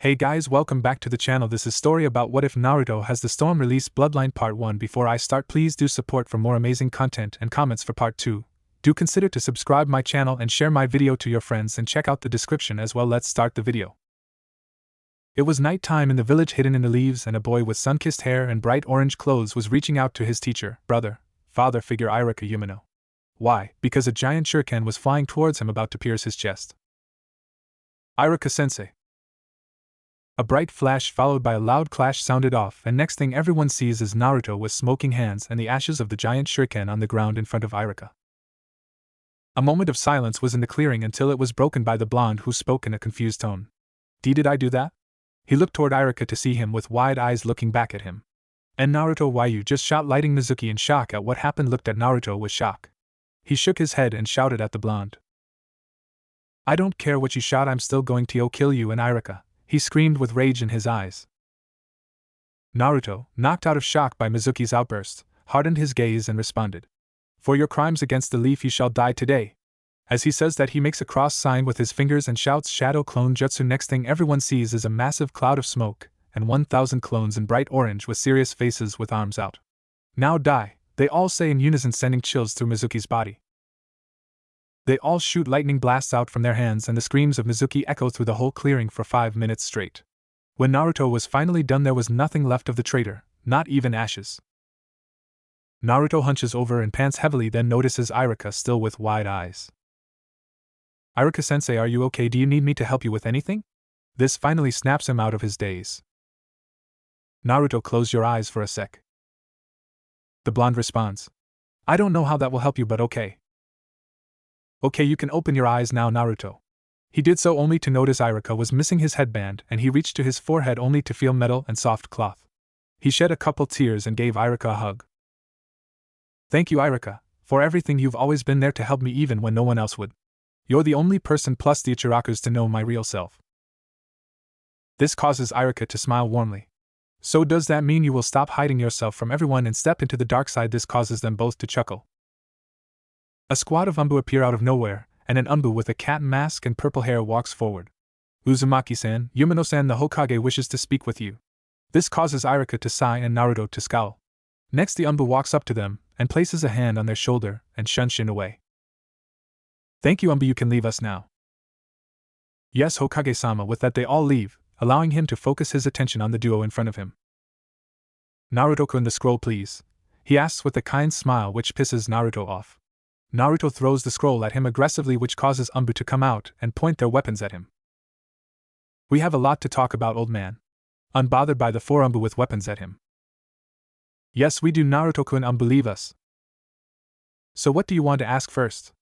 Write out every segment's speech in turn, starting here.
Hey guys, welcome back to the channel. This is story about what if Naruto has the storm release Bloodline Part 1. Before I start, please do support for more amazing content and comments for Part 2. Do consider to subscribe my channel and share my video to your friends and check out the description as well. Let's start the video. It was night time in the village hidden in the leaves, and a boy with sun-kissed hair and bright orange clothes was reaching out to his teacher, brother, father figure Irika Yumino. Why? Because a giant shuriken was flying towards him, about to pierce his chest. Irika-sensei. A bright flash followed by a loud clash sounded off, and next thing everyone sees is Naruto with smoking hands and the ashes of the giant shuriken on the ground in front of Irika. A moment of silence was in the clearing until it was broken by the blonde, who spoke in a confused tone. Did I do that? He looked toward Irika to see him with wide eyes looking back at him. And Naruto, why you just shot? Lighting Mizuki, in shock at what happened, looked at Naruto with shock. He shook his head and shouted at the blonde. I don't care what you shot, I'm still going to kill you and Irika, he screamed with rage in his eyes. Naruto, knocked out of shock by Mizuki's outburst, hardened his gaze and responded. For your crimes against the leaf you shall die today. As he says that, he makes a cross sign with his fingers and shouts Shadow Clone Jutsu. Next thing everyone sees is a massive cloud of smoke, and 1,000 clones in bright orange with serious faces with arms out. Now die, they all say in unison, sending chills through Mizuki's body. They all shoot lightning blasts out from their hands, and the screams of Mizuki echo through the whole clearing for 5 minutes straight. When Naruto was finally done, there was nothing left of the traitor, not even ashes. Naruto hunches over and pants heavily, then notices Irika still with wide eyes. Irika-sensei, are you okay? Do you need me to help you with anything? This finally snaps him out of his daze. Naruto, close your eyes for a sec. The blonde responds. I don't know how that will help you, but okay. Okay, you can open your eyes now, Naruto. He did so only to notice Irika was missing his headband, and he reached to his forehead only to feel metal and soft cloth. He shed a couple tears and gave Irika a hug. Thank you, Irika, for everything. You've always been there to help me even when no one else would. You're the only person plus the Ichirakus to know my real self. This causes Irika to smile warmly. So does that mean you will stop hiding yourself from everyone and step into the dark side? This causes them both to chuckle. A squad of Umbu appear out of nowhere, and an Umbu with a cat mask and purple hair walks forward. Uzumaki-san, Yumino-san, the Hokage wishes to speak with you. This causes Irika to sigh and Naruto to scowl. Next, the Umbu walks up to them and places a hand on their shoulder and shuns away. Thank you, Umbu, you can leave us now. Yes, Hokage-sama. With that, they all leave, allowing him to focus his attention on the duo in front of him. Naruto-kun, the scroll please, he asks with a kind smile which pisses Naruto off. Naruto throws the scroll at him aggressively, which causes Umbu to come out and point their weapons at him. We have a lot to talk about, old man. Unbothered by the 4 Umbu with weapons at him. Yes, we do, Naruto-kun. Believe us. So what do you want to ask first?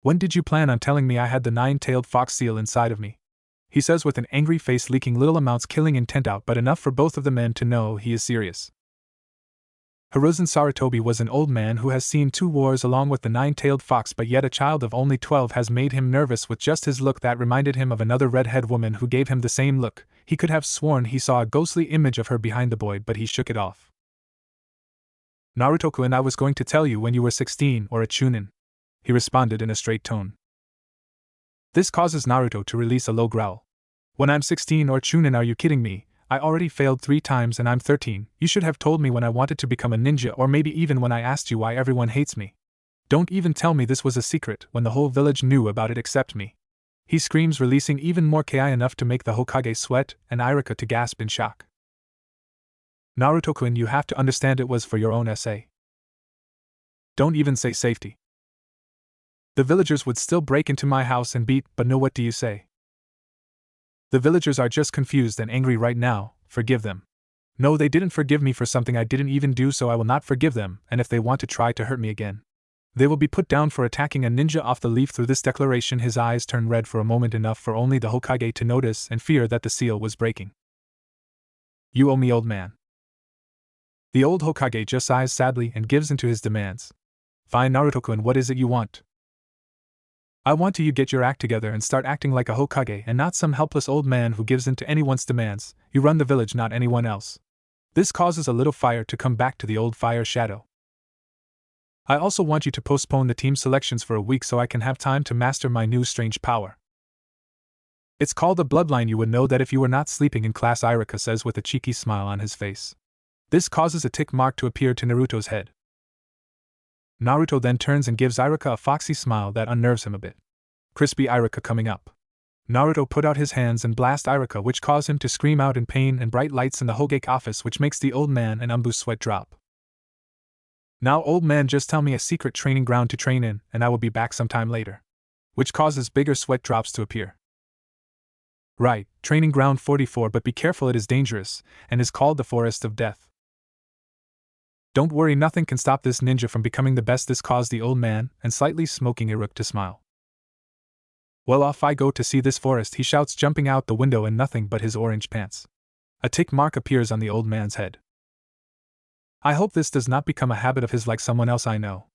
When did you plan on telling me I had the 9-tailed fox seal inside of me? He says with an angry face, leaking little amounts, killing intent out, but enough for both of the men to know he is serious. Hiruzen Sarutobi was an old man who has seen 2 wars along with the 9-tailed fox, but yet a child of only 12 has made him nervous with just his look. That reminded him of another red-haired woman who gave him the same look. He could have sworn he saw a ghostly image of her behind the boy, but he shook it off. Naruto-kun, I was going to tell you when you were 16 or a chunin, he responded in a straight tone. This causes Naruto to release a low growl. When I'm 16 or chunin, are you kidding me? I already failed 3 times and I'm 13. You should have told me when I wanted to become a ninja, or maybe even when I asked you why everyone hates me. Don't even tell me this was a secret when the whole village knew about it except me. He screams, releasing even more ki, enough to make the Hokage sweat and Irika to gasp in shock. Naruto-kun, you have to understand it was for your own SA. Don't even say safety. The villagers would still break into my house and beat, but no, what do you say? The villagers are just confused and angry right now. Forgive them. No, they didn't forgive me for something I didn't even do, so I will not forgive them, and if they want to try to hurt me again, they will be put down for attacking a ninja off the leaf. Through this declaration, his eyes turned red for a moment, enough for only the Hokage to notice and fear that the seal was breaking. You owe me, old man. The old Hokage just sighs sadly and gives in to his demands. Fine, Naruto-kun, what is it you want? I want you to get your act together and start acting like a Hokage and not some helpless old man who gives in to anyone's demands. You run the village, not anyone else. This causes a little fire to come back to the old fire shadow. I also want you to postpone the team selections for a week so I can have time to master my new strange power. It's called a bloodline. You would know that if you were not sleeping in class, Irika says with a cheeky smile on his face. This causes a tick mark to appear to Naruto's head. Naruto then turns and gives Irika a foxy smile that unnerves him a bit. Crispy Irika coming up. Naruto put out his hands and blast Irika, which caused him to scream out in pain, and bright lights in the Hokage office which makes the old man and Umbu's sweat drop. Now old man, just tell me a secret training ground to train in, and I will be back sometime later. Which causes bigger sweat drops to appear. Right, training ground 44, but be careful, it is dangerous, and is called the Forest of Death. Don't worry, nothing can stop this ninja from becoming the best. This caused the old man and slightly smoking Iruk to smile. Well, off I go to see this forest, he shouts, jumping out the window in nothing but his orange pants. A tick mark appears on the old man's head. I hope this does not become a habit of his like someone else I know.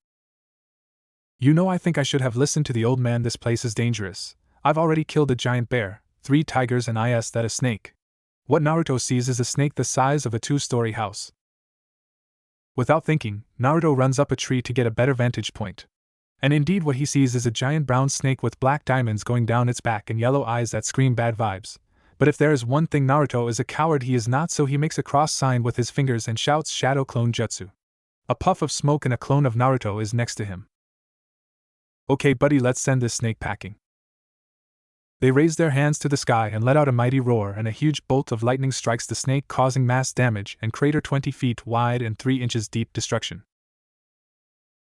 You know, I think I should have listened to the old man. This place is dangerous. I've already killed a giant bear, 3 tigers, and that a snake. What Naruto sees is a snake the size of a 2-story house. Without thinking, Naruto runs up a tree to get a better vantage point. And indeed what he sees is a giant brown snake with black diamonds going down its back and yellow eyes that scream bad vibes. But if there is one thing, Naruto is a coward, he is not, so he makes a cross sign with his fingers and shouts Shadow Clone Jutsu. A puff of smoke and a clone of Naruto is next to him. Okay buddy, let's send this snake packing. They raise their hands to the sky and let out a mighty roar, and a huge bolt of lightning strikes the snake, causing mass damage and crater 20 feet wide and 3 inches deep destruction.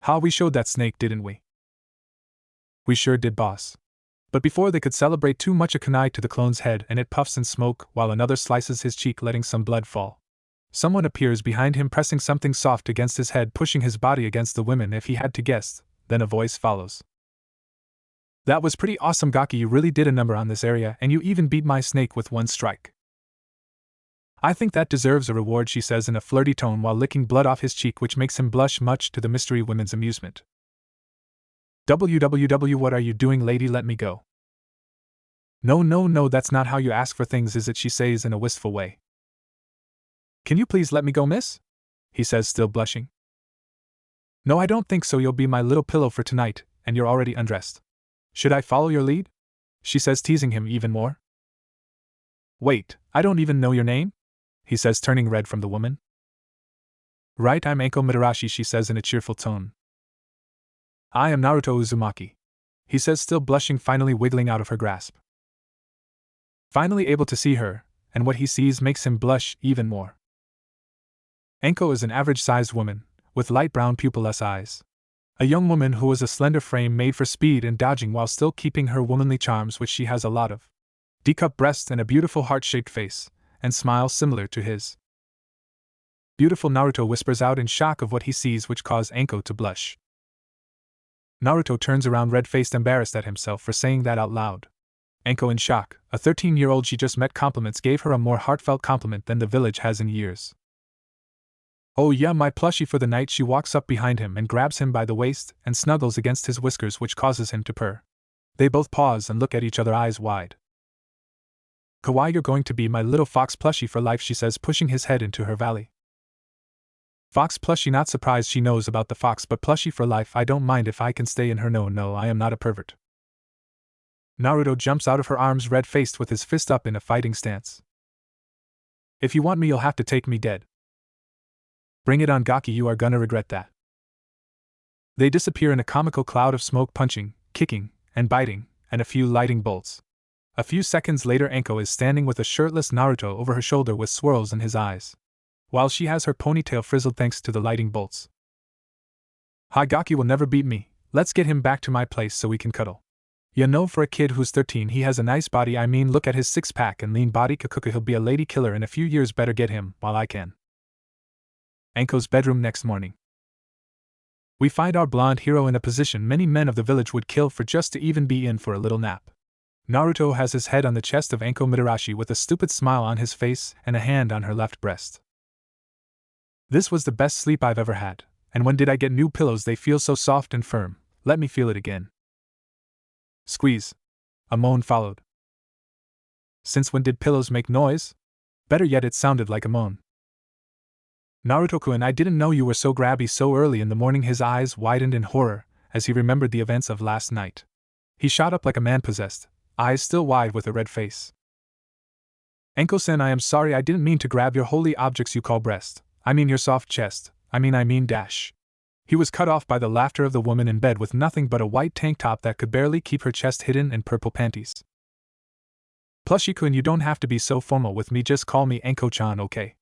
How we showed that snake, didn't we? We sure did, boss. But before they could celebrate too much, a kunai to the clone's head and it puffs in smoke while another slices his cheek, letting some blood fall. Someone appears behind him, pressing something soft against his head, pushing his body against the women if he had to guess. Then a voice follows. That was pretty awesome, Gaki, you really did a number on this area, and you even beat my snake with 1 strike. I think that deserves a reward, she says in a flirty tone while licking blood off his cheek, which makes him blush, much to the mystery women's amusement. WWW, what are you doing, lady? Let me go. No, that's not how you ask for things, is it? She says in a wistful way. Can you please let me go, miss? He says, still blushing. No, I don't think so. You'll be my little pillow for tonight, and you're already undressed. Should I follow your lead? She says, teasing him even more. Wait, I don't even know your name? He says, turning red from the woman. Right, I'm Anko Mitarashi, she says in a cheerful tone. I am Naruto Uzumaki. He says, still blushing, finally wiggling out of her grasp. Finally able to see her, and what he sees makes him blush even more. Anko is an average-sized woman, with light brown pupilless eyes. A young woman who has a slender frame made for speed and dodging while still keeping her womanly charms, which she has a lot of. D-cup breasts and a beautiful heart-shaped face, and smiles similar to his. Beautiful, Naruto whispers out in shock of what he sees, which causes Anko to blush. Naruto turns around red-faced, embarrassed at himself for saying that out loud. Anko in shock, a 13-year-old she just met, compliments gave her a more heartfelt compliment than the village has in years. Oh yeah, my plushie for the night. She walks up behind him and grabs him by the waist and snuggles against his whiskers, which causes him to purr. They both pause and look at each other, eyes wide. Kawaii, you're going to be my little fox plushie for life, she says, pushing his head into her valley. Fox plushie, not surprised she knows about the fox, but plushie for life. I don't mind if I can stay in her. No, I am not a pervert. Naruto jumps out of her arms, red-faced with his fist up in a fighting stance. If you want me, you'll have to take me dead. Bring it on, Gaki, you are gonna regret that. They disappear in a comical cloud of smoke, punching, kicking, and biting, and a few lightning bolts. A few seconds later, Anko is standing with a shirtless Naruto over her shoulder with swirls in his eyes, while she has her ponytail frizzled thanks to the lightning bolts. Hi, Gaki will never beat me. Let's get him back to my place so we can cuddle. You know, for a kid who's 13, he has a nice body. I mean, look at his six-pack and lean body. Kakuka, he'll be a lady killer in a few years. Better get him while I can. Anko's bedroom next morning. We find our blonde hero in a position many men of the village would kill for just to even be in for a little nap. Naruto has his head on the chest of Anko Mitarashi with a stupid smile on his face and a hand on her left breast. This was the best sleep I've ever had, and when did I get new pillows? They feel so soft and firm. Let me feel it again. Squeeze. A moan followed. Since when did pillows make noise? Better yet, it sounded like a moan. Naruto-kun, I didn't know you were so grabby so early in the morning. His eyes widened in horror as he remembered the events of last night. He shot up like a man possessed. eyes still wide with a red face. Enko-sen, I am sorry, I didn't mean to grab your holy objects you call breast. I mean your soft chest. I mean dash. He was cut off by the laughter of the woman in bed with nothing but a white tank top that could barely keep her chest hidden and purple panties. Plushie-kun, you don't have to be so formal with me, just call me Enko-chan, okay?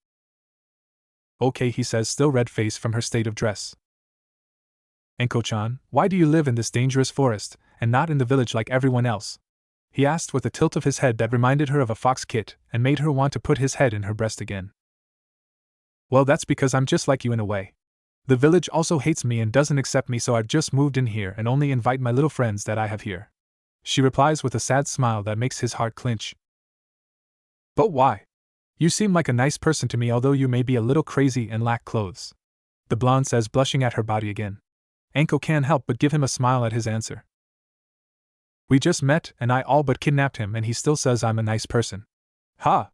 Okay, he says, still red-faced from her state of dress. Enko-chan, why do you live in this dangerous forest, and not in the village like everyone else? He asked with a tilt of his head that reminded her of a fox kit, and made her want to put his head in her breast again. Well, that's because I'm just like you in a way. The village also hates me and doesn't accept me, so I've just moved in here and only invite my little friends that I have here. She replies with a sad smile that makes his heart clench. But why? You seem like a nice person to me, although you may be a little crazy and lack clothes. The blonde says, blushing at her body again. Enko can't help but give him a smile at his answer. We just met, and I all but kidnapped him, and he still says I'm a nice person. Ha!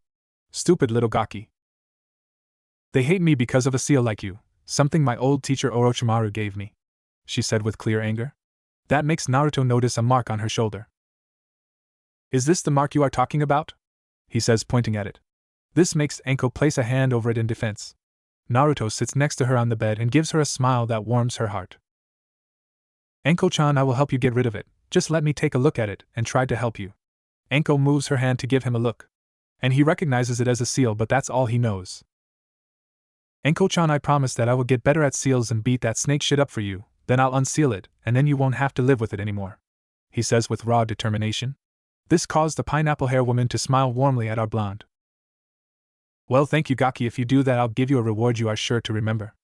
Stupid little gaki. They hate me because of a seal like you, something my old teacher Orochimaru gave me, she said with clear anger. That makes Naruto notice a mark on her shoulder. Is this the mark you are talking about? He says, pointing at it. This makes Enko place a hand over it in defense. Naruto sits next to her on the bed and gives her a smile that warms her heart. Enko-chan, I will help you get rid of it. Just let me take a look at it and try to help you. Enko moves her hand to give him a look. And he recognizes it as a seal, but that's all he knows. Enko-chan, I promise that I will get better at seals and beat that snake shit up for you, then I'll unseal it, and then you won't have to live with it anymore, he says with raw determination. This caused the pineapple hair woman to smile warmly at our blonde. Well, thank you, Gaki. If you do that, I'll give you a reward you are sure to remember.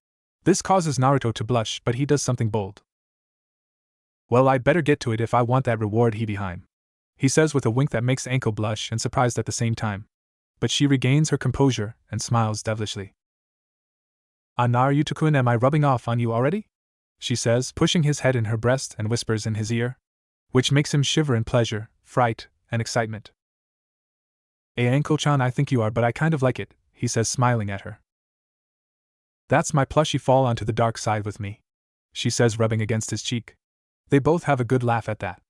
This causes Naruto to blush, but he does something bold. Well, I'd better get to it if I want that reward, he says with a wink that makes Enko blush and surprised at the same time. But she regains her composure and smiles devilishly. Naruto-kun, am I rubbing off on you already? She says, pushing his head in her breast and whispers in his ear, which makes him shiver in pleasure, fright, and excitement. Enko-chan, I think you are, but I kind of like it, he says, smiling at her. That's my plushie, fall onto the dark side with me, she says, rubbing against his cheek. They both have a good laugh at that.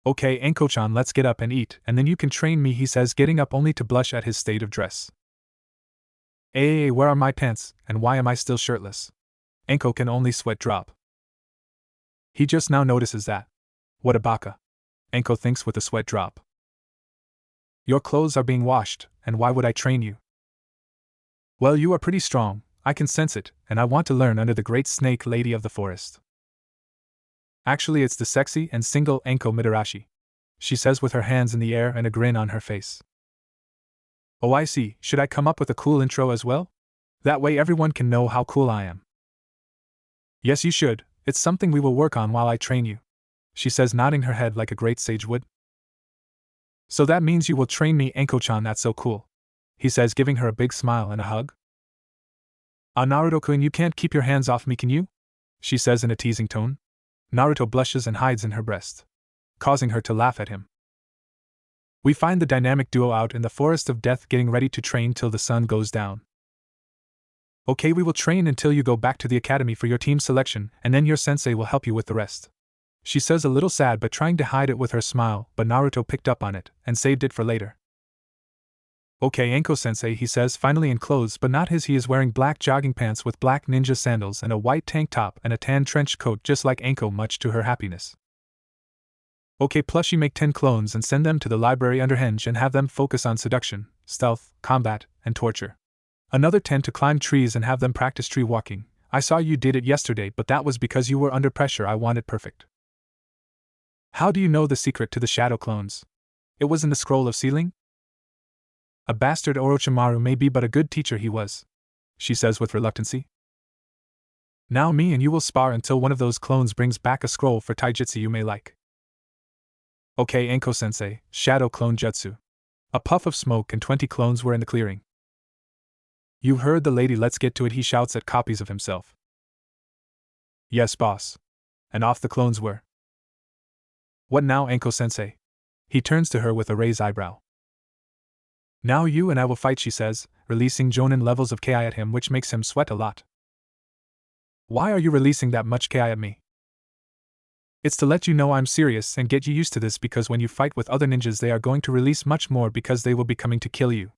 Okay, Enko-chan, let's get up and eat, and then you can train me, he says, getting up only to blush at his state of dress. Where are my pants, and why am I still shirtless? Enko can only sweat drop. He just now notices that. What a baka. Enko thinks with a sweat drop. Your clothes are being washed, and why would I train you? Well, you are pretty strong, I can sense it, and I want to learn under the great snake lady of the forest. Actually, it's the sexy and single Enko Midarashi, she says with her hands in the air and a grin on her face. Oh, I see, should I come up with a cool intro as well? That way everyone can know how cool I am. Yes, you should, it's something we will work on while I train you, she says, nodding her head like a great sage would. So that means you will train me, Enko-chan, that's so cool, he says, giving her a big smile and a hug. Naruto-kun, you can't keep your hands off me, can you? She says in a teasing tone. Naruto blushes and hides in her breast, causing her to laugh at him. We find the dynamic duo out in the forest of death getting ready to train till the sun goes down. Okay, we will train until you go back to the academy for your team selection, and then your sensei will help you with the rest, she says, a little sad but trying to hide it with her smile, but Naruto picked up on it and saved it for later. Okay, Enko-sensei, he says, finally in clothes but not his. He is wearing black jogging pants with black ninja sandals and a white tank top and a tan trench coat just like Enko, much to her happiness. Okay, plushie, make 10 clones and send them to the library underhenge and have them focus on seduction, stealth, combat, and torture. Another 10 to climb trees and have them practice tree walking. I saw you did it yesterday, but that was because you were under pressure. I want it perfect. How do you know the secret to the shadow clones? It was in the scroll of sealing? A bastard Orochimaru may be, but a good teacher he was, she says with reluctancy. Now me and you will spar until one of those clones brings back a scroll for taijutsu you may like. Okay, Enko-sensei, shadow clone jutsu. A puff of smoke and 20 clones were in the clearing. You heard the lady, let's get to it, he shouts at copies of himself. Yes, boss. And off the clones were. What now, Enko-sensei? He turns to her with a raised eyebrow. Now you and I will fight, she says, releasing Jonin levels of Ki at him, which makes him sweat a lot. Why are you releasing that much Ki at me? It's to let you know I'm serious and get you used to this because when you fight with other ninjas they are going to release much more because they will be coming to kill you.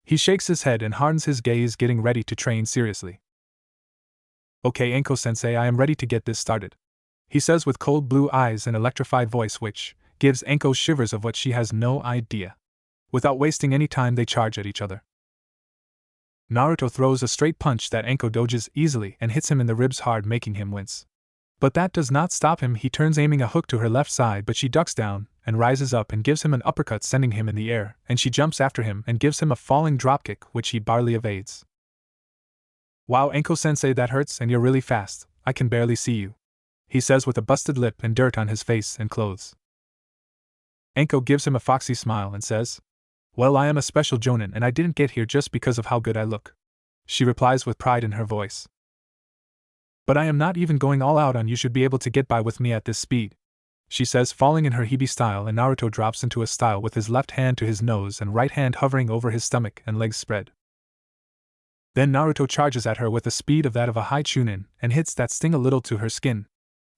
He shakes his head and hardens his gaze, getting ready to train seriously. Okay, Anko-sensei, I am ready to get this started, he says with cold blue eyes and electrified voice which gives Anko shivers of what she has no idea. Without wasting any time they charge at each other. Naruto throws a straight punch that Anko dodges easily and hits him in the ribs hard, making him wince. But that does not stop him. He turns, aiming a hook to her left side, but she ducks down and rises up and gives him an uppercut, sending him in the air, and she jumps after him and gives him a falling dropkick which he barely evades. Wow, Anko-sensei, that hurts and you're really fast, I can barely see you, he says with a busted lip and dirt on his face and clothes. Anko gives him a foxy smile and says, well, I am a special jonin and I didn't get here just because of how good I look, she replies with pride in her voice. But I am not even going all out on you, should be able to get by with me at this speed, she says, falling in her Hebe style, and Naruto drops into a style with his left hand to his nose and right hand hovering over his stomach and legs spread. Then Naruto charges at her with the speed of that of a high chunin and hits that sting a little to her skin.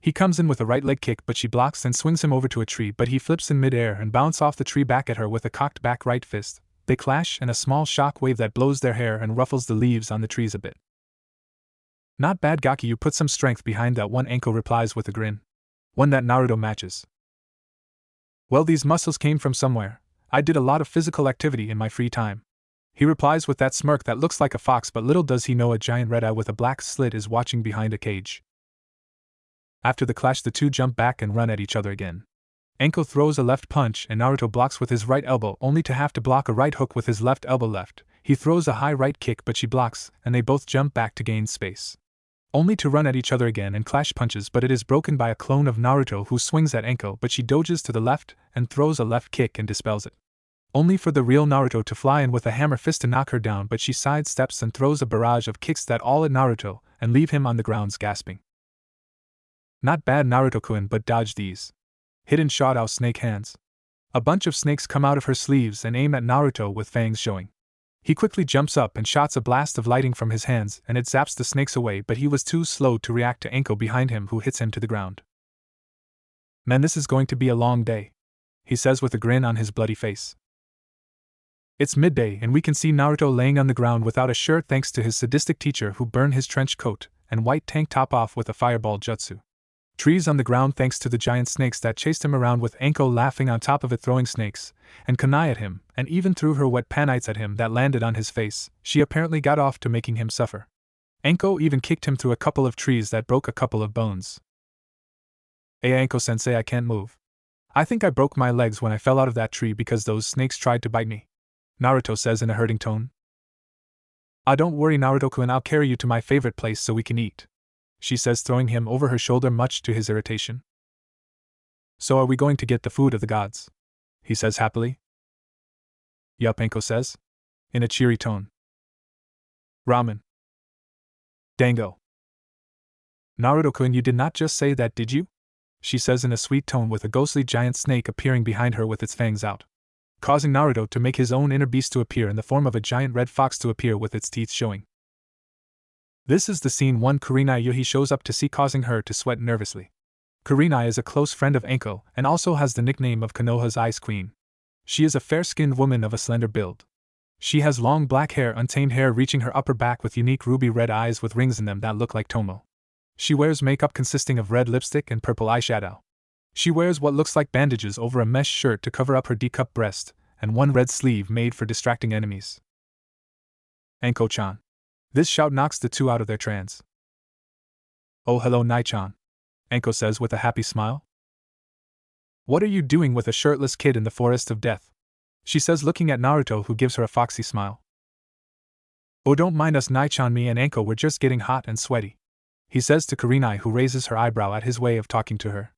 He comes in with a right leg kick, but she blocks and swings him over to a tree, but he flips in midair and bounces off the tree back at her with a cocked back right fist. They clash, and a small shock wave that blows their hair and ruffles the leaves on the trees a bit. Not bad, Gaki, you put some strength behind that one, Anko replies with a grin. One that Naruto matches. Well, these muscles came from somewhere. I did a lot of physical activity in my free time, he replies with that smirk that looks like a fox, but little does he know a giant red eye with a black slit is watching behind a cage. After the clash, the two jump back and run at each other again. Anko throws a left punch and Naruto blocks with his right elbow, only to have to block a right hook with his left elbow left. He throws a high right kick, but she blocks, and they both jump back to gain space, only to run at each other again and clash punches, but it is broken by a clone of Naruto who swings at Anko, but she dodges to the left and throws a left kick and dispels it, only for the real Naruto to fly in with a hammer fist to knock her down, but she sidesteps and throws a barrage of kicks that all at Naruto and leave him on the ground gasping. Not bad, Naruto-kun, but dodge these. Hidden Shadow snake hands. A bunch of snakes come out of her sleeves and aim at Naruto with fangs showing. He quickly jumps up and shoots a blast of lightning from his hands, and it zaps the snakes away, but he was too slow to react to Anko behind him, who hits him to the ground. Man, this is going to be a long day, he says with a grin on his bloody face. It's midday and we can see Naruto laying on the ground without a shirt thanks to his sadistic teacher who burned his trench coat and white tank top off with a fireball jutsu. Trees on the ground thanks to the giant snakes that chased him around, with Anko laughing on top of it, throwing snakes and kunai at him, and even threw her wet panites at him that landed on his face. She apparently got off to making him suffer. Anko even kicked him through a couple of trees that broke a couple of bones. Hey Anko-sensei, I can't move. I think I broke my legs when I fell out of that tree because those snakes tried to bite me, Naruto says in a hurting tone. Don't worry, Naruto-kun, I'll carry you to my favorite place so we can eat, she says, throwing him over her shoulder much to his irritation. So are we going to get the food of the gods? He says happily. Yup, Anko says, in a cheery tone. Ramen. Dango. Naruto-kun, you did not just say that, did you? She says in a sweet tone, with a ghostly giant snake appearing behind her with its fangs out, causing Naruto to make his own inner beast to appear in the form of a giant red fox to appear with its teeth showing. This is the scene one Kurenai Yuhi shows up to see, causing her to sweat nervously. Kurenai is a close friend of Anko and also has the nickname of Konoha's Ice Queen. She is a fair-skinned woman of a slender build. She has long black hair, untamed hair reaching her upper back with unique ruby red eyes with rings in them that look like Tomo. She wears makeup consisting of red lipstick and purple eyeshadow. She wears what looks like bandages over a mesh shirt to cover up her D-cup breast, and one red sleeve made for distracting enemies. Anko-chan. This shout knocks the two out of their trance. Oh, hello, Nai-chan, Anko says with a happy smile. What are you doing with a shirtless kid in the forest of death? She says, looking at Naruto, who gives her a foxy smile. Oh, don't mind us, Nai-chan, me and Anko were just getting hot and sweaty, he says to Kurenai, who raises her eyebrow at his way of talking to her,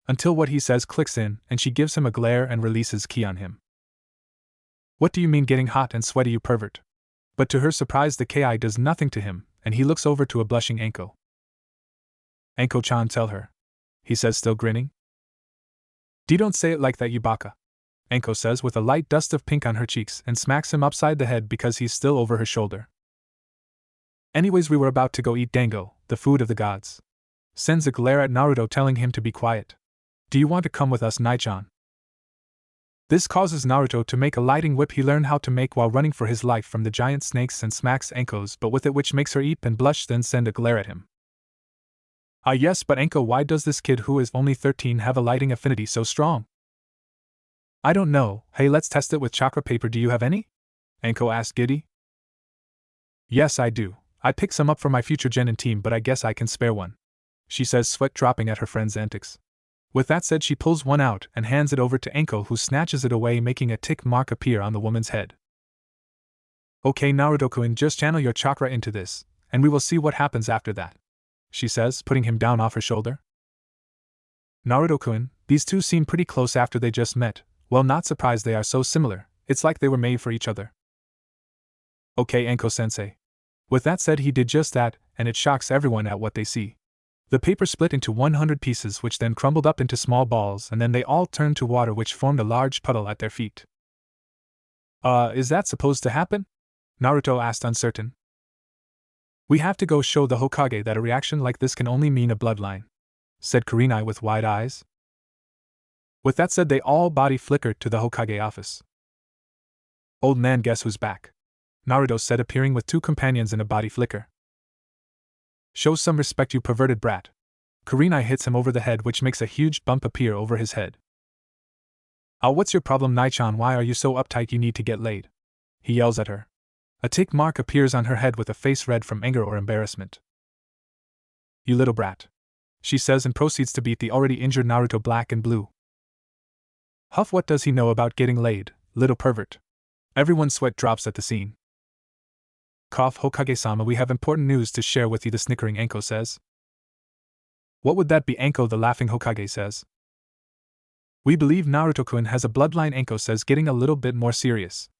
until what he says clicks in, and she gives him a glare and releases ki on him. What do you mean getting hot and sweaty, you pervert? But to her surprise, the ki does nothing to him, and he looks over to a blushing Anko. Anko-chan, tell her, he says, still grinning. Don't say it like that, you baka, Anko says with a light dust of pink on her cheeks and smacks him upside the head because he's still over her shoulder. Anyways, we were about to go eat dango, the food of the gods. Sends a glare at Naruto telling him to be quiet. Do you want to come with us, Nai-chan? This causes Naruto to make a lighting whip he learned how to make while running for his life from the giant snakes and smacks Anko's but with it, which makes her eep and blush, then send a glare at him. Ah yes, but Anko, why does this kid who is only 13 have a lighting affinity so strong? I don't know. Hey, let's test it with chakra paper. Do you have any? Anko asked Giddy. Yes, I do. I picked some up for my future genin team, but I guess I can spare one, she says, sweat dropping at her friend's antics. With that said, she pulls one out and hands it over to Anko, who snatches it away, making a tick mark appear on the woman's head. Okay, Naruto-kun, just channel your chakra into this, and we will see what happens after that, she says, putting him down off her shoulder. Naruto-kun, these two seem pretty close after they just met. Well, not surprised, they are so similar, it's like they were made for each other. Okay, Anko-sensei. With that said, he did just that, and it shocks everyone at what they see. The paper split into 100 pieces, which then crumbled up into small balls, and then they all turned to water, which formed a large puddle at their feet. Is that supposed to happen? Naruto asked, uncertain. We have to go show the Hokage that a reaction like this can only mean a bloodline, said Kurenai with wide eyes. With that said, they all body flickered to the Hokage office. Old man, guess who's back? Naruto said, appearing with two companions in a body flicker. Show some respect, you perverted brat. Kurenai hits him over the head, which makes a huge bump appear over his head. What's your problem, Nai-chan? Why are you so uptight? You need to get laid, he yells at her. A tick mark appears on her head with a face red from anger or embarrassment. You little brat, she says, and proceeds to beat the already injured Naruto black and blue. Huff, what does he know about getting laid, little pervert? Everyone's sweat drops at the scene. Cough, Hokage-sama, we have important news to share with you, the snickering Anko says. What would that be, Anko? The laughing Hokage says. We believe Naruto-kun has a bloodline, Anko says, getting a little bit more serious.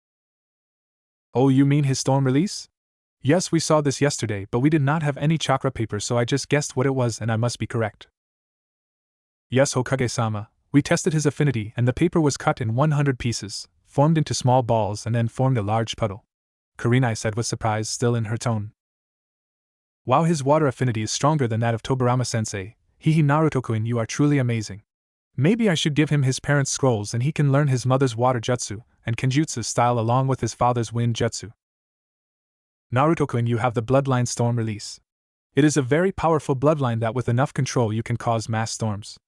Oh, you mean his storm release? Yes, we saw this yesterday, but we did not have any chakra paper, so I just guessed what it was, and I must be correct. Yes, Hokage-sama, we tested his affinity, and the paper was cut in 100 pieces, formed into small balls, and then formed a large puddle, Kurenai said with surprise still in her tone. Wow, his water affinity is stronger than that of Tobirama-sensei. Hihi, Naruto-kun, you are truly amazing. Maybe I should give him his parents' scrolls and he can learn his mother's water jutsu and kenjutsu style along with his father's wind jutsu. Naruto-kun, you have the bloodline storm release. It is a very powerful bloodline that with enough control you can cause mass storms.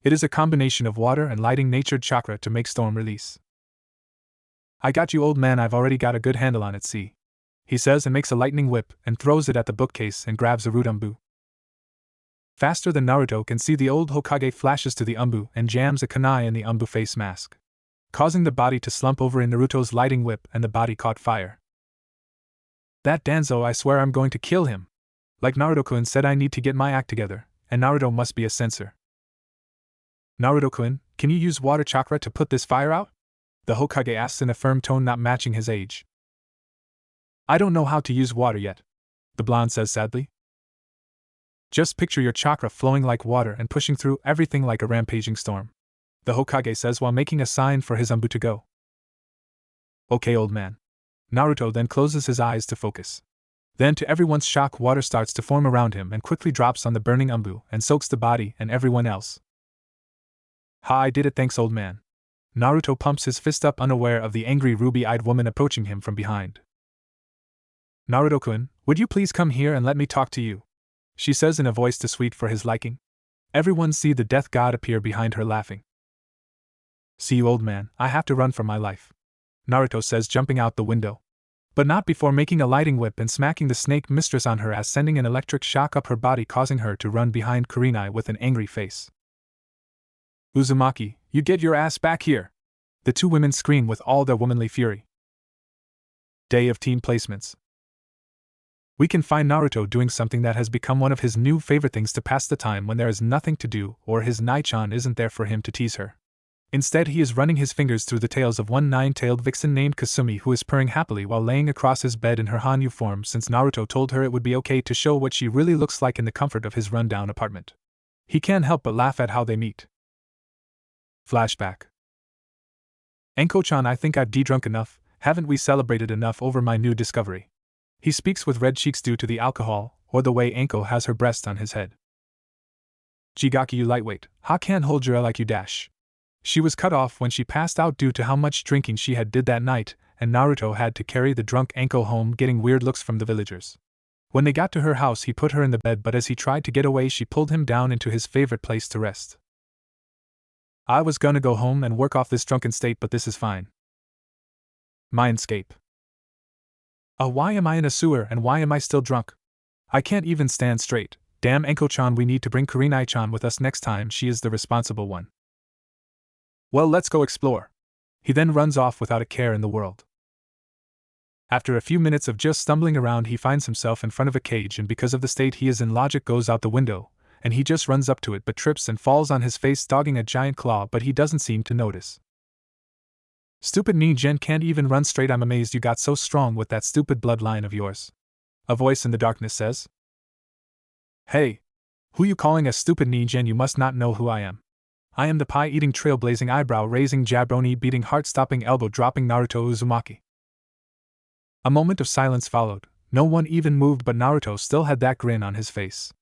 It is a combination of water and lighting natured chakra to make storm release. I got you, old man, I've already got a good handle on it, see, he says, and makes a lightning whip and throws it at the bookcase and grabs a root umbu. Faster than Naruto can see, the old Hokage flashes to the umbu and jams a kunai in the umbu face mask, causing the body to slump over in Naruto's lighting whip, and the body caught fire. That Danzo, I swear I'm going to kill him. Like Naruto-kun said, I need to get my act together, and Naruto must be a censor. Naruto-kun, can you use water chakra to put this fire out? The Hokage asks in a firm tone not matching his age. I don't know how to use water yet, the blonde says sadly. Just picture your chakra flowing like water and pushing through everything like a rampaging storm, the Hokage says while making a sign for his umbu to go. Okay, old man. Naruto then closes his eyes to focus. Then to everyone's shock, water starts to form around him and quickly drops on the burning umbu and soaks the body and everyone else. Ha, I did it, thanks, old man. Naruto pumps his fist up, unaware of the angry ruby-eyed woman approaching him from behind. Naruto-kun, would you please come here and let me talk to you? She says in a voice too sweet for his liking. Everyone see the death god appear behind her, laughing. See you, old man, I have to run for my life, Naruto says, jumping out the window. But not before making a lighting whip and smacking the snake mistress on her ass, sending an electric shock up her body, causing her to run behind Kurenai with an angry face. Uzumaki, you get your ass back here! The two women scream with all their womanly fury. Day of team placements. We can find Naruto doing something that has become one of his new favorite things to pass the time when there is nothing to do or his Nai-chan isn't there for him to tease her. Instead, he is running his fingers through the tails of one nine-tailed vixen named Kasumi, who is purring happily while laying across his bed in her Hanyu form, since Naruto told her it would be okay to show what she really looks like in the comfort of his rundown apartment. He can't help but laugh at how they meet. Flashback. Anko-chan, I think I've de-drunk enough. Haven't we celebrated enough over my new discovery? He speaks with red cheeks due to the alcohol, or the way Anko has her breast on his head. Jigaki, you lightweight, how can't hold your like you dash. She was cut off when she passed out due to how much drinking she had did that night, and Naruto had to carry the drunk Anko home, getting weird looks from the villagers. When they got to her house, he put her in the bed, but as he tried to get away, she pulled him down into his favorite place to rest. I was gonna go home and work off this drunken state, but this is fine. Mindscape. Why am I in a sewer and why am I still drunk? I can't even stand straight. Damn, Anko-chan, we need to bring Kurenai-chan with us next time. She is the responsible one. Well, let's go explore. He then runs off without a care in the world. After a few minutes of just stumbling around, he finds himself in front of a cage, and because of the state he is in, logic goes out the window, and he just runs up to it but trips and falls on his face, dogging a giant claw, but he doesn't seem to notice. Stupid Ningen can't even run straight. I'm amazed you got so strong with that stupid bloodline of yours. A voice in the darkness says. Hey! Who you calling a stupid Ningen? You must not know who I am. I am the pie-eating, trailblazing, eyebrow-raising, jabroni-beating, heart-stopping, elbow-dropping Naruto Uzumaki. A moment of silence followed. No one even moved, but Naruto still had that grin on his face.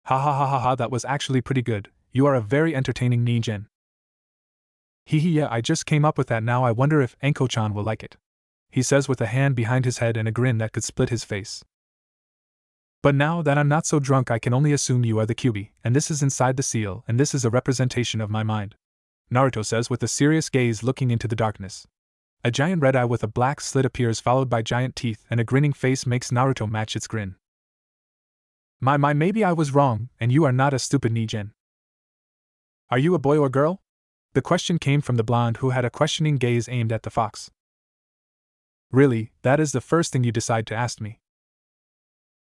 Ha ha ha ha ha, that was actually pretty good. You are a very entertaining Ningen. Hee hee, yeah, I just came up with that now. I wonder if Anko-chan will like it. He says with a hand behind his head and a grin that could split his face. But now that I'm not so drunk, I can only assume you are the QB, and this is inside the seal, and this is a representation of my mind. Naruto says with a serious gaze looking into the darkness. A giant red eye with a black slit appears, followed by giant teeth, and a grinning face makes Naruto match its grin. My, maybe I was wrong, and you are not a stupid Ningen. Are you a boy or girl? The question came from the blonde, who had a questioning gaze aimed at the fox. Really, that is the first thing you decide to ask me.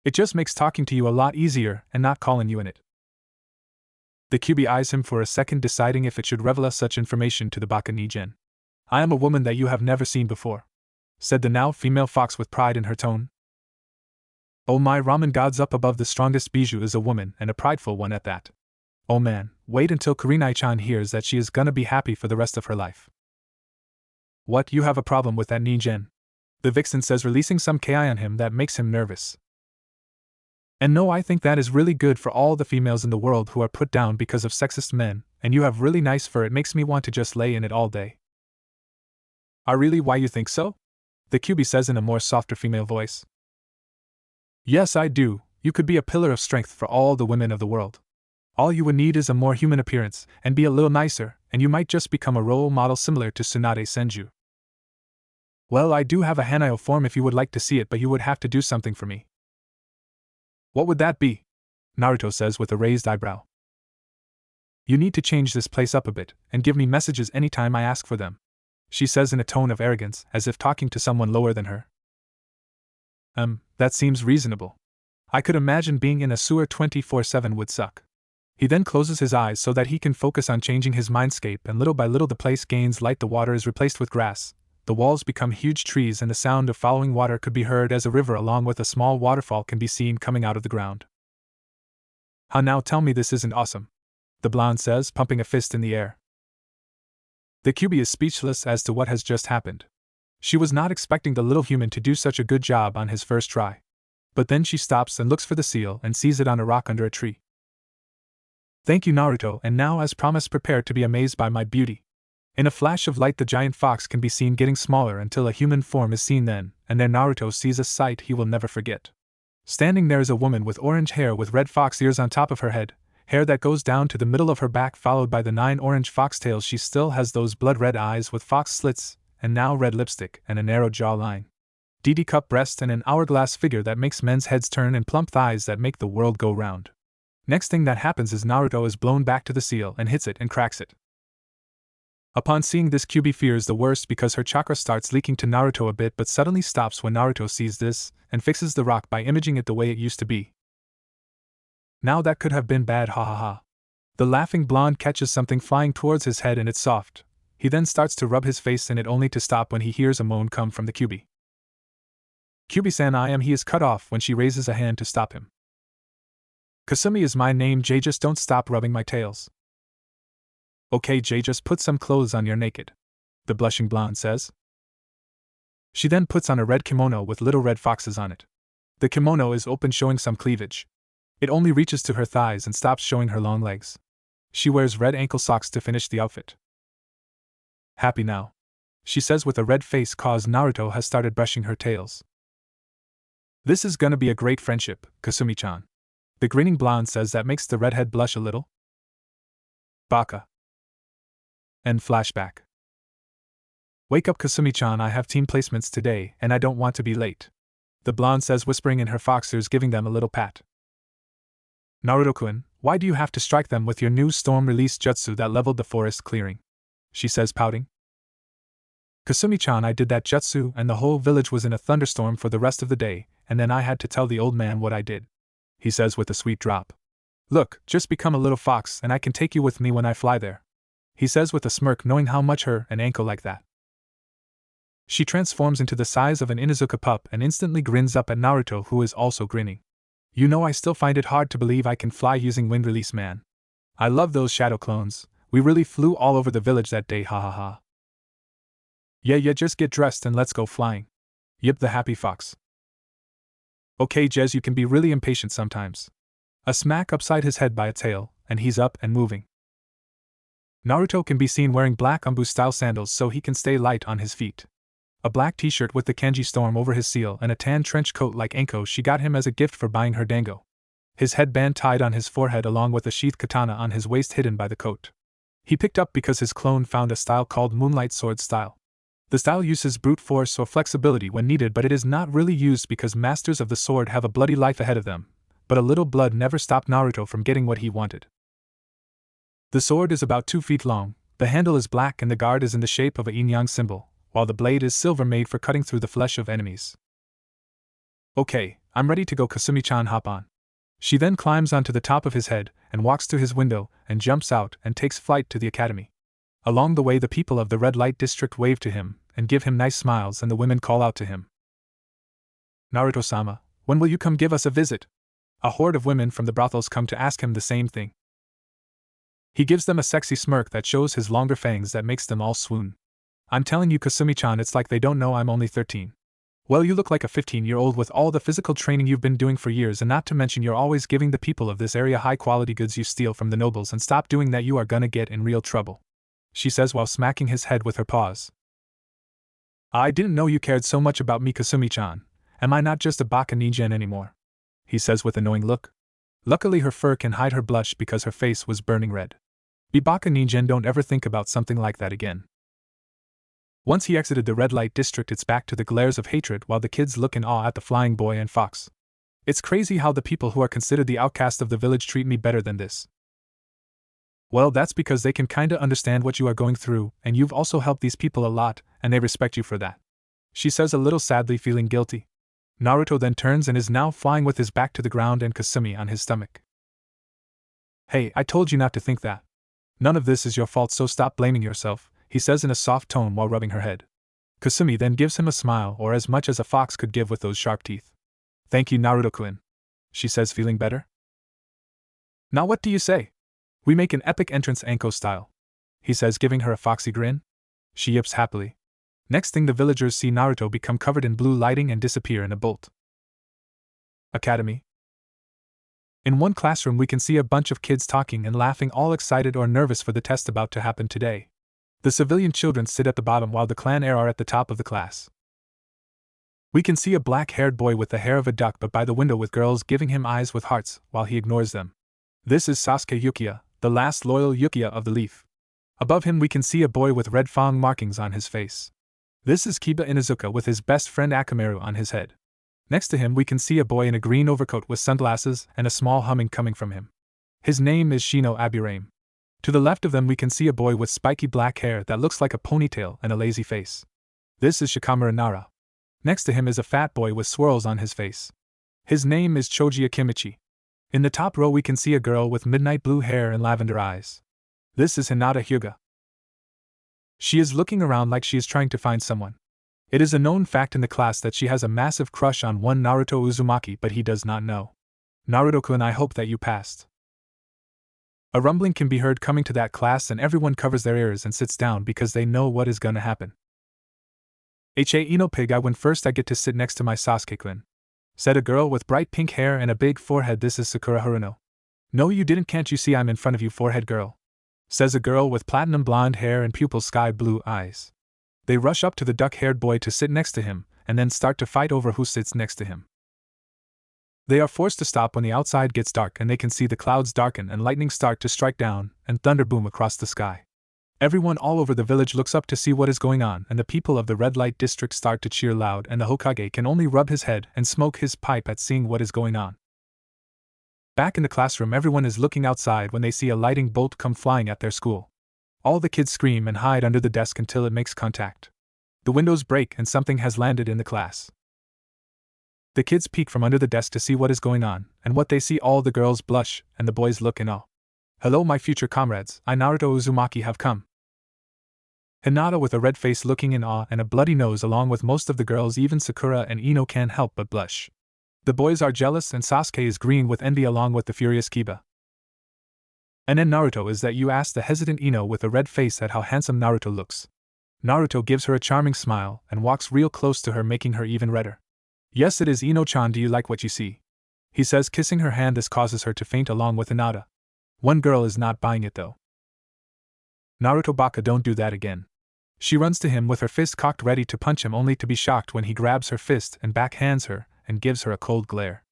It just makes talking to you a lot easier, and not calling you in it. The QB eyes him for a second, deciding if it should reveal such information to the Baka Ningen. I am a woman that you have never seen before, said the now female fox with pride in her tone. Oh my ramen gods up above, the strongest Bijou is a woman, and a prideful one at that. Oh man, wait until Kurenai-chan hears that. She is gonna be happy for the rest of her life. What, you have a problem with that Ningen? The vixen says, releasing some ki on him that makes him nervous. And no, I think that is really good for all the females in the world who are put down because of sexist men, and you have really nice fur, it makes me want to just lay in it all day. Really, why you think so? The QB says in a more softer female voice. Yes, I do. You could be a pillar of strength for all the women of the world. All you would need is a more human appearance, and be a little nicer, and you might just become a role model similar to Tsunade Senju. Well, I do have a Hanayo form if you would like to see it, but you would have to do something for me. What would that be? Naruto says with a raised eyebrow. You need to change this place up a bit, and give me messages anytime I ask for them, she says in a tone of arrogance, as if talking to someone lower than her. That seems reasonable. I could imagine being in a sewer 24/7 would suck. He then closes his eyes so that he can focus on changing his mindscape, and little by little the place gains light. The water is replaced with grass, the walls become huge trees, and the sound of following water could be heard as a river along with a small waterfall can be seen coming out of the ground. How now, tell me this isn't awesome, the blonde says, pumping a fist in the air. The QB is speechless as to what has just happened. She was not expecting the little human to do such a good job on his first try. But then she stops and looks for the seal and sees it on a rock under a tree. Thank you, Naruto, and now as promised, prepare to be amazed by my beauty. In a flash of light, the giant fox can be seen getting smaller until a human form is seen then, and there Naruto sees a sight he will never forget. Standing there is a woman with orange hair with red fox ears on top of her head, hair that goes down to the middle of her back, followed by the 9 orange foxtails. She still has those blood-red eyes with fox slits, and now red lipstick and a narrow jawline. DD cup breast and an hourglass figure that makes men's heads turn, and plump thighs that make the world go round. Next thing that happens is Naruto is blown back to the seal and hits it and cracks it. Upon seeing this, QB fears the worst because her chakra starts leaking to Naruto a bit, but suddenly stops when Naruto sees this and fixes the rock by imaging it the way it used to be. Now that could have been bad, ha ha ha. The laughing blonde catches something flying towards his head and it's soft. He then starts to rub his face in it, only to stop when he hears a moan come from the QB. QB-san, he is cut off when she raises a hand to stop him. Kasumi is my name, Jay, just don't stop rubbing my tails. Okay, Jay, just put some clothes on, you're naked, the blushing blonde says. She then puts on a red kimono with little red foxes on it. The kimono is open, showing some cleavage. It only reaches to her thighs and stops showing her long legs. She wears red ankle socks to finish the outfit. Happy now, she says with a red face cause Naruto has started brushing her tails. This is gonna be a great friendship, Kasumi-chan. The grinning blonde says that makes the redhead blush a little. Baka. End flashback. Wake up Kasumi-chan, I have team placements today and I don't want to be late. The blonde says, whispering in her fox ears, giving them a little pat. Naruto-kun, why do you have to strike them with your new storm-release jutsu that leveled the forest clearing? She says, pouting. Kasumi-chan, I did that jutsu and the whole village was in a thunderstorm for the rest of the day, and then I had to tell the old man what I did. He says with a sweet drop. Look, just become a little fox and I can take you with me when I fly there. He says with a smirk, knowing how much her an ankle like that. She transforms into the size of an Inuzuka pup and instantly grins up at Naruto, who is also grinning. You know, I still find it hard to believe I can fly using wind release, man. I love those shadow clones. We really flew all over the village that day, ha ha ha. Yeah, just get dressed and let's go flying. Yip, the happy fox. Okay, Jez, you can be really impatient sometimes. A smack upside his head by a tail, and he's up and moving. Naruto can be seen wearing black Umbu-style sandals so he can stay light on his feet. A black t-shirt with the kanji storm over his seal and a tan trench coat like Anko she got him as a gift for buying her dango. His headband tied on his forehead along with a sheath katana on his waist hidden by the coat. He picked up because his clone found a style called Moonlight Sword style. The style uses brute force or flexibility when needed, but it is not really used because masters of the sword have a bloody life ahead of them, but a little blood never stopped Naruto from getting what he wanted. The sword is about 2 feet long, the handle is black and the guard is in the shape of a yin-yang symbol, while the blade is silver, made for cutting through the flesh of enemies. Okay, I'm ready to go, Kasumi-chan, hop on. She then climbs onto the top of his head and walks to his window and jumps out and takes flight to the academy. Along the way, the people of the red light district wave to him and give him nice smiles, and the women call out to him. Naruto-sama, when will you come give us a visit? A horde of women from the brothels come to ask him the same thing. He gives them a sexy smirk that shows his longer fangs that makes them all swoon. I'm telling you, Kasumi-chan, it's like they don't know I'm only 13. Well, you look like a 15-year-old with all the physical training you've been doing for years, and not to mention you're always giving the people of this area high-quality goods you steal from the nobles, and stop doing that, you are gonna get in real trouble. She says while smacking his head with her paws. I didn't know you cared so much about me, Kasumi-chan. Am I not just a baka ninja anymore? He says with a knowing look. Luckily her fur can hide her blush because her face was burning red. Be baka ninja, don't ever think about something like that again. Once he exited the red light district, it's back to the glares of hatred while the kids look in awe at the flying boy and fox. It's crazy how the people who are considered the outcast of the village treat me better than this. Well, that's because they can kinda understand what you are going through, and you've also helped these people a lot, and they respect you for that. She says a little sadly, feeling guilty. Naruto then turns and is now flying with his back to the ground and Kasumi on his stomach. Hey, I told you not to think that. None of this is your fault, so stop blaming yourself, he says in a soft tone while rubbing her head. Kasumi then gives him a smile, or as much as a fox could give with those sharp teeth. Thank you, Naruto-kun, she says, feeling better. Now what do you say? We make an epic entrance, Anko style, he says, giving her a foxy grin. She yips happily. Next thing, the villagers see Naruto become covered in blue lighting and disappear in a bolt. Academy. In one classroom we can see a bunch of kids talking and laughing, all excited or nervous for the test about to happen today. The civilian children sit at the bottom while the clan heir are at the top of the class. We can see a black-haired boy with the hair of a duck but by the window with girls giving him eyes with hearts while he ignores them. This is Sasuke Yukiya, the last loyal Yukiya of the Leaf. Above him we can see a boy with red fang markings on his face. This is Kiba Inuzuka with his best friend Akamaru on his head. Next to him we can see a boy in a green overcoat with sunglasses and a small humming coming from him. His name is Shino Aburame. To the left of them we can see a boy with spiky black hair that looks like a ponytail and a lazy face. This is Shikamaru Nara. Next to him is a fat boy with swirls on his face. His name is Choji Akimichi. In the top row we can see a girl with midnight blue hair and lavender eyes. This is Hinata Hyuga. She is looking around like she is trying to find someone. It is a known fact in the class that she has a massive crush on one Naruto Uzumaki, but he does not know. Naruto-kun, I hope that you passed. A rumbling can be heard coming to that class and everyone covers their ears and sits down because they know what is gonna happen. Ino Pig, I win first, I get to sit next to my Sasuke-kun. said a girl with bright pink hair and a big forehead. This is Sakura Haruno. No, you didn't. Can't you see I'm in front of you, forehead girl? Says a girl with platinum blonde hair and pupil sky blue eyes. They rush up to the duck-haired boy to sit next to him, and then start to fight over who sits next to him. They are forced to stop when the outside gets dark and they can see the clouds darken and lightning start to strike down and thunder boom across the sky. Everyone all over the village looks up to see what is going on, and the people of the red light district start to cheer loud, and the Hokage can only rub his head and smoke his pipe at seeing what is going on. Back in the classroom, everyone is looking outside when they see a lightning bolt come flying at their school. All the kids scream and hide under the desk until it makes contact. The windows break and something has landed in the class. The kids peek from under the desk to see what is going on, and what they see, all the girls blush and the boys look in awe. Hello, my future comrades, I Naruto Uzumaki have come. Hinata with a red face looking in awe and a bloody nose, along with most of the girls, even Sakura and Ino, can't help but blush. The boys are jealous and Sasuke is green with envy along with the furious Kiba. And then Naruto is that, you ask the hesitant Ino with a red face at how handsome Naruto looks. Naruto gives her a charming smile and walks real close to her, making her even redder. Yes, it is Ino-chan, do you like what you see? He says, kissing her hand. This causes her to faint along with Hinata. One girl is not buying it though. Naruto, baka, don't do that again. She runs to him with her fist cocked ready to punch him, only to be shocked when he grabs her fist and backhands her and gives her a cold glare.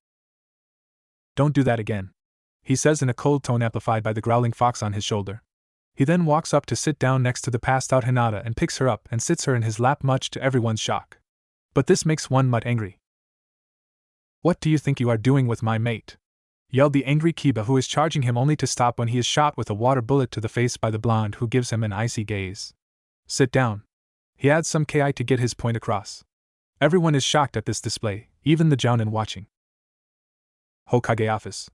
Don't do that again, he says in a cold tone amplified by the growling fox on his shoulder. He then walks up to sit down next to the passed out Hinata and picks her up and sits her in his lap, much to everyone's shock. But this makes one mutt angry. What do you think you are doing with my mate? Yelled the angry Kiba, who is charging him, only to stop when he is shot with a water bullet to the face by the blonde, who gives him an icy gaze. Sit down. He adds some ki to get his point across. Everyone is shocked at this display, even the jounin watching. Hokage office.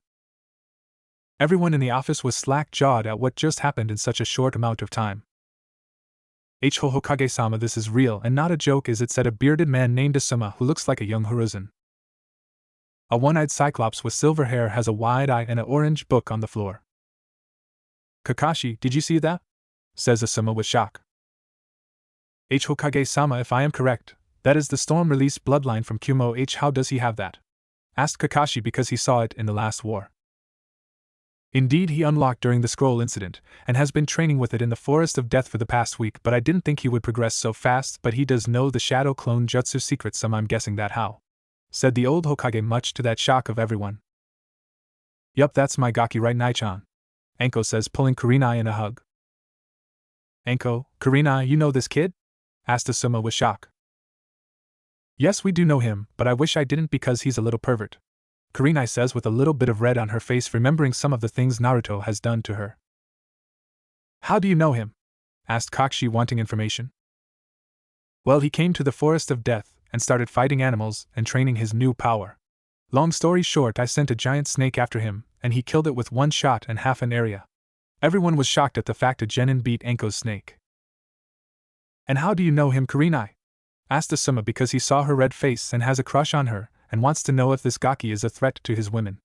Everyone in the office was slack-jawed at what just happened in such a short amount of time. Hokage-sama, this is real and not a joke, is it? Said a bearded man named Asuma, who looks like a young Hiruzen. A one-eyed cyclops with silver hair has a wide eye and an orange book on the floor. Kakashi, did you see that? Says Asuma with shock. Hokage-sama, if I am correct, that is the storm-released bloodline from Kumo. How does he have that? Asked Kakashi, because he saw it in the last war. Indeed, he unlocked during the scroll incident, and has been training with it in the Forest of Death for the past week, but I didn't think he would progress so fast. But he does know the Shadow Clone Jutsu secret, so I'm guessing that how? Said the old Hokage, much to that shock of everyone. Yup, that's my Gaki right, Nai-chan, Anko says, pulling Kurenai in a hug. Anko, Kurenai, you know this kid? Asked Asuma with shock. Yes, we do know him, but I wish I didn't, because he's a little pervert, Kurenai says with a little bit of red on her face, remembering some of the things Naruto has done to her. How do you know him? Asked Kakashi, wanting information. Well, he came to the Forest of Death and started fighting animals and training his new power. Long story short, I sent a giant snake after him, and he killed it with one shot and half an area. Everyone was shocked at the fact a genin beat Anko's snake. And how do you know him, Kurenai? Asked Asuma, because he saw her red face and has a crush on her, and wants to know if this Gaki is a threat to his women.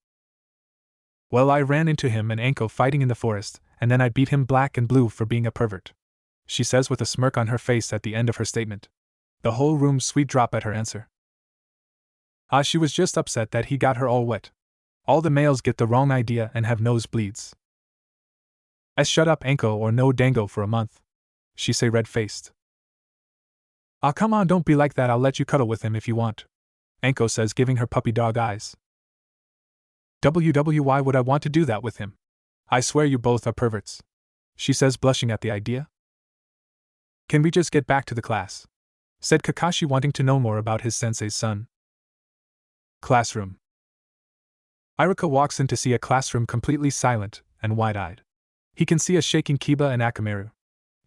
Well, I ran into him and Anko fighting in the forest, and then I beat him black and blue for being a pervert, she says with a smirk on her face at the end of her statement. The whole room sweet drop at her answer. She was just upset that he got her all wet. All the males get the wrong idea and have nosebleeds. Shut up, Anko, or no dango for a month, she say red-faced. Come on, don't be like that, I'll let you cuddle with him if you want, Anko says, giving her puppy dog eyes. Why would I want to do that with him? I swear you both are perverts, she says, blushing at the idea. Can we just get back to the class? Said Kakashi, wanting to know more about his sensei's son. Classroom. Iruka walks in to see a classroom completely silent and wide-eyed. He can see a shaking Kiba and Akamaru.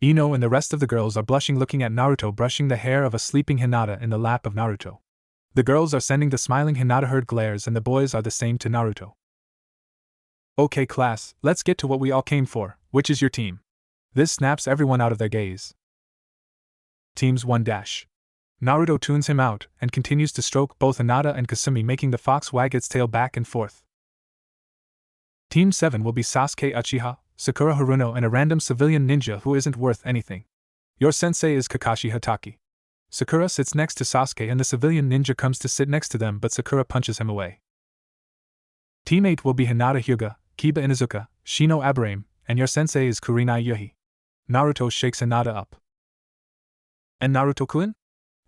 Ino and the rest of the girls are blushing, looking at Naruto brushing the hair of a sleeping Hinata in the lap of Naruto. The girls are sending the smiling Hinata herd glares, and the boys are the same to Naruto. Okay, class, let's get to what we all came for. Which is your team? This snaps everyone out of their gaze. Teams 1 dash. Naruto tunes him out and continues to stroke both Hinata and Kasumi, making the fox wag its tail back and forth. Team 7 will be Sasuke Uchiha, Sakura Haruno, and a random civilian ninja who isn't worth anything. Your sensei is Kakashi Hatake. Sakura sits next to Sasuke and the civilian ninja comes to sit next to them, but Sakura punches him away. Teammate will be Hinata Hyuga, Kiba Inuzuka, Shino Aburame, and your sensei is Kurenai Yuhi. Naruto shakes Hinata up. And Naruto-kun?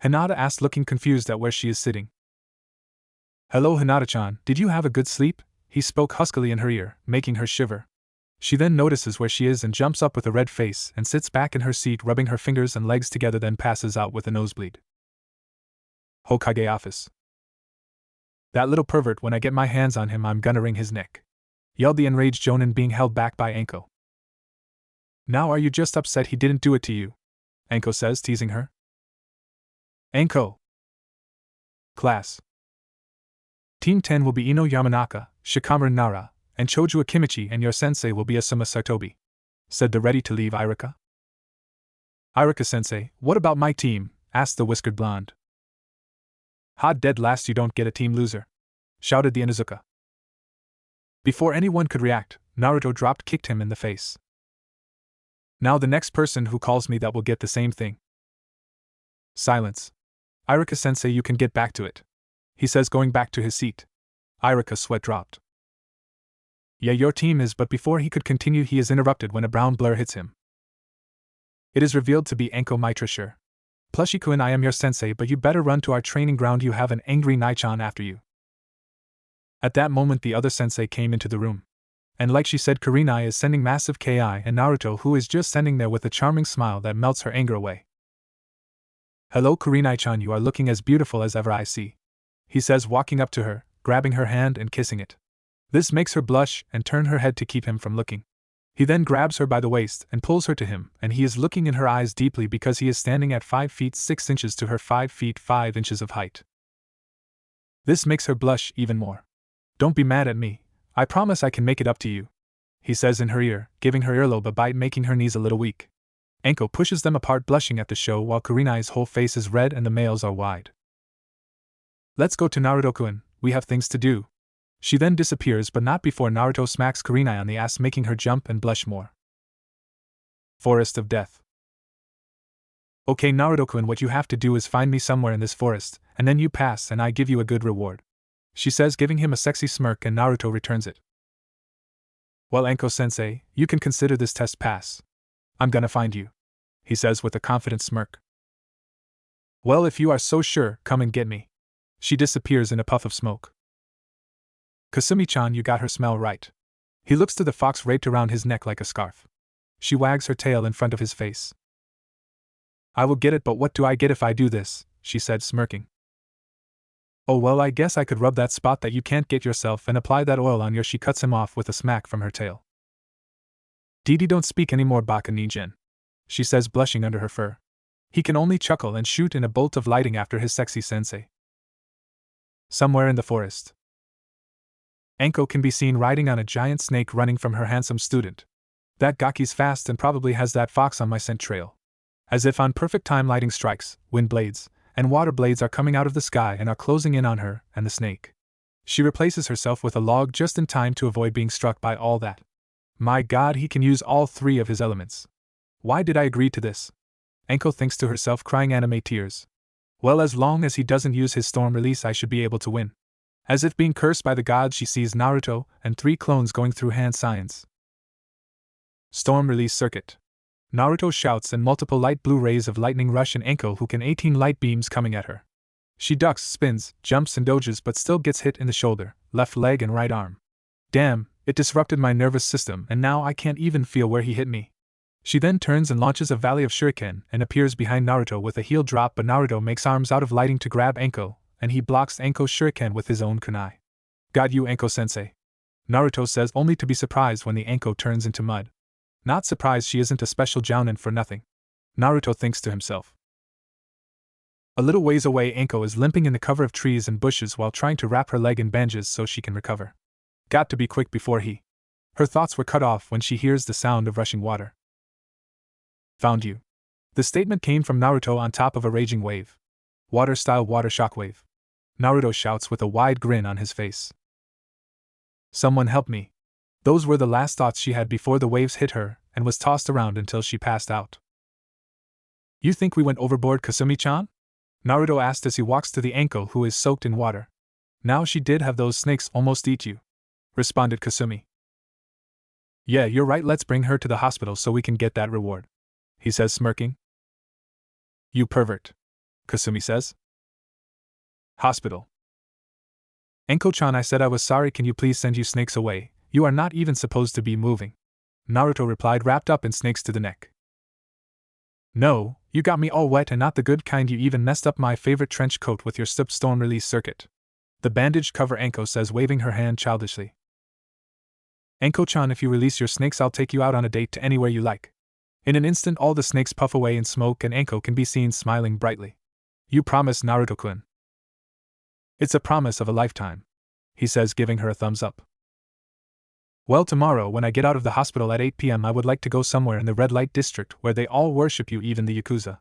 Hinata asked, looking confused at where she is sitting. Hello Hinata-chan, did you have a good sleep? He spoke huskily in her ear, making her shiver. She then notices where she is and jumps up with a red face and sits back in her seat, rubbing her fingers and legs together, then passes out with a nosebleed. Hokage office. That little pervert, when I get my hands on him I'm gonna wring his neck, yelled the enraged Jonin, being held back by Anko. Now are you just upset he didn't do it to you? Anko says, teasing her. Anko. Class. Team 10 will be Ino Yamanaka, Shikamaru Nara, and Choju Akimichi, and your sensei will be Asuma Saitobi, said the ready-to-leave Irika. Irika-sensei, what about my team? Asked the whiskered blonde. Hot dead last, you don't get a team, loser, shouted the Inuzuka. Before anyone could react, Naruto kicked him in the face. Now the next person who calls me that will get the same thing. Silence. Irika-sensei, you can get back to it, he says, going back to his seat. Irika's sweat dropped. Yeah, your team is, but before he could continue he is interrupted when a brown blur hits him. It is revealed to be Anko Mitra. Plushie-kun, I am your sensei, but you better run to our training ground, you have an angry Nai-chan after you. At that moment the other sensei came into the room. And like she said, Kurenai is sending massive KI, and Naruto, who is just standing there with a charming smile that melts her anger away. Hello Kurenai-chan, you are looking as beautiful as ever I see, he says, walking up to her, grabbing her hand and kissing it. This makes her blush and turn her head to keep him from looking. He then grabs her by the waist and pulls her to him, and he is looking in her eyes deeply because he is standing at 5 feet 6 inches to her 5 feet 5 inches of height. This makes her blush even more. Don't be mad at me, I promise I can make it up to you, he says in her ear, giving her earlobe a bite, making her knees a little weak. Anko pushes them apart, blushing at the show, while Kurenai's whole face is red and the males are wide. Let's go to Naruto-kun, we have things to do. She then disappears, but not before Naruto smacks Kurenai on the ass, making her jump and blush more. Forest of Death. Okay Naruto-kun, what you have to do is find me somewhere in this forest, and then you pass and I give you a good reward, she says, giving him a sexy smirk, and Naruto returns it. Well Anko-sensei, you can consider this test pass. I'm gonna find you, he says with a confident smirk. Well, if you are so sure, come and get me. She disappears in a puff of smoke. Kasumi-chan, you got her smell right. He looks to the fox wrapped around his neck like a scarf. She wags her tail in front of his face. I will get it, but what do I get if I do this? She said, smirking. Oh well, I guess I could rub that spot that you can't get yourself and apply that oil on your. She cuts him off with a smack from her tail. Didi, don't speak anymore, Baka Nijin, she says, blushing under her fur. He can only chuckle and shoot in a bolt of lightning after his sexy sensei. Somewhere in the forest, Anko can be seen riding on a giant snake, running from her handsome student. That Gaki's fast and probably has that fox on my scent trail. As if on perfect time, lightning strikes, wind blades, and water blades are coming out of the sky and are closing in on her and the snake. She replaces herself with a log just in time to avoid being struck by all that. My god, he can use all 3 of his elements. Why did I agree to this? Anko thinks to herself, crying anime tears. Well, as long as he doesn't use his storm release I should be able to win. As if being cursed by the gods, she sees Naruto and 3 clones going through hand signs. Storm release circuit. Naruto shouts and multiple light blue rays of lightning rush in Anko, who can 18 light beams coming at her. She ducks, spins, jumps and dodges, but still gets hit in the shoulder, left leg and right arm. Damn, it disrupted my nervous system and now I can't even feel where he hit me. She then turns and launches a volley of shuriken and appears behind Naruto with a heel drop, but Naruto makes arms out of lighting to grab Anko, and he blocks Anko's shuriken with his own kunai. Got you, Anko-sensei, Naruto says, only to be surprised when the Anko turns into mud. Not surprised she isn't a special jounin for nothing, Naruto thinks to himself. A little ways away, Anko is limping in the cover of trees and bushes while trying to wrap her leg in bandages so she can recover. Got to be quick before he. Her thoughts were cut off when she hears the sound of rushing water. Found you. The statement came from Naruto on top of a raging wave. Water-style water shockwave. Naruto shouts with a wide grin on his face. Someone help me. Those were the last thoughts she had before the waves hit her and was tossed around until she passed out. You think we went overboard, Kasumi-chan? Naruto asked as he walks to the ankle who is soaked in water. Now she did have those snakes almost eat you, responded Kasumi. Yeah, you're right, let's bring her to the hospital so we can get that reward, he says smirking. You pervert, Kasumi says. Hospital. Enko-chan, I said I was sorry, can you please send you snakes away, you are not even supposed to be moving, Naruto replied, wrapped up in snakes to the neck. No, you got me all wet and not the good kind, you even messed up my favorite trench coat with your storm release circuit, the bandaged cover Enko says, waving her hand childishly. Enko-chan, if you release your snakes I'll take you out on a date to anywhere you like. In an instant all the snakes puff away in smoke and Enko can be seen smiling brightly. You promise, Naruto-kun? It's a promise of a lifetime, he says, giving her a thumbs up. Well, tomorrow when I get out of the hospital at 8 p.m. I would like to go somewhere in the red light district where they all worship you, even the Yakuza,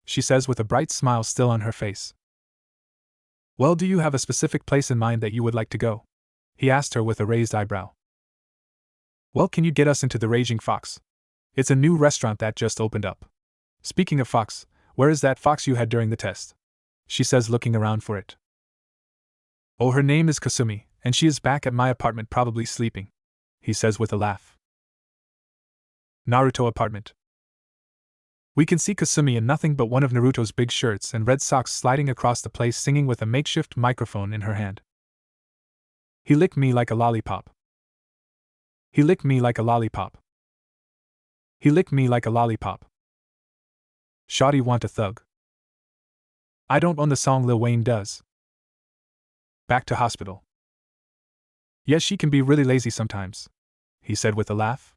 she says with a bright smile still on her face. Well, do you have a specific place in mind that you would like to go? He asked her with a raised eyebrow. Well, can you get us into the Raging Fox? It's a new restaurant that just opened up. Speaking of fox, where is that fox you had during the test? She says, looking around for it. Oh, her name is Kasumi, and she is back at my apartment probably sleeping, he says with a laugh. Naruto apartment. We can see Kasumi in nothing but one of Naruto's big shirts and red socks sliding across the place, singing with a makeshift microphone in her hand. He licked me like a lollipop. He licked me like a lollipop. He licked me like a lollipop. Shawty want a thug. I don't own the song, Lil Wayne does. Back to hospital. Yes, she can be really lazy sometimes, he said with a laugh.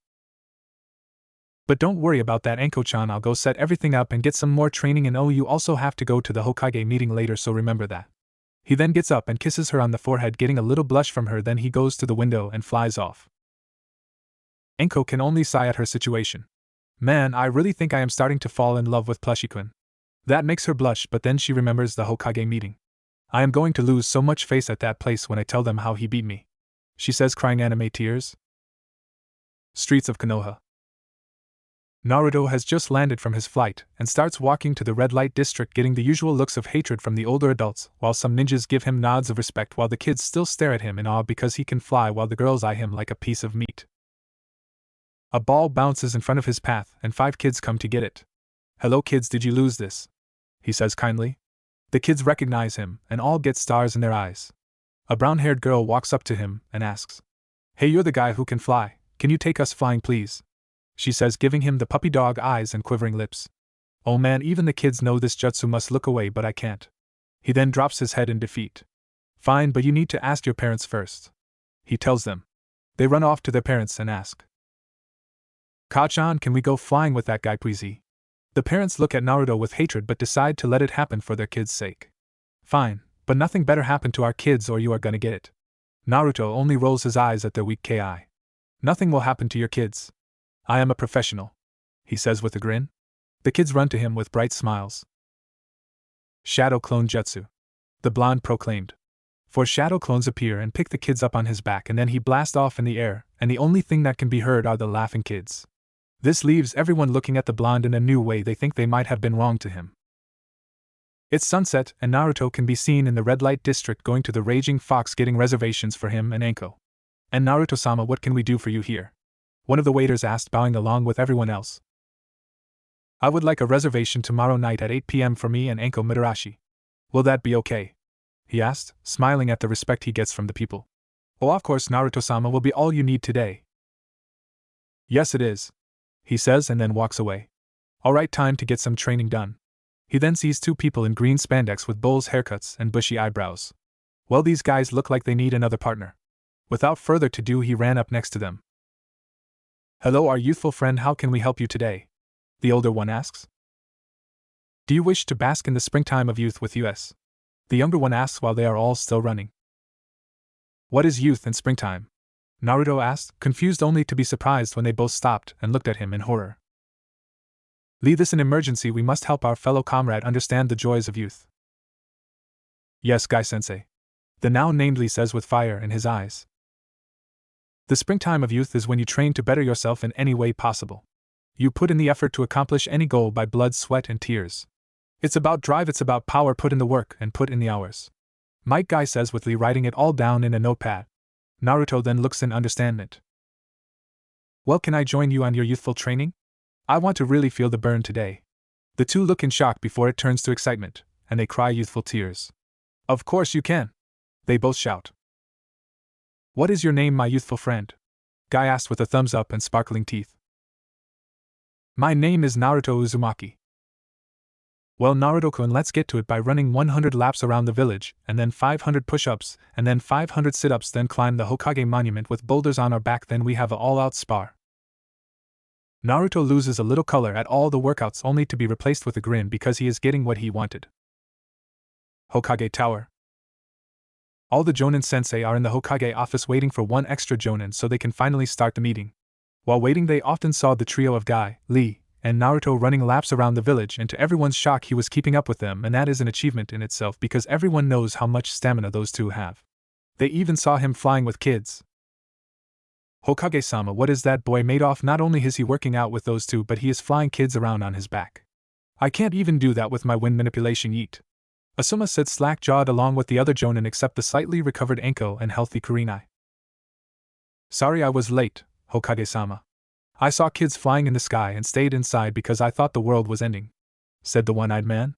But don't worry about that, Enko-chan, I'll go set everything up and get some more training, and oh, you also have to go to the Hokage meeting later, so remember that. He then gets up and kisses her on the forehead, getting a little blush from her, then he goes to the window and flies off. Enko can only sigh at her situation. Man, I really think I am starting to fall in love with Plushie-kun. That makes her blush, but then she remembers the Hokage meeting. I am going to lose so much face at that place when I tell them how he beat me, she says, crying anime tears. Streets of Konoha. Naruto has just landed from his flight and starts walking to the red light district, getting the usual looks of hatred from the older adults, while some ninjas give him nods of respect while the kids still stare at him in awe because he can fly, while the girls eye him like a piece of meat. A ball bounces in front of his path and 5 kids come to get it. Hello kids, did you lose this? He says kindly. The kids recognize him and all get stars in their eyes. A brown-haired girl walks up to him and asks, Hey, you're the guy who can fly, can you take us flying please? She says, giving him the puppy dog eyes and quivering lips. Oh man, even the kids know this jutsu, must look away but I can't. He then drops his head in defeat. Fine, but you need to ask your parents first, he tells them. They run off to their parents and ask, Ka-chan, can we go flying with that guy please? The parents look at Naruto with hatred but decide to let it happen for their kids' sake. Fine, but nothing better happen to our kids or you are gonna get it. Naruto only rolls his eyes at their weak ki. Nothing will happen to your kids. I am a professional, he says with a grin. The kids run to him with bright smiles. Shadow clone jutsu, the blonde proclaimed. 4 shadow clones appear and pick the kids up on his back, and then he blasts off in the air, and the only thing that can be heard are the laughing kids. This leaves everyone looking at the blonde in a new way. They think they might have been wrong to him. It's sunset, and Naruto can be seen in the red light district going to the Raging Fox, getting reservations for him and Enko. And Naruto-sama, what can we do for you here? One of the waiters asked, bowing along with everyone else. I would like a reservation tomorrow night at 8 p.m. for me and Enko Mitarashi. Will that be okay? He asked, smiling at the respect he gets from the people. Oh, of course, Naruto-sama will be all you need today. Yes, it is, he says, and then walks away. Alright, time to get some training done. He then sees 2 people in green spandex with bowls haircuts and bushy eyebrows. Well, these guys look like they need another partner. Without further ado, he ran up next to them. Hello, our youthful friend, how can we help you today? The older one asks. Do you wish to bask in the springtime of youth with us? The younger one asks while they are all still running. What is youth and springtime? Naruto asked, confused only to be surprised when they both stopped and looked at him in horror. Leave this an emergency, we must help our fellow comrade understand the joys of youth. Yes, Guy-sensei. The now named Lee says with fire in his eyes. The springtime of youth is when you train to better yourself in any way possible. You put in the effort to accomplish any goal by blood, sweat, and tears. It's about drive, it's about power, put in the work and put in the hours. Might Guy says with Lee writing it all down in a notepad. Naruto then looks in understandment. Well, can I join you on your youthful training? I want to really feel the burn today. The two look in shock before it turns to excitement, and they cry youthful tears. Of course you can. They both shout. What is your name, my youthful friend? Guy asked with a thumbs up and sparkling teeth. My name is Naruto Uzumaki. Well, Naruto-kun, let's get to it by running 100 laps around the village, and then 500 push-ups, and then 500 sit-ups, then climb the Hokage monument with boulders on our back, then we have a all-out spar. Naruto loses a little color at all the workouts only to be replaced with a grin because he is getting what he wanted. Hokage Tower. All the Jonin sensei are in the Hokage office waiting for one extra Jonin so they can finally start the meeting. While waiting, they often saw the trio of Guy, Lee, and Naruto running laps around the village, and to everyone's shock he was keeping up with them, and that is an achievement in itself because everyone knows how much stamina those two have. They even saw him flying with kids. Hokage-sama, what is that boy made of? Not only is he working out with those two, but he is flying kids around on his back. I can't even do that with my wind manipulation yeet. Asuma said, slack-jawed along with the other Jonin except the slightly recovered Anko and healthy Kurenai. Sorry I was late, Hokage-sama. I saw kids flying in the sky and stayed inside because I thought the world was ending, said the one-eyed man.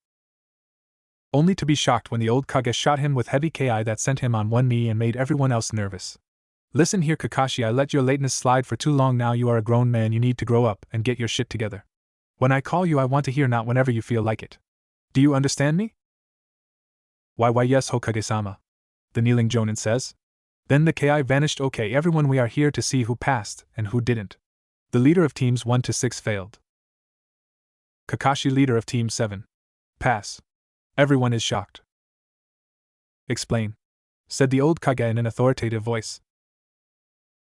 Only to be shocked when the old Kage shot him with heavy ki that sent him on one knee and made everyone else nervous. Listen here, Kakashi, I let your lateness slide for too long now. You are a grown man, you need to grow up and get your shit together. When I call you, I want to hear, not whenever you feel like it. Do you understand me? Why yes, Hokage-sama, the kneeling Jonin says. Then the ki vanished. Okay, everyone, we are here to see who passed and who didn't. The leader of teams 1 to 6 failed. Kakashi, leader of team 7. Pass. Everyone is shocked. Explain, said the old Kage in an authoritative voice.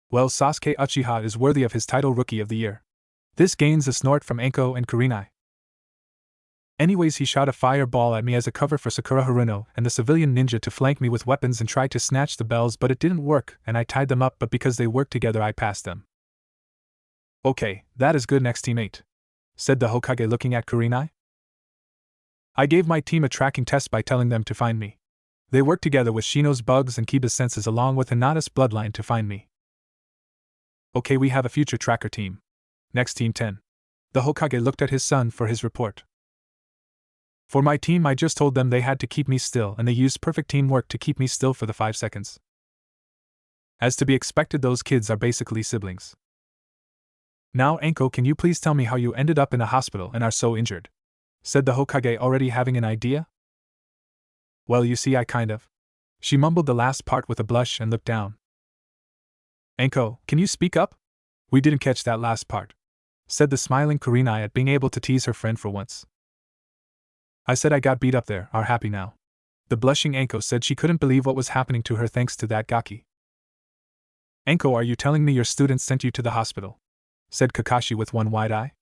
Well, Sasuke Uchiha is worthy of his title Rookie of the Year. This gains a snort from Anko and Kurenai. Anyways, he shot a fireball at me as a cover for Sakura Haruno and the civilian ninja to flank me with weapons and tried to snatch the bells, but it didn't work and I tied them up, but because they worked together I passed them. Okay, that is good. Next teammate, said the Hokage looking at Kurenai. I gave my team a tracking test by telling them to find me. They worked together with Shino's bugs and Kiba's senses along with Hinata's bloodline to find me. Okay, we have a future tracker team. Next, team 10. The Hokage looked at his son for his report. For my team, I just told them they had to keep me still, and they used perfect teamwork to keep me still for the 5 seconds. As to be expected, those kids are basically siblings. Now, Anko, can you please tell me how you ended up in a hospital and are so injured? Said the Hokage, already having an idea. Well, you see, I kind of. She mumbled the last part with a blush and looked down. Anko, can you speak up? We didn't catch that last part, said the smiling Kurenai at being able to tease her friend for once. I said I got beat up there, are happy now. The blushing Anko said she couldn't believe what was happening to her thanks to that Gaki. Anko, are you telling me your students sent you to the hospital? Said Kakashi with one wide eye.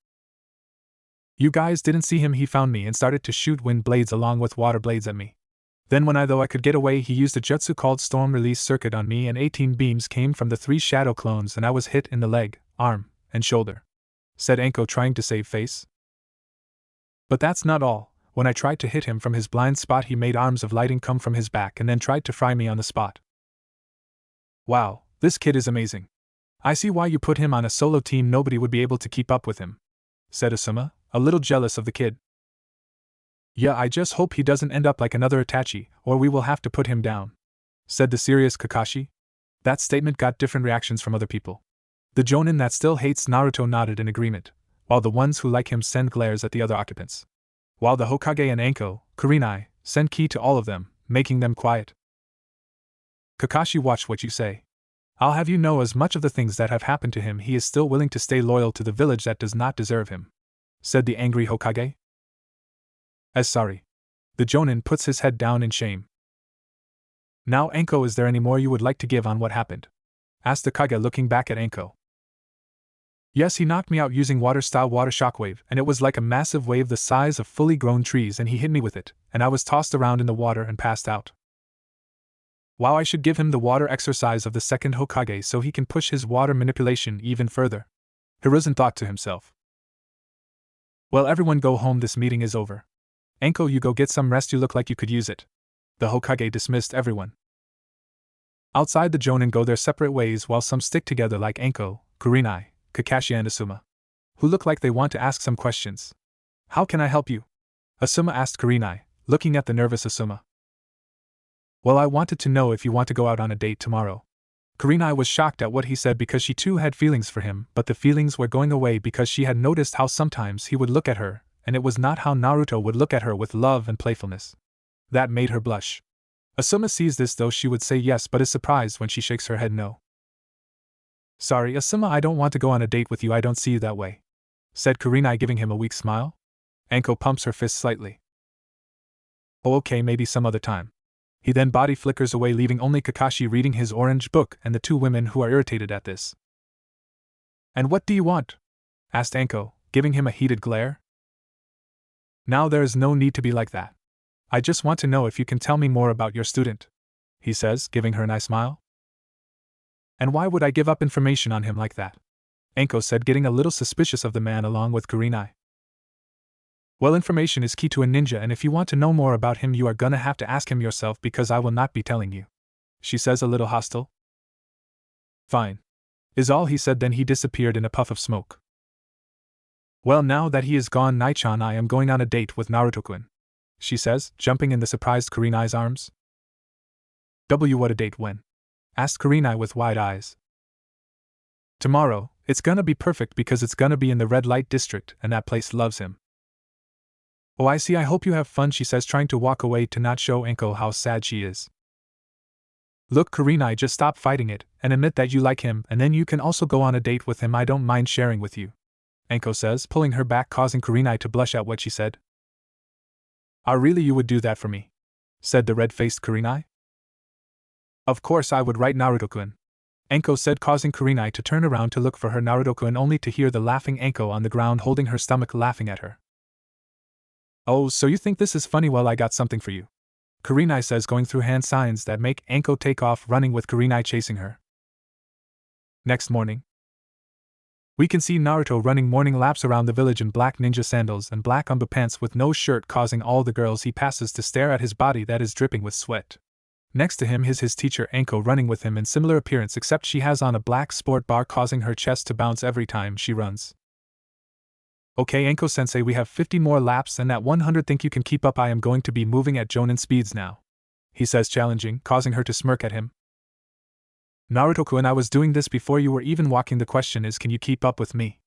You guys didn't see him, he found me and started to shoot wind blades along with water blades at me. Then when I could get away, he used a jutsu called Storm Release Circuit on me and 18 beams came from the 3 shadow clones and I was hit in the leg, arm, and shoulder, said Anko trying to save face. But that's not all. When I tried to hit him from his blind spot, he made arms of lighting come from his back and then tried to fry me on the spot. Wow, this kid is amazing. I see why you put him on a solo team, nobody would be able to keep up with him, said Asuma, a little jealous of the kid. Yeah, I just hope he doesn't end up like another Itachi, or we will have to put him down, said the serious Kakashi. That statement got different reactions from other people. The Jonin that still hates Naruto nodded in agreement, while the ones who like him send glares at the other occupants. While the Hokage and Anko, Kurenai, send ki to all of them, making them quiet. Kakashi, watch what you say. I'll have you know, as much of the things that have happened to him, he is still willing to stay loyal to the village that does not deserve him, said the angry Hokage. As sorry. The Jonin puts his head down in shame. Now, Anko, is there any more you would like to give on what happened? Asked the Kage looking back at Anko. Yes, he knocked me out using water-style water shockwave, and it was like a massive wave the size of fully grown trees, and he hit me with it, and I was tossed around in the water and passed out. Wow, I should give him the water exercise of the second Hokage so he can push his water manipulation even further, Hiruzen thought to himself. Well, everyone go home, this meeting is over. Anko, you go get some rest, you look like you could use it. The Hokage dismissed everyone. Outside, the Jonin go their separate ways while some stick together like Anko, Kurenai, Kakashi and Asuma, who look like they want to ask some questions. How can I help you? Asuma asked Kurenai, looking at the nervous Asuma. Well, I wanted to know if you want to go out on a date tomorrow. Kurenai was shocked at what he said because she too had feelings for him, but the feelings were going away because she had noticed how sometimes he would look at her, and it was not how Naruto would look at her with love and playfulness. That made her blush. Asuma sees this, though she would say yes but is surprised when she shakes her head no. Sorry, Asuma, I don't want to go on a date with you, I don't see you that way, said Kurenai, giving him a weak smile. Anko pumps her fist slightly. Oh, okay, maybe some other time. He then body flickers away, leaving only Kakashi reading his orange book and the two women who are irritated at this. And what do you want? Asked Anko, giving him a heated glare. Now there is no need to be like that. I just want to know if you can tell me more about your student, he says, giving her a nice smile. And why would I give up information on him like that? Anko said, getting a little suspicious of the man along with Kurenai. Well, information is key to a ninja, and if you want to know more about him you are gonna have to ask him yourself because I will not be telling you, she says, a little hostile. Fine, is all he said. Then he disappeared in a puff of smoke. Well, now that he is gone, Nai-chan, I am going on a date with Naruto-kun, she says, jumping in the surprised Kurenai's arms. What a date, when? Asked Kurenai with wide eyes. Tomorrow, it's gonna be perfect because it's gonna be in the red light district and that place loves him. Oh, I see, I hope you have fun, she says, trying to walk away to not show Anko how sad she is. Look, Kurenai, just stop fighting it and admit that you like him, and then you can also go on a date with him. I don't mind sharing with you, Anko says, pulling her back, causing Kurenai to blush at what she said. Ah, really, you would do that for me? Said the red-faced Kurenai. Of course I would, right, Naruto-kun? Anko said, causing Kurenai to turn around to look for her Naruto-kun, only to hear the laughing Anko on the ground holding her stomach laughing at her. Oh, so you think this is funny? Well, I got something for you, Kurenai says, going through hand signs that make Anko take off running, with Kurenai chasing her. Next morning, we can see Naruto running morning laps around the village in black ninja sandals and black underpants with no shirt, causing all the girls he passes to stare at his body that is dripping with sweat. Next to him is his teacher Anko, running with him in similar appearance, except she has on a black sport bar, causing her chest to bounce every time she runs. Okay, Anko-sensei, we have 50 more laps and that 100. Think you can keep up? I am going to be moving at Jonin speeds now, he says, challenging, causing her to smirk at him. Naruto-kun, I was doing this before you were even walking. The question is, can you keep up with me?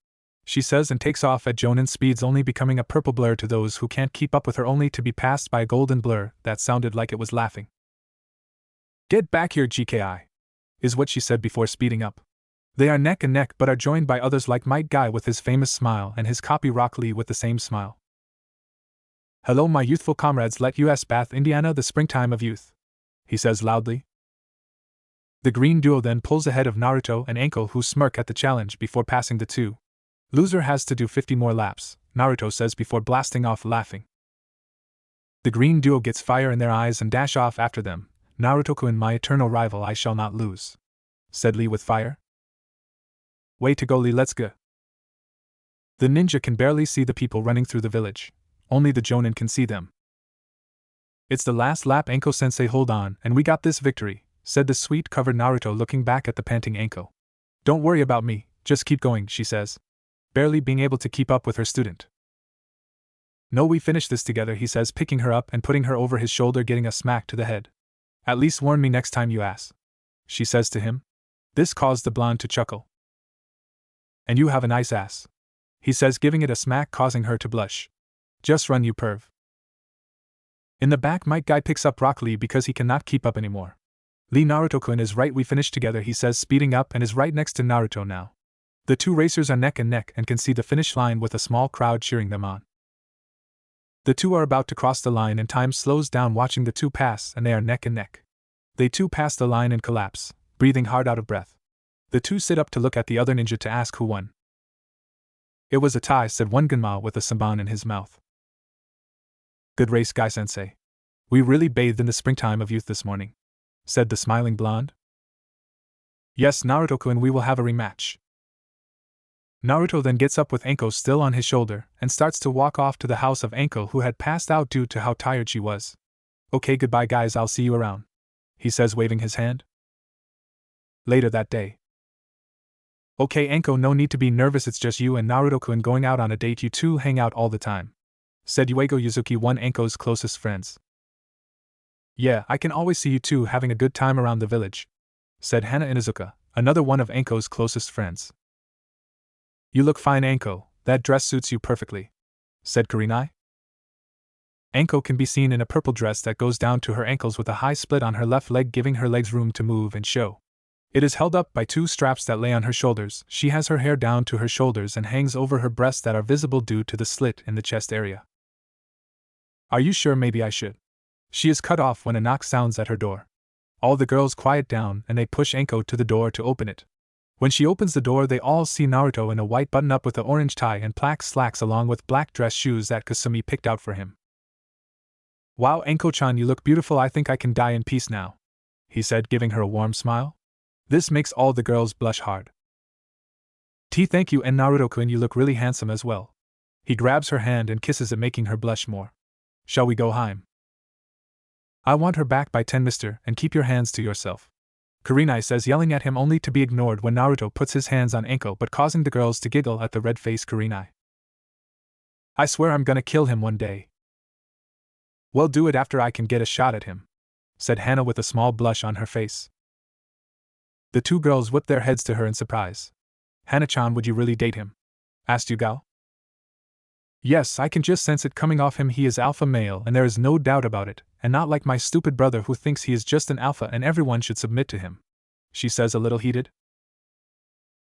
She says, and takes off at Jonin speeds, only becoming a purple blur to those who can't keep up with her, only to be passed by a golden blur that sounded like it was laughing. Get back here, GKI, is what she said before speeding up. They are neck and neck but are joined by others like Might Guy with his famous smile and his copy Rock Lee with the same smile. Hello, my youthful comrades, let US Bath, Indiana, the springtime of youth, he says loudly. The green duo then pulls ahead of Naruto and Anko, who smirk at the challenge before passing the two. Loser has to do 50 more laps, Naruto says before blasting off laughing. The green duo gets fire in their eyes and dash off after them. Naruto-kun, my eternal rival, I shall not lose, said Lee with fire. Way to go, Lee, let's go. The ninja can barely see the people running through the village. Only the Jonin can see them. It's the last lap, Anko-sensei, hold on, and we got this victory, said the sweat-covered Naruto, looking back at the panting Anko. Don't worry about me, just keep going, she says, barely being able to keep up with her student. No, we finish this together, he says, picking her up and putting her over his shoulder, getting a smack to the head. At least warn me next time, you ass, she says to him. This caused the blonde to chuckle. And you have a nice ass, he says, giving it a smack, causing her to blush. Just run, you perv. In the back, Might Guy picks up Rock Lee because he cannot keep up anymore. Lee, Naruto-kun is right, we finished together, he says, speeding up, and is right next to Naruto now. The two racers are neck and neck and can see the finish line with a small crowd cheering them on. The two are about to cross the line and time slows down watching the two pass, and they are neck and neck. They two pass the line and collapse, breathing hard, out of breath. The two sit up to look at the other ninja to ask who won. It was a tie, said one Gunma with a samban in his mouth. Good race, Guy-sensei. We really bathed in the springtime of youth this morning, said the smiling blonde. Yes, Naruto-kun, we will have a rematch. Naruto then gets up with Anko still on his shoulder and starts to walk off to the house of Anko, who had passed out due to how tired she was. Okay, goodbye guys, I'll see you around, he says, waving his hand. Later that day. Okay Anko, no need to be nervous, it's just you and Naruto-kun going out on a date, you two hang out all the time, said Yuego Yuzuki, one Anko's closest friends. Yeah, I can always see you two having a good time around the village, said Hana Inuzuka, another one of Anko's closest friends. You look fine Anko, that dress suits you perfectly, said Kurenai. Anko can be seen in a purple dress that goes down to her ankles with a high split on her left leg, giving her legs room to move and show. It is held up by two straps that lay on her shoulders. She has her hair down to her shoulders and hangs over her breasts that are visible due to the slit in the chest area. Are you sure maybe I should? She is cut off when a knock sounds at her door. All the girls quiet down and they push Anko to the door to open it. When she opens the door, they all see Naruto in a white button-up with an orange tie and black slacks along with black dress shoes that Kasumi picked out for him. Wow, Anko-chan, you look beautiful, I think I can die in peace now, he said, giving her a warm smile. This makes all the girls blush hard. Thank you, and Naruto-kun, you look really handsome as well. He grabs her hand and kisses it, making her blush more. Shall we go home? I want her back by 10, mister, and keep your hands to yourself, Kurenai says, yelling at him only to be ignored when Naruto puts his hands on Anko, but causing the girls to giggle at the red-faced Kurenai. I swear I'm gonna kill him one day. Well, do it after I can get a shot at him, said Hana with a small blush on her face. The two girls whipped their heads to her in surprise. Hana-chan, would you really date him? Asked Yugao. Yes, I can just sense it coming off him. He is alpha male and there is no doubt about it, and not like my stupid brother who thinks he is just an alpha and everyone should submit to him, she says, a little heated.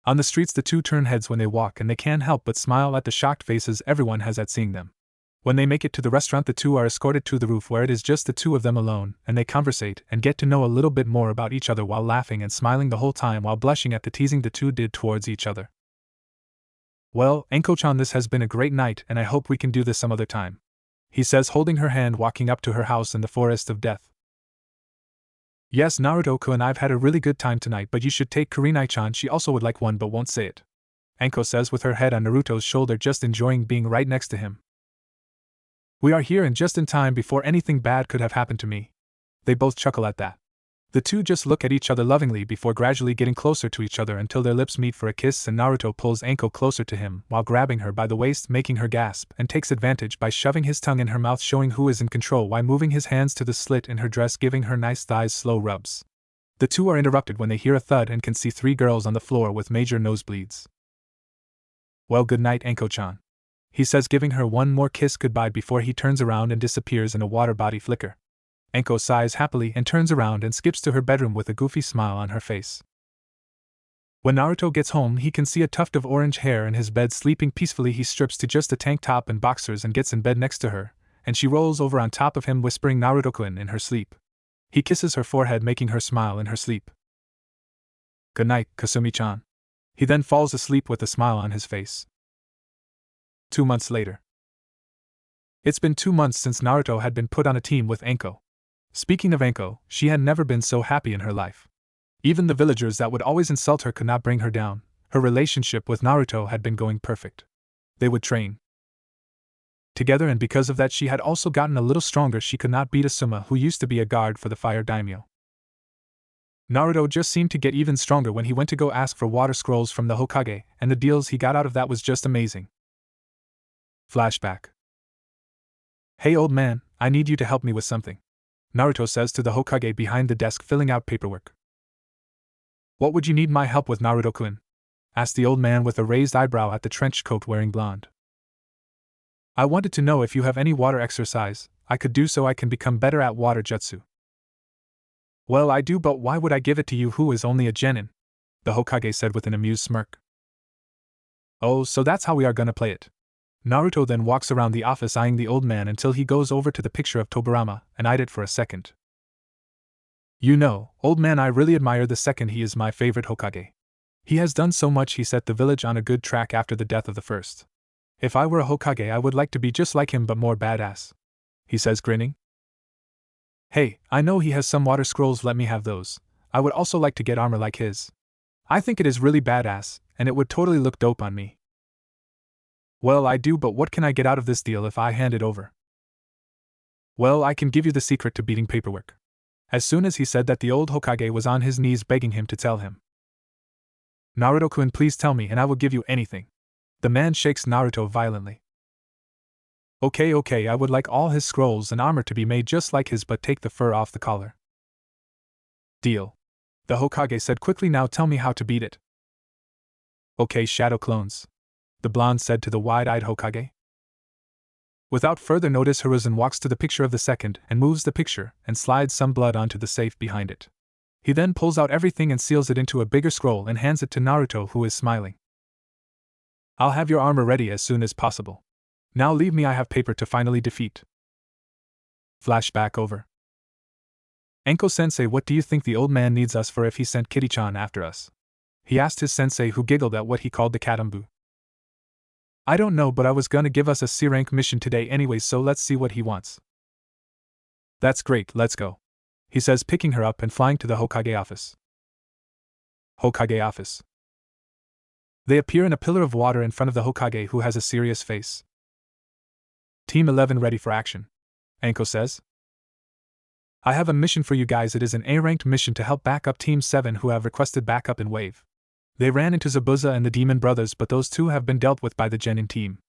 On the streets the two turn heads when they walk and they can't help but smile at the shocked faces everyone has at seeing them. When they make it to the restaurant, the two are escorted to the roof where it is just the two of them alone, and they conversate and get to know a little bit more about each other while laughing and smiling the whole time while blushing at the teasing the two did towards each other. Well, Anko-chan, this has been a great night and I hope we can do this some other time, he says, holding her hand, walking up to her house in the forest of death. Yes, Naruto-kun, I've had a really good time tonight, but you should take Kurenai-chan, she also would like one but won't say it, Anko says with her head on Naruto's shoulder, just enjoying being right next to him. We are here and just in time before anything bad could have happened to me. They both chuckle at that. The two just look at each other lovingly before gradually getting closer to each other until their lips meet for a kiss, and Naruto pulls Anko closer to him while grabbing her by the waist, making her gasp, and takes advantage by shoving his tongue in her mouth, showing who is in control while moving his hands to the slit in her dress, giving her nice thighs slow rubs. The two are interrupted when they hear a thud and can see three girls on the floor with major nosebleeds. Well, good night, Anko-chan, he says, giving her one more kiss goodbye before he turns around and disappears in a water body flicker. Anko sighs happily and turns around and skips to her bedroom with a goofy smile on her face. When Naruto gets home, he can see a tuft of orange hair in his bed sleeping peacefully. He strips to just a tank top and boxers and gets in bed next to her, and she rolls over on top of him, whispering Naruto-kun in her sleep. He kisses her forehead, making her smile in her sleep. Good night, Kasumi-chan. He then falls asleep with a smile on his face. 2 months later. It's been 2 months since Naruto had been put on a team with Anko. Speaking of Anko, she had never been so happy in her life. Even the villagers that would always insult her could not bring her down. Her relationship with Naruto had been going perfect. They would train together, and because of that she had also gotten a little stronger. She could not beat Asuma, who used to be a guard for the fire daimyo. Naruto just seemed to get even stronger when he went to go ask for water scrolls from the Hokage, and the deals he got out of that was just amazing. Flashback. Hey old man, I need you to help me with something, Naruto says to the Hokage behind the desk filling out paperwork. What would you need my help with, Naruto-kun? Asked the old man with a raised eyebrow at the trench coat wearing blonde. I wanted to know if you have any water exercise I could do so I can become better at water jutsu. Well, I do, but why would I give it to you who is only a genin? The Hokage said with an amused smirk. Oh, so that's how we are gonna play it. Naruto then walks around the office eyeing the old man until he goes over to the picture of Tobirama and eyed it for a second. You know, old man, I really admire the second. He is my favorite Hokage. He has done so much. He set the village on a good track after the death of the first. If I were a Hokage, I would like to be just like him but more badass, he says, grinning. Hey, I know he has some water scrolls, let me have those. I would also like to get armor like his. I think it is really badass, and it would totally look dope on me, Well, I do, but what can I get out of this deal if I hand it over? Well, I can give you the secret to beating paperwork. As soon as he said that, the old Hokage was on his knees begging him to tell him. Naruto-kun, please tell me and I will give you anything. The man shakes Naruto violently. Okay, I would like all his scrolls and armor to be made just like his, but take the fur off the collar. Deal. The Hokage said quickly. Now tell me how to beat it. Okay, shadow clones. The blonde said to the wide-eyed Hokage. Without further notice, Hiruzen walks to the picture of the second and moves the picture and slides some blood onto the safe behind it. He then pulls out everything and seals it into a bigger scroll and hands it to Naruto, who is smiling. I'll have your armor ready as soon as possible. Now leave me, I have paper to finally defeat. Flashback over. Enko-sensei, what do you think the old man needs us for if he sent Kitty-chan after us? He asked his sensei, who giggled at what he called the katambu. I don't know, but I was gonna give us a C-rank mission today anyway, so let's see what he wants. That's great, let's go, he says, picking her up and flying to the Hokage office. Hokage office. They appear in a pillar of water in front of the Hokage, who has a serious face. Team 11 ready for action, Anko says. I have a mission for you guys. It is an A-ranked mission to help back up Team 7, who have requested backup in Wave. They ran into Zabuza and the Demon Brothers, but those two have been dealt with by the Genin team.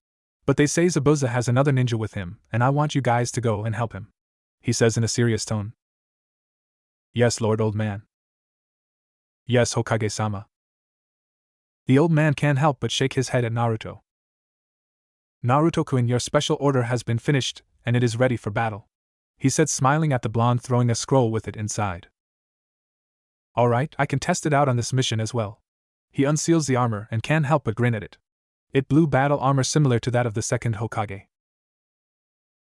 But they say Zabuza has another ninja with him, and I want you guys to go and help him, he says in a serious tone. Yes, Lord Old Man. Yes, Hokage-sama. The old man can't help but shake his head at Naruto. Naruto-kun, your special order has been finished, and it is ready for battle, he said, smiling at the blonde, throwing a scroll with it inside. Alright, I can test it out on this mission as well. He unseals the armor and can't help but grin at it. It blue battle armor similar to that of the second Hokage.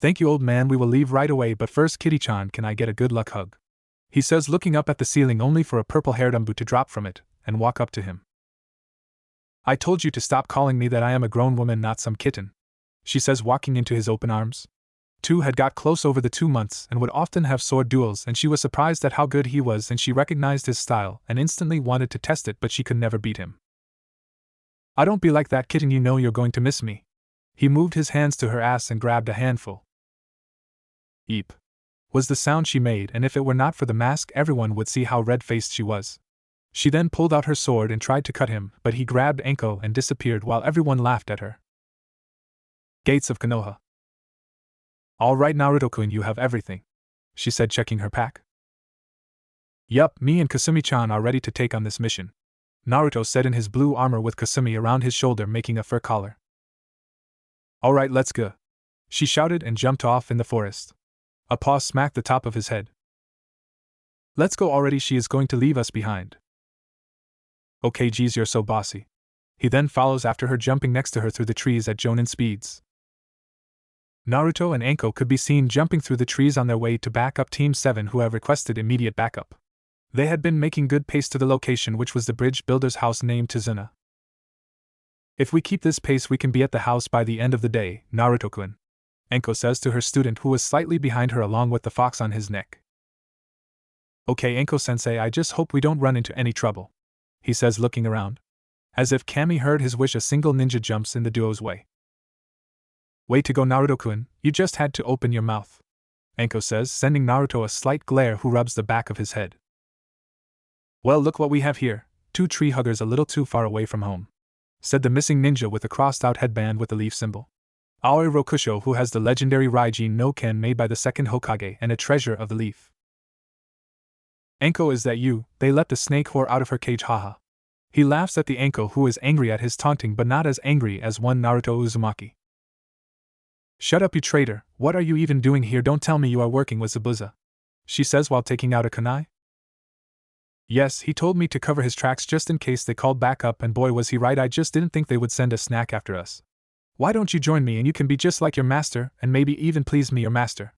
Thank you, old man, we will leave right away, but first, Kitty-chan, can I get a good luck hug? He says, looking up at the ceiling only for a purple-haired Umbu to drop from it and walk up to him. I told you to stop calling me that. I am a grown woman, not some kitten, she says, walking into his open arms. Two had got close over the 2 months and would often have sword duels, and she was surprised at how good he was, and she recognized his style and instantly wanted to test it, but she could never beat him. I don't be like that, kitten, you know you're going to miss me. He moved his hands to her ass and grabbed a handful. Eep, was the sound she made, and if it were not for the mask, everyone would see how red-faced she was. She then pulled out her sword and tried to cut him, but he grabbed Anko and disappeared while everyone laughed at her. Gates of Konoha. All right, Naruto-kun, you have everything, she said, checking her pack. Yup, me and Kasumi-chan are ready to take on this mission, Naruto said in his blue armor with Kasumi around his shoulder making a fur collar. Alright, let's go, she shouted and jumped off in the forest. A paw smacked the top of his head. Let's go already, she is going to leave us behind. Okay, geez, you're so bossy. He then follows after her, jumping next to her through the trees at Jonin speeds. Naruto and Anko could be seen jumping through the trees on their way to back up Team 7, who have requested immediate backup. They had been making good pace to the location, which was the bridge builder's house named Tizuna. If we keep this pace, we can be at the house by the end of the day, Naruto-kun, Anko says to her student, who was slightly behind her along with the fox on his neck. Okay, Anko-sensei, I just hope we don't run into any trouble, he says, looking around. As if Kami heard his wish, a single ninja jumps in the duo's way. Way to go, Naruto-kun, you just had to open your mouth, Anko says, sending Naruto a slight glare, who rubs the back of his head. Well, look what we have here, 2 tree huggers a little too far away from home, said the missing ninja with a crossed-out headband with the leaf symbol. Aoi Rokusho, who has the legendary Raijin no Ken made by the second Hokage and a treasure of the leaf. Anko, is that you? They let the snake whore out of her cage, haha. He laughs at the Anko, who is angry at his taunting, but not as angry as one Naruto Uzumaki. Shut up, you traitor, what are you even doing here? Don't tell me you are working with Zabuza, she says while taking out a kunai. Yes, he told me to cover his tracks just in case they called back up, and boy was he right, I just didn't think they would send a snack after us. Why don't you join me and you can be just like your master, and maybe even please me, your master?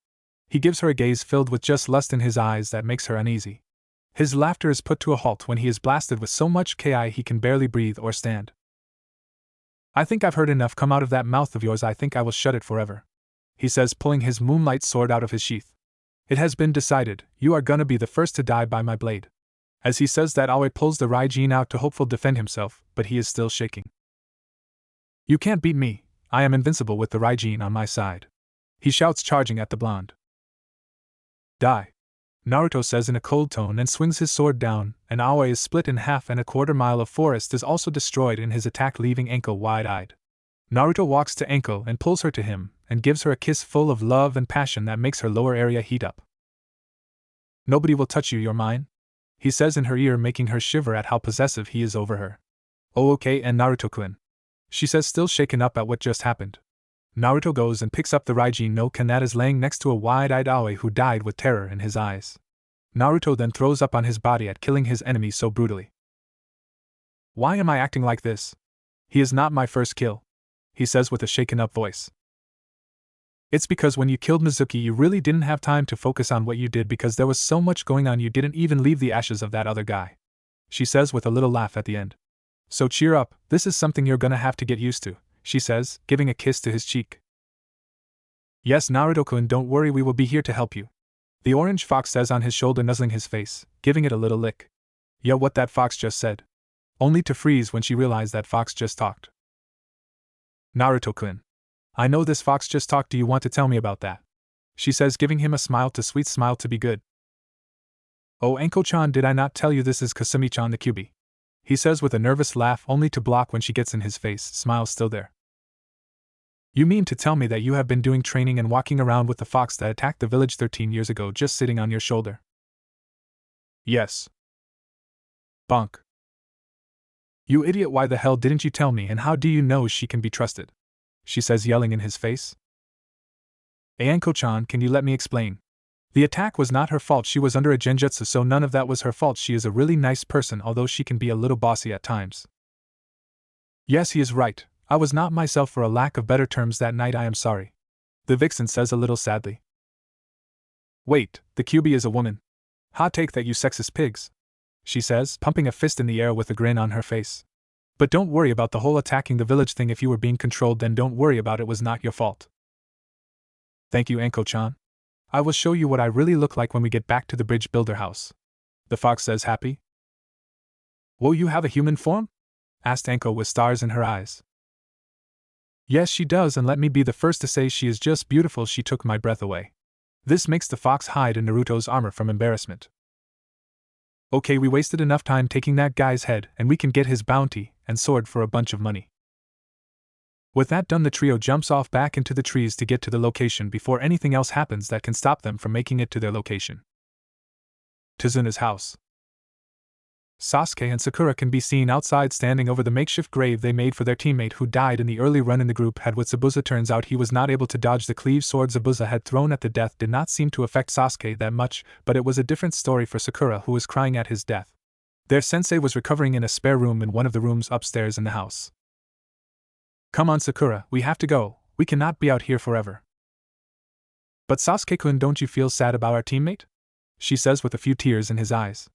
He gives her a gaze filled with just lust in his eyes that makes her uneasy. His laughter is put to a halt when he is blasted with so much ki he can barely breathe or stand. I think I've heard enough come out of that mouth of yours. I think I will shut it forever, he says, pulling his moonlight sword out of his sheath. It has been decided, you are gonna be the first to die by my blade. As he says that, Aoi pulls the Raijin out to hopefully defend himself, but he is still shaking. You can't beat me, I am invincible with the Raijin on my side. He shouts, charging at the blonde. Die. Naruto says in a cold tone and swings his sword down. An Aoi is split in half and a quarter-mile of forest is also destroyed in his attack, leaving Enko wide-eyed. Naruto walks to Enko and pulls her to him, and gives her a kiss full of love and passion that makes her lower area heat up. Nobody will touch you, you're mine, he says in her ear, making her shiver at how possessive he is over her. Oh okay, and Naruto-kun, she says, still shaken up at what just happened. Naruto goes and picks up the Raijin no Ken that is laying next to a wide-eyed Aoi who died with terror in his eyes. Naruto then throws up on his body at killing his enemy so brutally. Why am I acting like this? He is not my first kill, he says with a shaken-up voice. It's because when you killed Mizuki you really didn't have time to focus on what you did because there was so much going on you didn't even leave the ashes of that other guy, she says with a little laugh at the end. So cheer up, this is something you're gonna have to get used to, she says, giving a kiss to his cheek. Yes, Naruto-kun, don't worry, we will be here to help you, the orange fox says on his shoulder, nuzzling his face, giving it a little lick. Yeah, what that fox just said. Only to freeze when she realized that fox just talked. Naruto-kun, I know this fox just talked, do you want to tell me about that? She says, giving him a smile to sweet smile to be good. Oh Enko-chan, did I not tell you this is Kasumi-chan the Kyuubi? He says with a nervous laugh, only to block when she gets in his face, smile still there. You mean to tell me that you have been doing training and walking around with the fox that attacked the village 13 years ago just sitting on your shoulder? Yes. Bonk. You idiot, why the hell didn't you tell me, and how do you know she can be trusted? She says, yelling in his face. Enko-chan, can you let me explain? The attack was not her fault, she was under a genjutsu, so none of that was her fault. She is a really nice person, although she can be a little bossy at times. Yes, he is right, I was not myself for a lack of better terms that night, I am sorry, the vixen says a little sadly. Wait, the Kyuubi is a woman. Hot take that, you sexist pigs, she says, pumping a fist in the air with a grin on her face. But don't worry about the whole attacking the village thing. If you were being controlled, then don't worry about it, was not your fault. Thank you, Enko-chan. I will show you what I really look like when we get back to the bridge builder house, the fox says, happy. Will you have a human form? Asked Enko with stars in her eyes. Yes, she does, and let me be the first to say she is just beautiful. She took my breath away. This makes the fox hide in Naruto's armor from embarrassment. Okay, we wasted enough time taking that guy's head, and we can get his bounty and sword for a bunch of money. With that done, the trio jumps off back into the trees to get to the location before anything else happens that can stop them from making it to their location. Tizuna's house. Sasuke and Sakura can be seen outside standing over the makeshift grave they made for their teammate who died in the early run in the group had with Zabuza. Turns out he was not able to dodge the cleave sword Zabuza had thrown at the death. Did not seem to affect Sasuke that much, but it was a different story for Sakura, who was crying at his death. Their sensei was recovering in a spare room in one of the rooms upstairs in the house. Come on, Sakura, we have to go, we cannot be out here forever. But Sasuke-kun, don't you feel sad about our teammate? She says with a few tears in his eyes.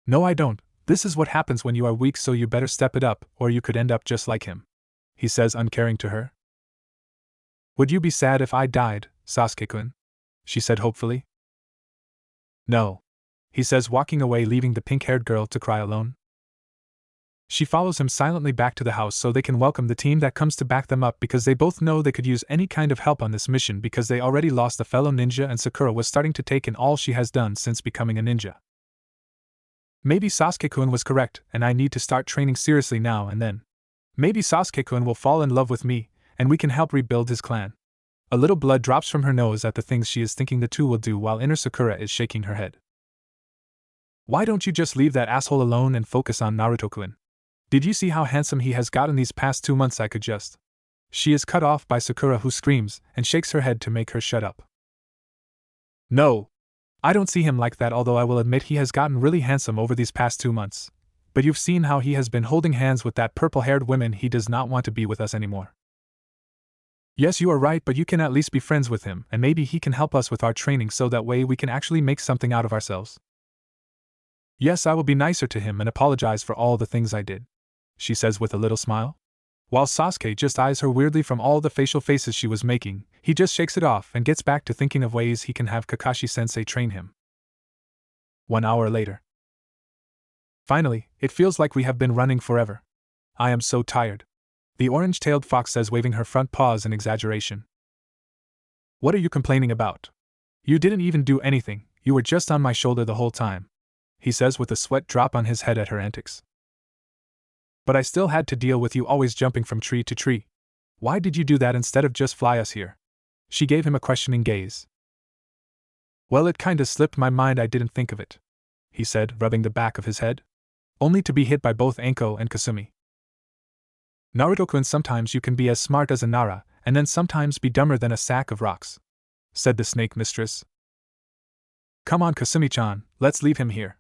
No, I don't. This is what happens when you are weak, so you better step it up, or you could end up just like him, he says, uncaring to her. Would you be sad if I died, Sasuke-kun? She said hopefully. No, he says, walking away, leaving the pink-haired girl to cry alone. She follows him silently back to the house so they can welcome the team that comes to back them up, because they both know they could use any kind of help on this mission because they already lost a fellow ninja and Sakura was starting to take in all she has done since becoming a ninja. Maybe Sasuke-kun was correct, and I need to start training seriously now and then. Maybe Sasuke-kun will fall in love with me, and we can help rebuild his clan. A little blood drops from her nose at the things she is thinking the two will do, while inner Sakura is shaking her head. Why don't you just leave that asshole alone and focus on Naruto-kun? Did you see how handsome he has gotten these past 2 months? I could just... She is cut off by Sakura, who screams and shakes her head to make her shut up. No, I don't see him like that, although I will admit he has gotten really handsome over these past 2 months. But you've seen how he has been holding hands with that purple-haired woman. He does not want to be with us anymore. Yes, you are right, but you can at least be friends with him, and maybe he can help us with our training so that way we can actually make something out of ourselves. Yes, I will be nicer to him and apologize for all the things I did, she says with a little smile. While Sasuke just eyes her weirdly from all the facial faces she was making, he just shakes it off and gets back to thinking of ways he can have Kakashi-sensei train him. 1 hour later. Finally, it feels like we have been running forever. I am so tired. The orange-tailed fox says, waving her front paws in exaggeration. What are you complaining about? You didn't even do anything, you were just on my shoulder the whole time, he says with a sweat drop on his head at her antics. But I still had to deal with you always jumping from tree to tree. Why did you do that instead of just fly us here? She gave him a questioning gaze. Well, it kinda slipped my mind, I didn't think of it, he said, rubbing the back of his head. Only to be hit by both Anko and Kasumi. Naruto-kun, sometimes you can be as smart as a Nara, and then sometimes be dumber than a sack of rocks, said the snake mistress. Come on, Kasumi-chan, let's leave him here,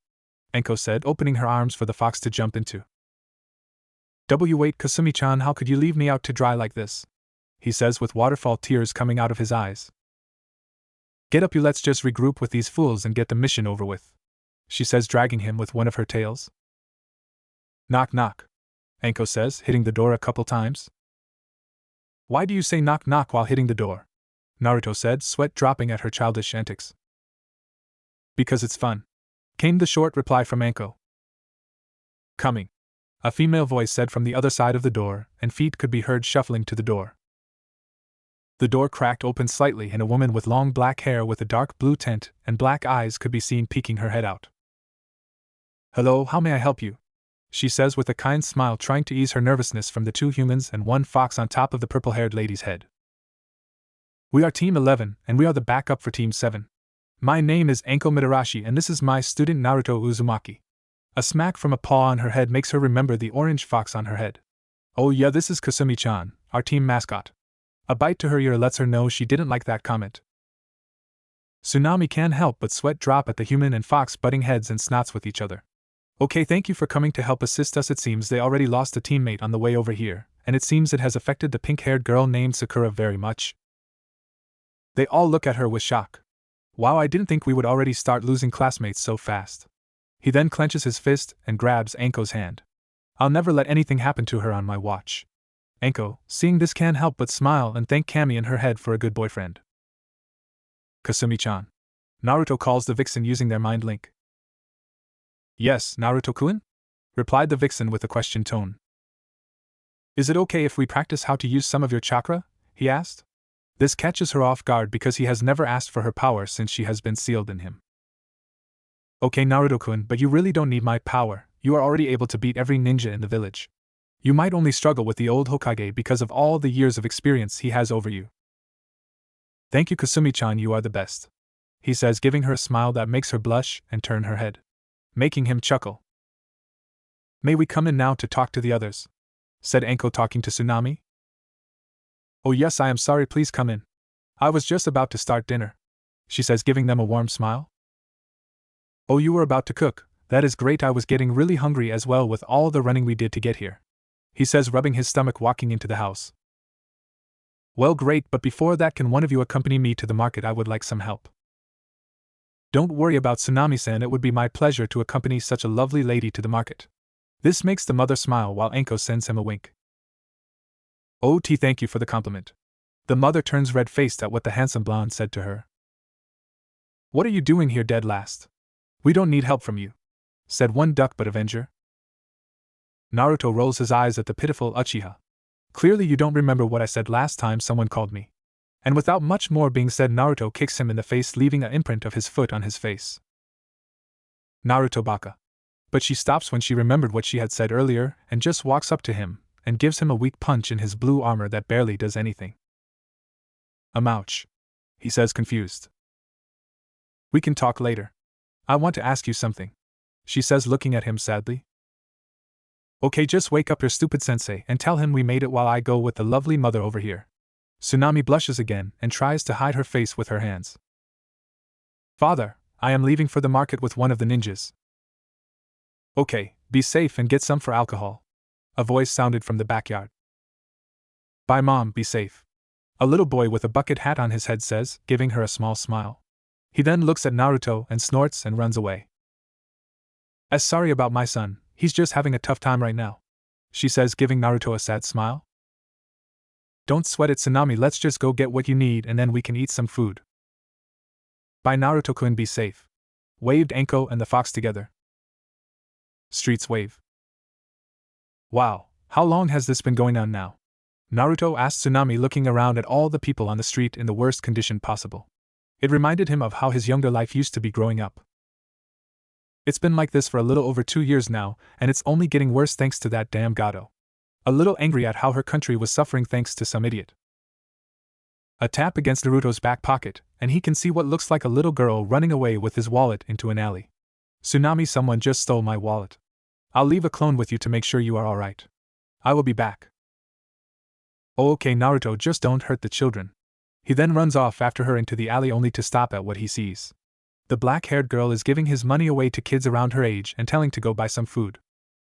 Anko said, opening her arms for the fox to jump into. Wait, Kasumi-chan, how could you leave me out to dry like this? He says with waterfall tears coming out of his eyes. Get up, you, let's just regroup with these fools and get the mission over with, she says, dragging him with one of her tails. Knock knock, Anko says, hitting the door a couple times. Why do you say knock knock while hitting the door? Naruto said, sweat dropping at her childish antics. Because it's fun, came the short reply from Anko. Coming, a female voice said from the other side of the door, and feet could be heard shuffling to the door. The door cracked open slightly, and a woman with long black hair with a dark blue tint and black eyes could be seen peeking her head out. Hello, how may I help you? She says with a kind smile, trying to ease her nervousness from the two humans and one fox on top of the purple-haired lady's head. We are Team 11, and we are the backup for Team 7. My name is Anko Mitarashi, and this is my student Naruto Uzumaki. A smack from a paw on her head makes her remember the orange fox on her head. Oh yeah, this is Kasumi-chan, our team mascot. A bite to her ear lets her know she didn't like that comment. Tsunami can't help but sweat drop at the human and fox butting heads and snots with each other. Okay, thank you for coming to help assist us. It seems they already lost a teammate on the way over here, and it seems it has affected the pink-haired girl named Sakura very much. They all look at her with shock. Wow, I didn't think we would already start losing classmates so fast. He then clenches his fist and grabs Anko's hand. I'll never let anything happen to her on my watch. Anko, seeing this, can't help but smile and thank Kami in her head for a good boyfriend. Kasumi-chan, Naruto calls the vixen using their mind link. Yes, Naruto-kun? Replied the vixen with a question tone. Is it okay if we practice how to use some of your chakra? He asked. This catches her off guard because he has never asked for her power since she has been sealed in him. Okay, Naruto-kun, but you really don't need my power. You are already able to beat every ninja in the village. You might only struggle with the old Hokage because of all the years of experience he has over you. Thank you, Kasumi-chan, you are the best, he says, giving her a smile that makes her blush and turn her head, making him chuckle. May we come in now to talk to the others? Said Anko, talking to Tsunami. Oh yes, I am sorry, please come in. I was just about to start dinner, she says, giving them a warm smile. Oh, you were about to cook, that is great, I was getting really hungry as well with all the running we did to get here, he says, rubbing his stomach, walking into the house. Well, great, but before that, can one of you accompany me to the market? I would like some help. Don't worry about Tsunami-san, it would be my pleasure to accompany such a lovely lady to the market. This makes the mother smile while Anko sends him a wink. Oh, thank you for the compliment. The mother turns red-faced at what the handsome blonde said to her. What are you doing here, dead last? We don't need help from you, said one duck but Avenger. Naruto rolls his eyes at the pitiful Uchiha. Clearly you don't remember what I said last time someone called me. And without much more being said, Naruto kicks him in the face, leaving an imprint of his foot on his face. Naruto baka. But she stops when she remembered what she had said earlier and just walks up to him and gives him a weak punch in his blue armor that barely does anything. Ouch, he says, confused. We can talk later. I want to ask you something, she says, looking at him sadly. Okay, just wake up your stupid sensei and tell him we made it while I go with the lovely mother over here. Tsunami blushes again and tries to hide her face with her hands. Father, I am leaving for the market with one of the ninjas. Okay, be safe and get some for alcohol. A voice sounded from the backyard. Bye, Mom, be safe. A little boy with a bucket hat on his head says, giving her a small smile. He then looks at Naruto and snorts and runs away. Sorry about my son, he's just having a tough time right now, she says, giving Naruto a sad smile. Don't sweat it, Tsunami, let's just go get what you need and then we can eat some food. Bye, Naruto-kun, be safe. Waved Anko and the fox together. Streets wave. Wow, how long has this been going on now? Naruto asked Tsunami, looking around at all the people on the street in the worst condition possible. It reminded him of how his younger life used to be growing up. It's been like this for a little over 2 years now, and it's only getting worse thanks to that damn Gato. A little angry at how her country was suffering thanks to some idiot. A tap against Naruto's back pocket, and he can see what looks like a little girl running away with his wallet into an alley. Tsunami, someone just stole my wallet. I'll leave a clone with you to make sure you are alright. I will be back. Oh, okay, Naruto, just don't hurt the children. He then runs off after her into the alley, only to stop at what he sees. The black-haired girl is giving his money away to kids around her age and telling to go buy some food.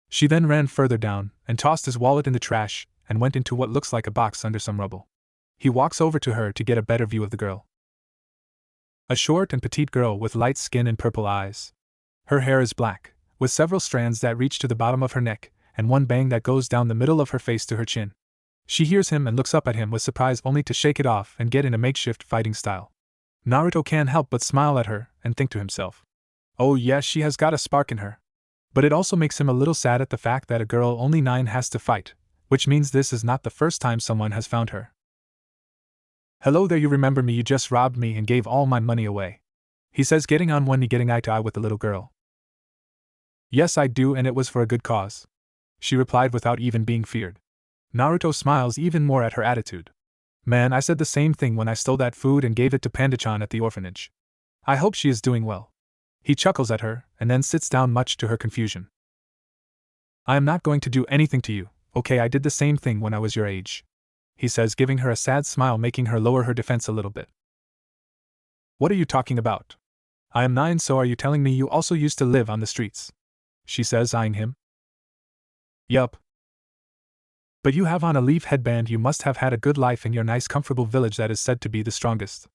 She then ran further down and tossed his wallet in the trash and went into what looks like a box under some rubble. He walks over to her to get a better view of the girl. A short and petite girl with light skin and purple eyes. Her hair is black, with several strands that reach to the bottom of her neck, and one bang that goes down the middle of her face to her chin. She hears him and looks up at him with surprise, only to shake it off and get in a makeshift fighting style. Naruto can't help but smile at her and think to himself, oh yes, she has got a spark in her. But it also makes him a little sad at the fact that a girl only 9 has to fight, which means this is not the first time someone has found her. Hello there, you remember me? You just robbed me and gave all my money away. He says, getting on one knee, getting eye to eye with the little girl. Yes, I do, and it was for a good cause, she replied without even being feared. Naruto smiles even more at her attitude. Man, I said the same thing when I stole that food and gave it to Panda-chan at the orphanage. I hope she is doing well. He chuckles at her, and then sits down, much to her confusion. I am not going to do anything to you, okay? I did the same thing when I was your age, he says, giving her a sad smile, making her lower her defense a little bit. What are you talking about? I am 9, so are you telling me you also used to live on the streets? She says, eyeing him. Yup. But you have on a leaf headband. You must have had a good life in your nice comfortable village that is said to be the strongest.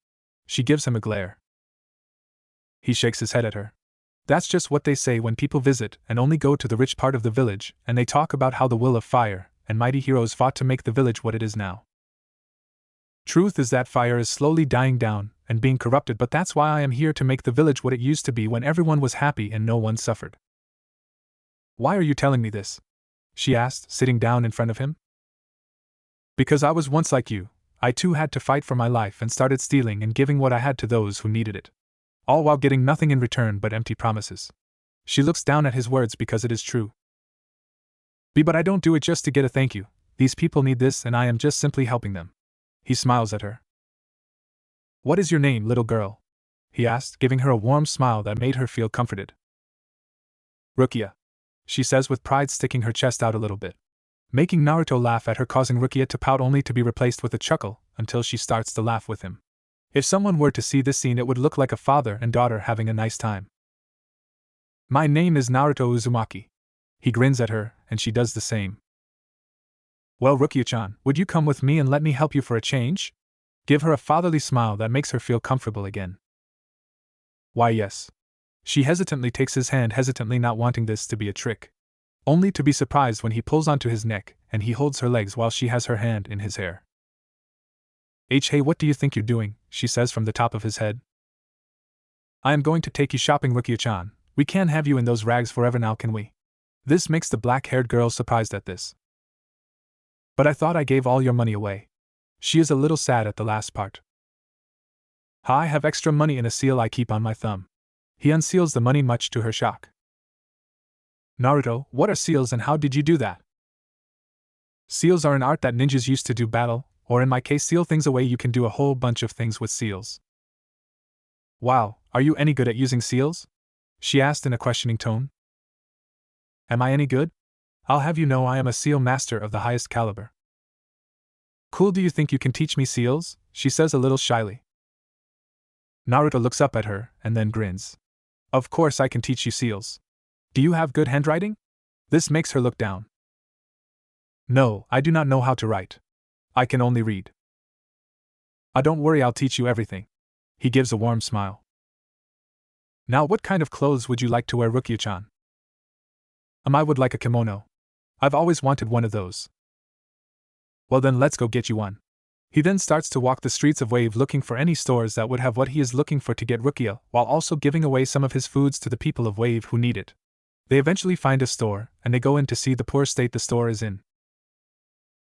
She gives him a glare. He shakes his head at her. That's just what they say when people visit and only go to the rich part of the village, and they talk about how the will of fire and mighty heroes fought to make the village what it is now. Truth is that fire is slowly dying down and being corrupted, but that's why I am here to make the village what it used to be when everyone was happy and no one suffered. Why are you telling me this? She asked, sitting down in front of him. Because I was once like you. I too had to fight for my life and started stealing and giving what I had to those who needed it. All while getting nothing in return but empty promises. She looks down at his words because it is true. But I don't do it just to get a thank you. These people need this and I am just simply helping them. He smiles at her. What is your name, little girl? He asked, giving her a warm smile that made her feel comforted. Rukia, she says with pride, sticking her chest out a little bit. Making Naruto laugh at her, causing Rukia to pout, only to be replaced with a chuckle until she starts to laugh with him. If someone were to see this scene, it would look like a father and daughter having a nice time. My name is Naruto Uzumaki. He grins at her, and she does the same. Well, Rukia-chan, would you come with me and let me help you for a change? Give her a fatherly smile that makes her feel comfortable again. Why, yes. She hesitantly takes his hand, hesitantly not wanting this to be a trick. Only to be surprised when he pulls onto his neck and he holds her legs while she has her hand in his hair. Hey, what do you think you're doing? She says from the top of his head. I am going to take you shopping, Rukia-chan. We can't have you in those rags forever now, can we? This makes the black-haired girl surprised at this. But I thought I gave all your money away. She is a little sad at the last part. I have extra money in a seal I keep on my thumb. He unseals the money, much to her shock. Naruto, what are seals and how did you do that? Seals are an art that ninjas used to do battle, or in my case seal things away. You can do a whole bunch of things with seals. Wow, are you any good at using seals? She asked in a questioning tone. Am I any good? I'll have you know I am a seal master of the highest caliber. Cool, do you think you can teach me seals? She says a little shyly. Naruto looks up at her and then grins. Of course I can teach you seals. Do you have good handwriting? This makes her look down. No, I do not know how to write. I can only read. Don't worry, I'll teach you everything. He gives a warm smile. Now what kind of clothes would you like to wear, Rukia-chan? I would like a kimono. I've always wanted one of those. Well then let's go get you one. He then starts to walk the streets of Wave looking for any stores that would have what he is looking for to get Rukia, while also giving away some of his foods to the people of Wave who need it. They eventually find a store, and they go in to see the poor state the store is in.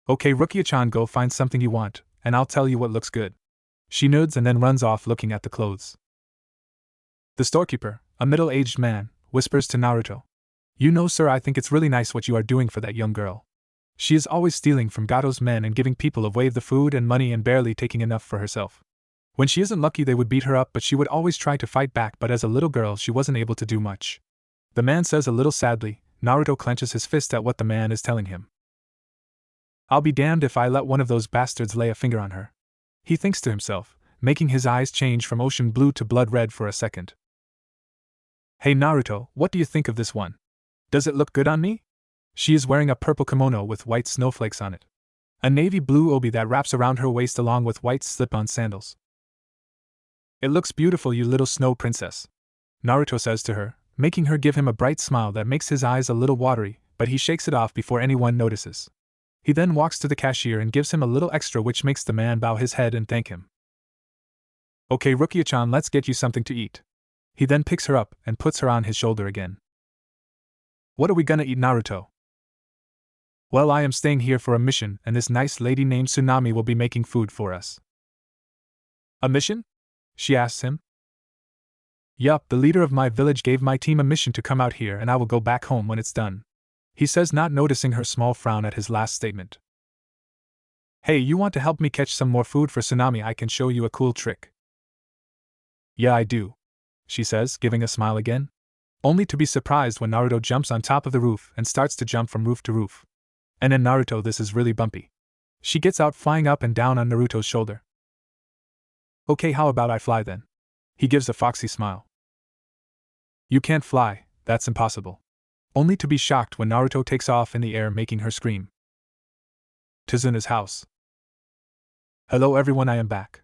Okay, Rukia-chan, go find something you want, and I'll tell you what looks good. She nods and then runs off looking at the clothes. The storekeeper, a middle-aged man, whispers to Naruto. You know, sir, I think it's really nice what you are doing for that young girl. She is always stealing from Gato's men and giving people away the food and money and barely taking enough for herself. When she isn't lucky they would beat her up, but she would always try to fight back, but as a little girl she wasn't able to do much. The man says a little sadly. Naruto clenches his fist at what the man is telling him. I'll be damned if I let one of those bastards lay a finger on her. He thinks to himself, making his eyes change from ocean blue to blood red for a second. Hey Naruto, what do you think of this one? Does it look good on me? She is wearing a purple kimono with white snowflakes on it. A navy blue obi that wraps around her waist along with white slip-on sandals. It looks beautiful, you little snow princess, Naruto says to her, making her give him a bright smile that makes his eyes a little watery, but he shakes it off before anyone notices. He then walks to the cashier and gives him a little extra, which makes the man bow his head and thank him. Okay, Rukia-chan, let's get you something to eat. He then picks her up and puts her on his shoulder again. What are we gonna eat, Naruto? Well, I am staying here for a mission, and this nice lady named Tsunami will be making food for us. A mission? She asks him. Yup, the leader of my village gave my team a mission to come out here, and I will go back home when it's done, he says, not noticing her small frown at his last statement. Hey, you want to help me catch some more food for Tsunami? I can show you a cool trick. Yeah, I do, she says, giving a smile again, only to be surprised when Naruto jumps on top of the roof and starts to jump from roof to roof. And in Naruto this is really bumpy. She gets out flying up and down on Naruto's shoulder. Okay, how about I fly then? He gives a foxy smile. You can't fly, that's impossible. Only to be shocked when Naruto takes off in the air, making her scream. Tizuna's house. Hello everyone, I am back,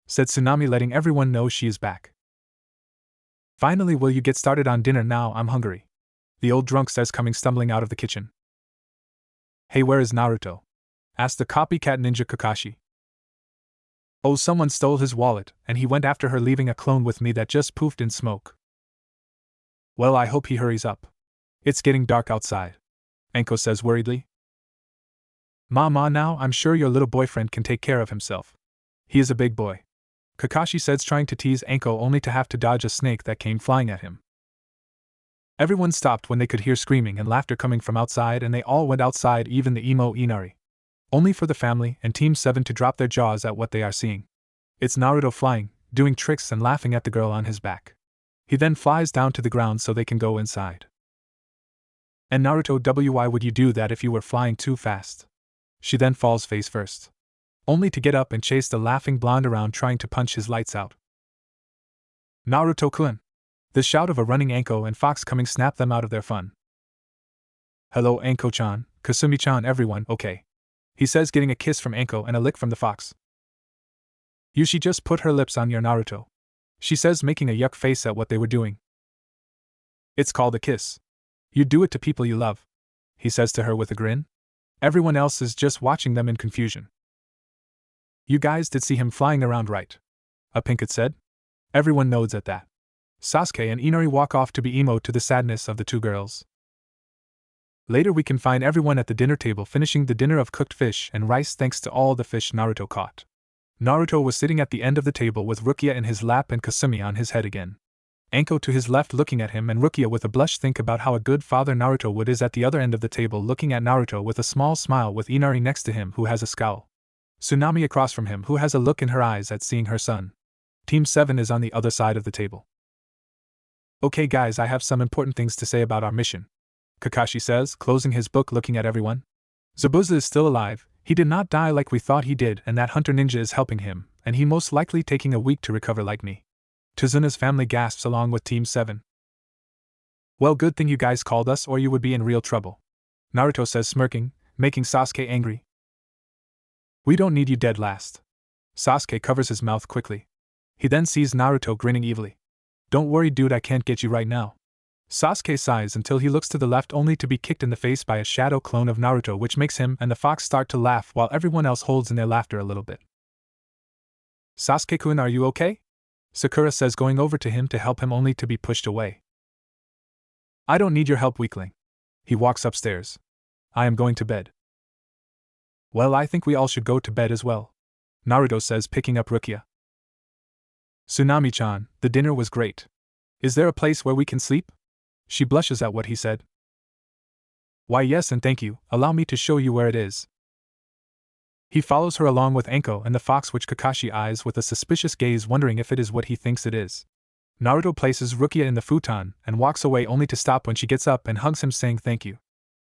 said Tsunami, letting everyone know she is back. Finally, will you get started on dinner now? I'm hungry, the old drunk says, coming stumbling out of the kitchen. Hey, where is Naruto? Asked the copycat ninja Kakashi. Oh, someone stole his wallet, and he went after her, leaving a clone with me that just poofed in smoke. Well, I hope he hurries up. It's getting dark outside, Anko says worriedly. Ma, now, I'm sure your little boyfriend can take care of himself. He is a big boy, Kakashi says, trying to tease Anko only to have to dodge a snake that came flying at him. Everyone stopped when they could hear screaming and laughter coming from outside, and they all went outside, even the emo Inari. Only for the family and Team 7 to drop their jaws at what they are seeing. It's Naruto flying, doing tricks and laughing at the girl on his back. He then flies down to the ground so they can go inside. And Naruto, why would you do that if you were flying too fast? She then falls face first, only to get up and chase the laughing blonde around, trying to punch his lights out. Naruto-kun! The shout of a running Anko and Fox coming snapped them out of their fun. Hello Anko-chan, Kasumi-chan, everyone, okay, he says, getting a kiss from Anko and a lick from the fox. She just put her lips on your Naruto, she says, making a yuck face at what they were doing. It's called a kiss. You do it to people you love, he says to her with a grin. Everyone else is just watching them in confusion. You guys did see him flying around, right? A Pinkett said. Everyone nods at that. Sasuke and Inari walk off to be emo to the sadness of the two girls. Later we can find everyone at the dinner table finishing the dinner of cooked fish and rice thanks to all the fish Naruto caught. Naruto was sitting at the end of the table with Rukia in his lap and Kasumi on his head again. Anko to his left looking at him, and Rukia with a blush. Think about how a good father Naruto would is at the other end of the table looking at Naruto with a small smile, with Inari next to him who has a scowl. Tsunami across from him who has a look in her eyes at seeing her son. Team 7 is on the other side of the table. Okay guys, I have some important things to say about our mission, Kakashi says, closing his book looking at everyone. Zabuza is still alive, he did not die like we thought he did, and that hunter ninja is helping him, and he most likely taking a week to recover like me. Tizuna's family gasps along with Team 7. Well, good thing you guys called us or you would be in real trouble, Naruto says, smirking, making Sasuke angry. We don't need you dead last. Sasuke covers his mouth quickly. He then sees Naruto grinning evilly. Don't worry dude, I can't get you right now. Sasuke sighs until he looks to the left only to be kicked in the face by a shadow clone of Naruto, which makes him and the fox start to laugh while everyone else holds in their laughter a little bit. Sasuke-kun, are you okay? Sakura says, going over to him to help him only to be pushed away. I don't need your help, weakling. He walks upstairs. I am going to bed. Well, I think we all should go to bed as well, Naruto says, picking up Rukia. Tsunami-chan, the dinner was great. Is there a place where we can sleep? She blushes at what he said. Why yes, and thank you, allow me to show you where it is. He follows her along with Anko and the fox, which Kakashi eyes with a suspicious gaze, wondering if it is what he thinks it is. Naruto places Rukia in the futon and walks away, only to stop when she gets up and hugs him, saying thank you.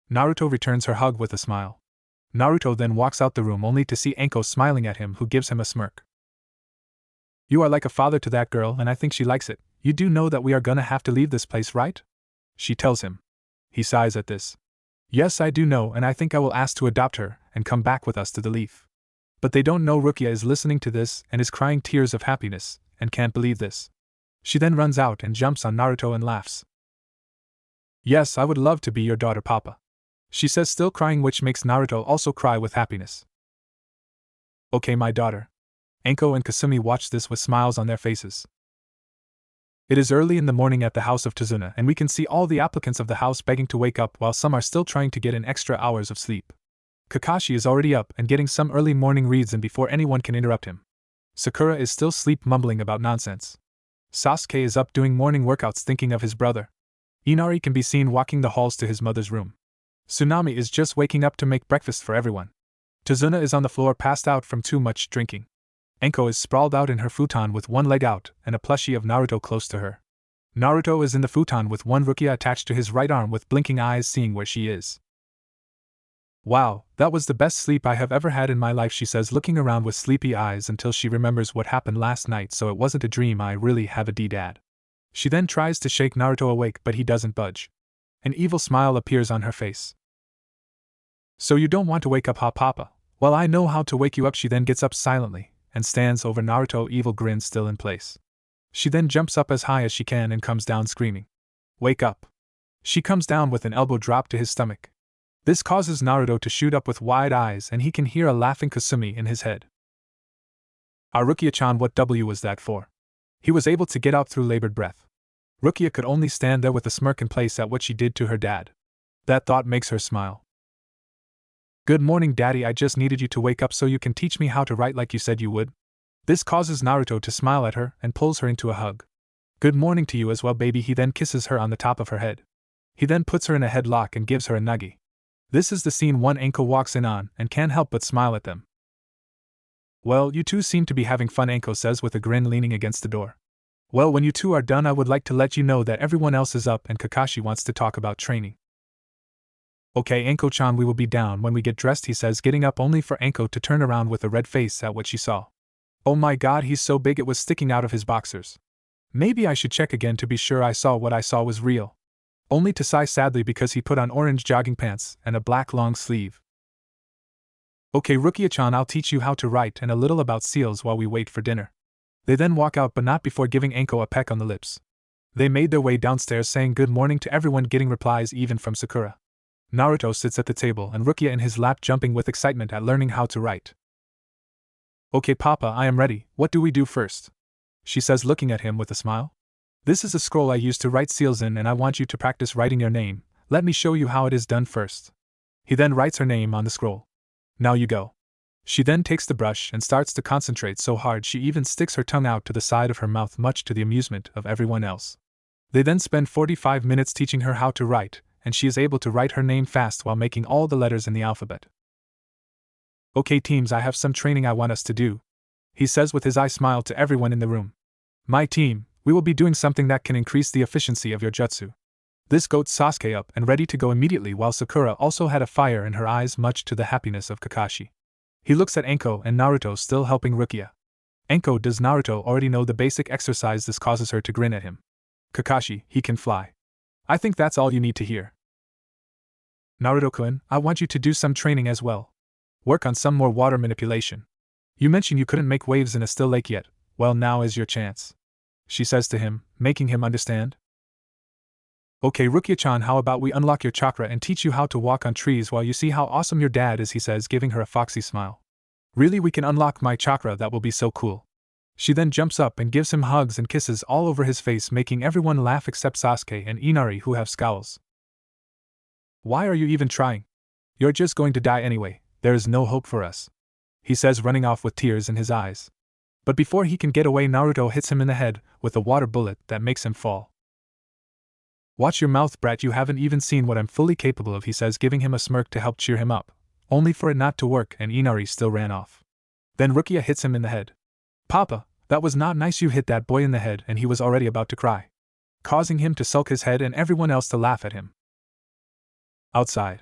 Naruto returns her hug with a smile. Naruto then walks out the room, only to see Anko smiling at him, who gives him a smirk. You are like a father to that girl, and I think she likes it. You do know that we are gonna have to leave this place, right? She tells him. He sighs at this. Yes, I do know, and I think I will ask to adopt her and come back with us to the Leaf. But they don't know Rukia is listening to this and is crying tears of happiness, and can't believe this. She then runs out and jumps on Naruto and laughs. Yes, I would love to be your daughter, Papa. She says, still crying, which makes Naruto also cry with happiness. Okay, my daughter. Anko and Kasumi watch this with smiles on their faces. It is early in the morning at the house of Tazuna, and we can see all the applicants of the house begging to wake up, while some are still trying to get in extra hours of sleep. Kakashi is already up and getting some early morning reads, and before anyone can interrupt him. Sakura is still asleep, mumbling about nonsense. Sasuke is up doing morning workouts, thinking of his brother. Inari can be seen walking the halls to his mother's room. Tsunami is just waking up to make breakfast for everyone. Tazuna is on the floor, passed out from too much drinking. Anko is sprawled out in her futon with one leg out and a plushie of Naruto close to her. Naruto is in the futon with one Rukia attached to his right arm, with blinking eyes, seeing where she is. Wow, that was the best sleep I have ever had in my life, she says, looking around with sleepy eyes until she remembers what happened last night. So it wasn't a dream, I really have a D-dad. She then tries to shake Naruto awake, but he doesn't budge. An evil smile appears on her face. So you don't want to wake up, huh, Papa? Well, I know how to wake you up. She then gets up silently and stands over Naruto, evil grin still in place. She then jumps up as high as she can and comes down screaming. Wake up! She comes down with an elbow drop to his stomach. This causes Naruto to shoot up with wide eyes, and he can hear a laughing Kasumi in his head. Rukia-chan, what W was that for? He was able to get out through labored breath. Rukia could only stand there with a smirk in place at what she did to her dad. That thought makes her smile. Good morning, Daddy, I just needed you to wake up so you can teach me how to write like you said you would. This causes Naruto to smile at her and pulls her into a hug. Good morning to you as well, baby. He then kisses her on the top of her head. He then puts her in a headlock and gives her a nuggie. This is the scene one Anko walks in on and can't help but smile at them. Well, you two seem to be having fun, Anko says with a grin, leaning against the door. Well, when you two are done, I would like to let you know that everyone else is up and Kakashi wants to talk about training. Okay, Anko-chan, we will be down when we get dressed, he says, getting up only for Anko to turn around with a red face at what she saw. Oh my god, he's so big it was sticking out of his boxers. Maybe I should check again to be sure I saw what I saw was real. Only to sigh sadly because he put on orange jogging pants and a black long sleeve. Okay, Rukia-chan, I'll teach you how to write and a little about seals while we wait for dinner. They then walk out, but not before giving Anko a peck on the lips. They made their way downstairs saying good morning to everyone, getting replies even from Sakura. Naruto sits at the table and Rukia in his lap, jumping with excitement at learning how to write. Okay, Papa, I am ready. What do we do first? She says, looking at him with a smile. This is a scroll I use to write seals in, and I want you to practice writing your name. Let me show you how it is done first. He then writes her name on the scroll. Now you go. She then takes the brush and starts to concentrate so hard she even sticks her tongue out to the side of her mouth, much to the amusement of everyone else. They then spend 45 minutes teaching her how to write, and she is able to write her name fast while making all the letters in the alphabet. Okay, teams, I have some training I want us to do, he says with his eye smile to everyone in the room. My team, we will be doing something that can increase the efficiency of your jutsu. This got Sasuke up and ready to go immediately, while Sakura also had a fire in her eyes, much to the happiness of Kakashi. He looks at Anko and Naruto still helping Rukia. Anko, does Naruto already know the basic exercise? This causes her to grin at him. Kakashi, he can fly. I think that's all you need to hear. Naruto-kun, I want you to do some training as well. Work on some more water manipulation. You mentioned you couldn't make waves in a still lake yet. Well, now is your chance, she says to him, making him understand. Okay, Rukia-chan, how about we unlock your chakra and teach you how to walk on trees while you see how awesome your dad is, he says, giving her a foxy smile. Really, we can unlock my chakra? That will be so cool. She then jumps up and gives him hugs and kisses all over his face, making everyone laugh except Sasuke and Inari, who have scowls. Why are you even trying? You're just going to die anyway. There is no hope for us, he says, running off with tears in his eyes. But before he can get away, Naruto hits him in the head with a water bullet that makes him fall. Watch your mouth, brat, you haven't even seen what I'm fully capable of, he says, giving him a smirk to help cheer him up, only for it not to work and Inari still ran off. Then Rukia hits him in the head. Papa, that was not nice, you hit that boy in the head, and he was already about to cry, causing him to sulk his head and everyone else to laugh at him. Outside.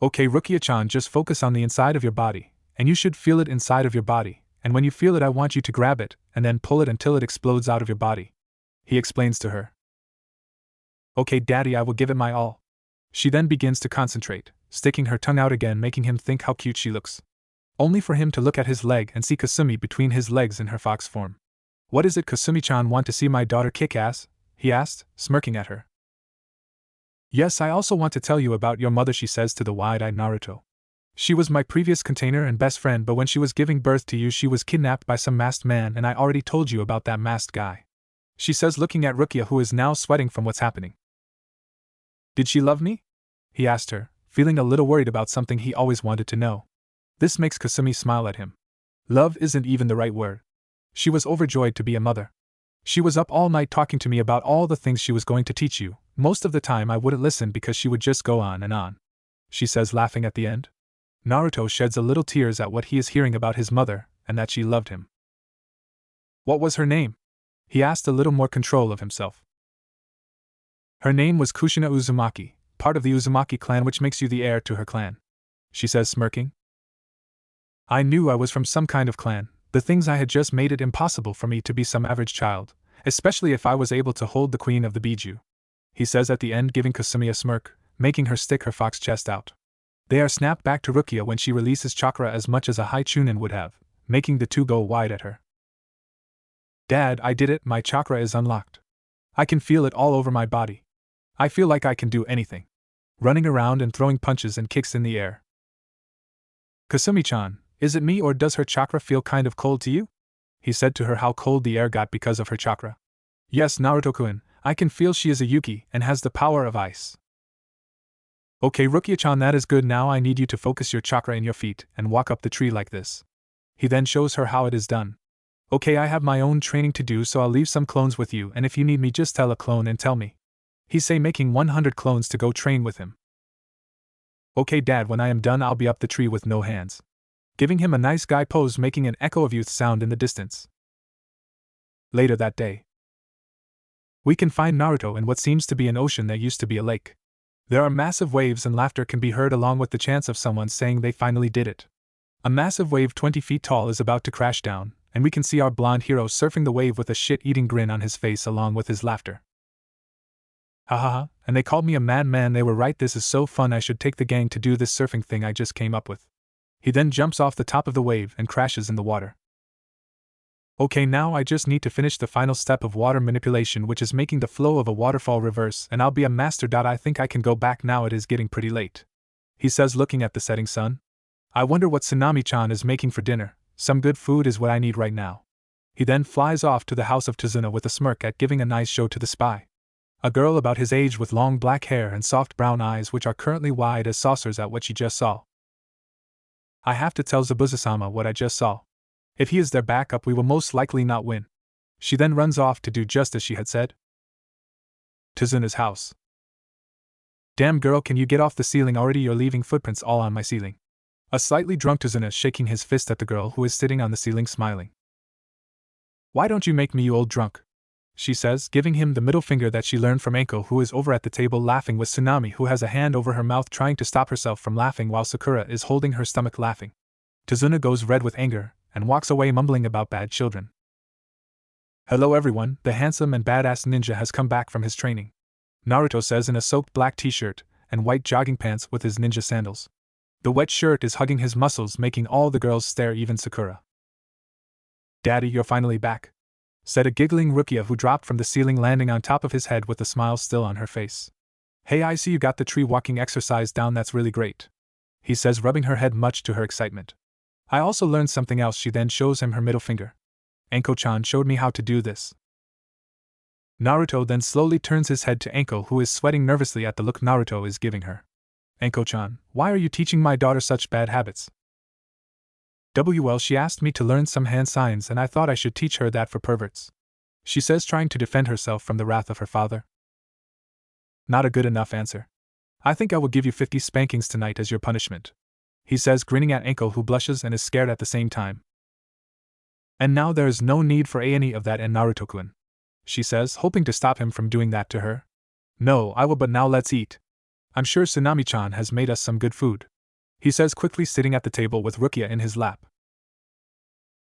Okay, Rukia-chan, just focus on the inside of your body, and you should feel it inside of your body, and when you feel it I want you to grab it, and then pull it until it explodes out of your body, he explains to her. Okay, Daddy, I will give it my all. She then begins to concentrate, sticking her tongue out again, making him think how cute she looks. Only for him to look at his leg and see Kasumi between his legs in her fox form. What is it, Kasumi-chan, want to see my daughter kick ass? He asked, smirking at her. Yes, I also want to tell you about your mother, she says to the wide-eyed Naruto. She was my previous container and best friend, but when she was giving birth to you she was kidnapped by some masked man, and I already told you about that masked guy, she says, looking at Rukia, who is now sweating from what's happening. Did she love me? He asked her, feeling a little worried about something he always wanted to know. This makes Kasumi smile at him. Love isn't even the right word. She was overjoyed to be a mother. She was up all night talking to me about all the things she was going to teach you. Most of the time I wouldn't listen because she would just go on and on, she says, laughing at the end. Naruto sheds a little tears at what he is hearing about his mother, and that she loved him. What was her name? He asked, a little more control of himself. Her name was Kushina Uzumaki, part of the Uzumaki clan, which makes you the heir to her clan, she says, smirking. I knew I was from some kind of clan. The things I had just made it impossible for me to be some average child, especially if I was able to hold the queen of the Biju, he says at the end, giving Kasumi a smirk, making her stick her fox chest out. They are snapped back to Rukia when she releases chakra as much as a high chunin would have, making the two go wide at her. Dad, I did it, my chakra is unlocked. I can feel it all over my body. I feel like I can do anything. Running around and throwing punches and kicks in the air. Kasumi-chan, is it me or does her chakra feel kind of cold to you? He said to her how cold the air got because of her chakra. Yes, Naruto-kun, I can feel she is a Yuki and has the power of ice. Okay, Rukia-chan, that is good. Now I need you to focus your chakra in your feet and walk up the tree like this. He then shows her how it is done. Okay, I have my own training to do, so I'll leave some clones with you, and if you need me just tell a clone and tell me. He say, making 100 clones to go train with him. Okay, Dad, when I am done I'll be up the tree with no hands. Giving him a nice guy pose, making an echo of youth sound in the distance. Later that day, we can find Naruto in what seems to be an ocean that used to be a lake. There are massive waves and laughter can be heard, along with the chants of someone saying they finally did it. A massive wave 20 feet tall is about to crash down, and we can see our blonde hero surfing the wave with a shit-eating grin on his face along with his laughter. Ha ha ha, and they called me a madman. They were right, this is so fun, I should take the gang to do this surfing thing I just came up with. He then jumps off the top of the wave and crashes in the water. Okay, now I just need to finish the final step of water manipulation, which is making the flow of a waterfall reverse, and I'll be a master. I think I can go back now, it is getting pretty late, he says, looking at the setting sun. I wonder what Tsunami-chan is making for dinner. Some good food is what I need right now. He then flies off to the house of Tazuna with a smirk at giving a nice show to the spy. A girl about his age with long black hair and soft brown eyes which are currently wide as saucers at what she just saw. I have to tell Zabuza-sama what I just saw. If he is their backup, we will most likely not win. She then runs off to do just as she had said. Tazuna's house. Damn girl, can you get off the ceiling already? You're leaving footprints all on my ceiling. A slightly drunk Tazuna shaking his fist at the girl who is sitting on the ceiling smiling. Why don't you make me, you old drunk? She says, giving him the middle finger that she learned from Anko, who is over at the table laughing with Tsunami, who has a hand over her mouth trying to stop herself from laughing while Sakura is holding her stomach laughing. Tazuna goes red with anger and walks away mumbling about bad children. Hello everyone, the handsome and badass ninja has come back from his training, Naruto says in a soaked black t-shirt and white jogging pants with his ninja sandals. The wet shirt is hugging his muscles, making all the girls stare, even Sakura. Daddy, you're finally back, said a giggling Rukia who dropped from the ceiling, landing on top of his head with a smile still on her face. Hey, I see you got the tree walking exercise down, that's really great, he says, rubbing her head much to her excitement. I also learned something else. She then shows him her middle finger. Anko-chan showed me how to do this. Naruto then slowly turns his head to Anko, who is sweating nervously at the look Naruto is giving her. Enko-chan, why are you teaching my daughter such bad habits? Well, she asked me to learn some hand signs and I thought I should teach her that for perverts. She says, trying to defend herself from the wrath of her father. Not a good enough answer. I think I will give you 50 spankings tonight as your punishment, he says, grinning at Enko, who blushes and is scared at the same time. And now there is no need for any of that, and Naruto-kun, she says, hoping to stop him from doing that to her. No, I will, but now let's eat. I'm sure Tsunami-chan has made us some good food, he says, quickly sitting at the table with Rukia in his lap.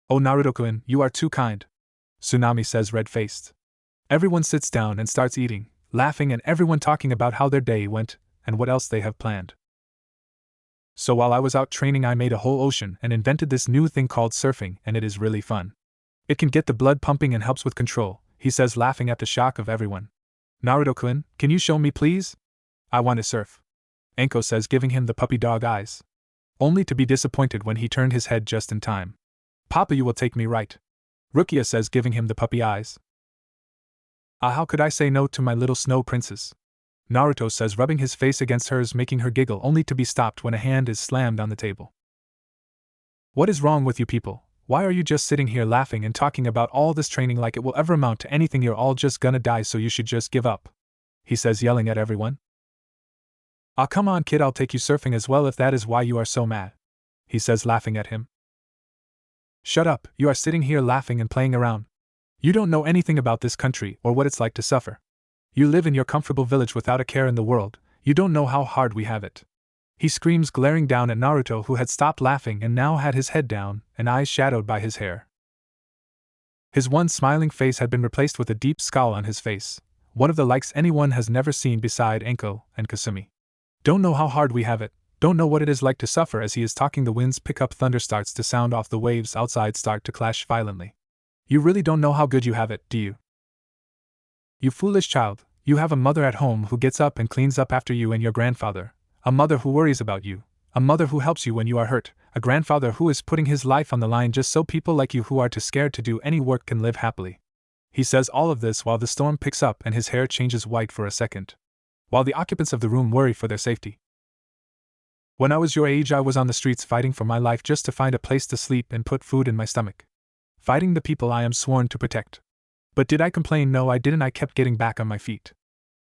Oh, Naruto-kun, you are too kind, Tsunami says, red-faced. Everyone sits down and starts eating, laughing, and everyone talking about how their day went and what else they have planned. So while I was out training, I made a whole ocean and invented this new thing called surfing, and it is really fun. It can get the blood pumping and helps with control, he says, laughing at the shock of everyone. Naruto-kun, can you show me please? I want to surf, Enko says, giving him the puppy dog eyes. Only to be disappointed when he turned his head just in time. Papa, you will take me, right? Rukia says, giving him the puppy eyes. How could I say no to my little snow princess? Naruto says, rubbing his face against hers, making her giggle, only to be stopped when a hand is slammed on the table. What is wrong with you people? Why are you just sitting here laughing and talking about all this training like it will ever amount to anything? You're all just gonna die, so you should just give up, he says, yelling at everyone. Come on kid, I'll take you surfing as well if that is why you are so mad, he says, laughing at him. Shut up, you are sitting here laughing and playing around. You don't know anything about this country or what it's like to suffer. You live in your comfortable village without a care in the world, you don't know how hard we have it. He screams, glaring down at Naruto, who had stopped laughing and now had his head down and eyes shadowed by his hair. His one smiling face had been replaced with a deep scowl on his face, one of the likes anyone has never seen beside Enko and Kasumi. Don't know how hard we have it, don't know what it is like to suffer. As he is talking, the winds pick up, thunder starts to sound off, the waves outside start to clash violently. You really don't know how good you have it, do you? You foolish child, you have a mother at home who gets up and cleans up after you and your grandfather, a mother who worries about you, a mother who helps you when you are hurt, a grandfather who is putting his life on the line just so people like you who are too scared to do any work can live happily. He says all of this while the storm picks up and his hair changes white for a second, while the occupants of the room worry for their safety. When I was your age, I was on the streets fighting for my life just to find a place to sleep and put food in my stomach. Fighting the people I am sworn to protect. But did I complain? No, I didn't. I kept getting back on my feet,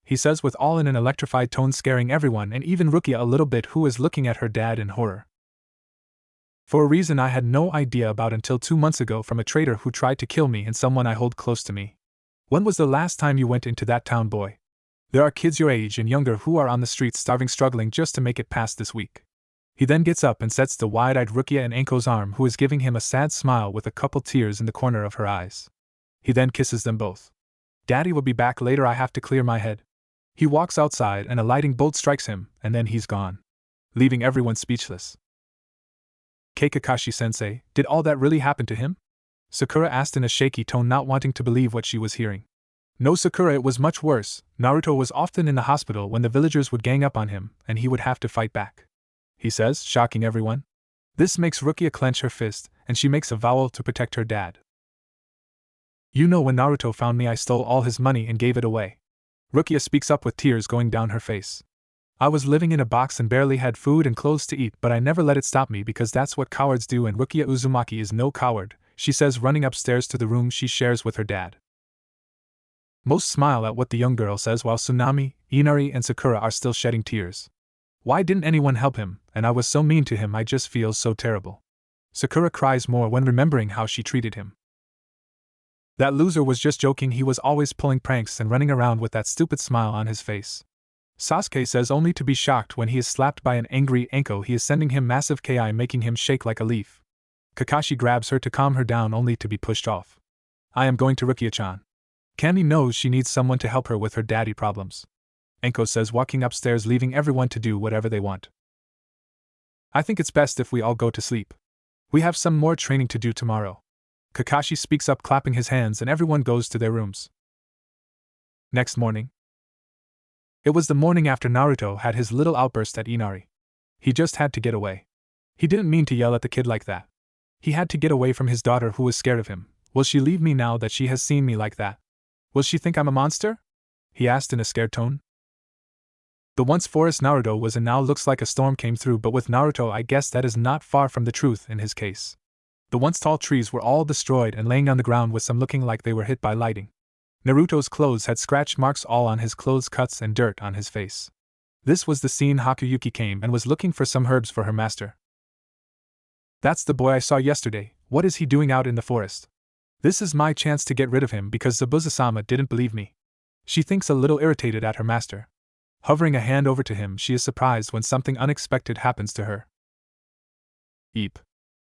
he says, with all in an electrified tone, scaring everyone and even Rukia a little bit, who is looking at her dad in horror. For a reason I had no idea about until 2 months ago, from a traitor who tried to kill me and someone I hold close to me. When was the last time you went into that town, boy? There are kids your age and younger who are on the streets starving, struggling just to make it past this week. He then gets up and sets the wide-eyed Rukia in Enko's arm, who is giving him a sad smile with a couple tears in the corner of her eyes. He then kisses them both. Daddy will be back later, I have to clear my head. He walks outside and a lightning bolt strikes him, and then he's gone, leaving everyone speechless. Kakashi-sensei, did all that really happen to him? Sakura asked in a shaky tone, not wanting to believe what she was hearing. No, Sakura, it was much worse. Naruto was often in the hospital when the villagers would gang up on him, and he would have to fight back, he says, shocking everyone. This makes Rukia clench her fist, and she makes a vow to protect her dad. You know, when Naruto found me, I stole all his money and gave it away. Rukia speaks up with tears going down her face. I was living in a box and barely had food and clothes to eat, but I never let it stop me because that's what cowards do, and Rukia Uzumaki is no coward, she says, running upstairs to the room she shares with her dad. Most smile at what the young girl says, while Tsunami, Inari, and Sakura are still shedding tears. Why didn't anyone help him? And I was so mean to him, I just feel so terrible. Sakura cries more when remembering how she treated him. That loser was just joking, he was always pulling pranks and running around with that stupid smile on his face. Sasuke says, only to be shocked when he is slapped by an angry Enko. He is sending him massive ki, making him shake like a leaf. Kakashi grabs her to calm her down, only to be pushed off. I am going to Rukia-chan. Kami knows she needs someone to help her with her daddy problems, Enko says, walking upstairs, leaving everyone to do whatever they want. I think it's best if we all go to sleep. We have some more training to do tomorrow. Kakashi speaks up, clapping his hands, and everyone goes to their rooms. Next morning. It was the morning after Naruto had his little outburst at Inari. He just had to get away. He didn't mean to yell at the kid like that. He had to get away from his daughter, who was scared of him. Will she leave me now that she has seen me like that? Will she think I'm a monster? He asked in a scared tone. The once forest Naruto was in now looks like a storm came through, but with Naruto I guess that is not far from the truth in his case. The once tall trees were all destroyed and laying on the ground with some looking like they were hit by lightning. Naruto's clothes had scratch marks all on his clothes, cuts and dirt on his face. This was the scene Hakuyuki came and was looking for some herbs for her master. That's the boy I saw yesterday, what is he doing out in the forest? This is my chance to get rid of him because Zabuza-sama didn't believe me. She thinks a little irritated at her master. Hovering a hand over to him, she is surprised when something unexpected happens to her. Eep.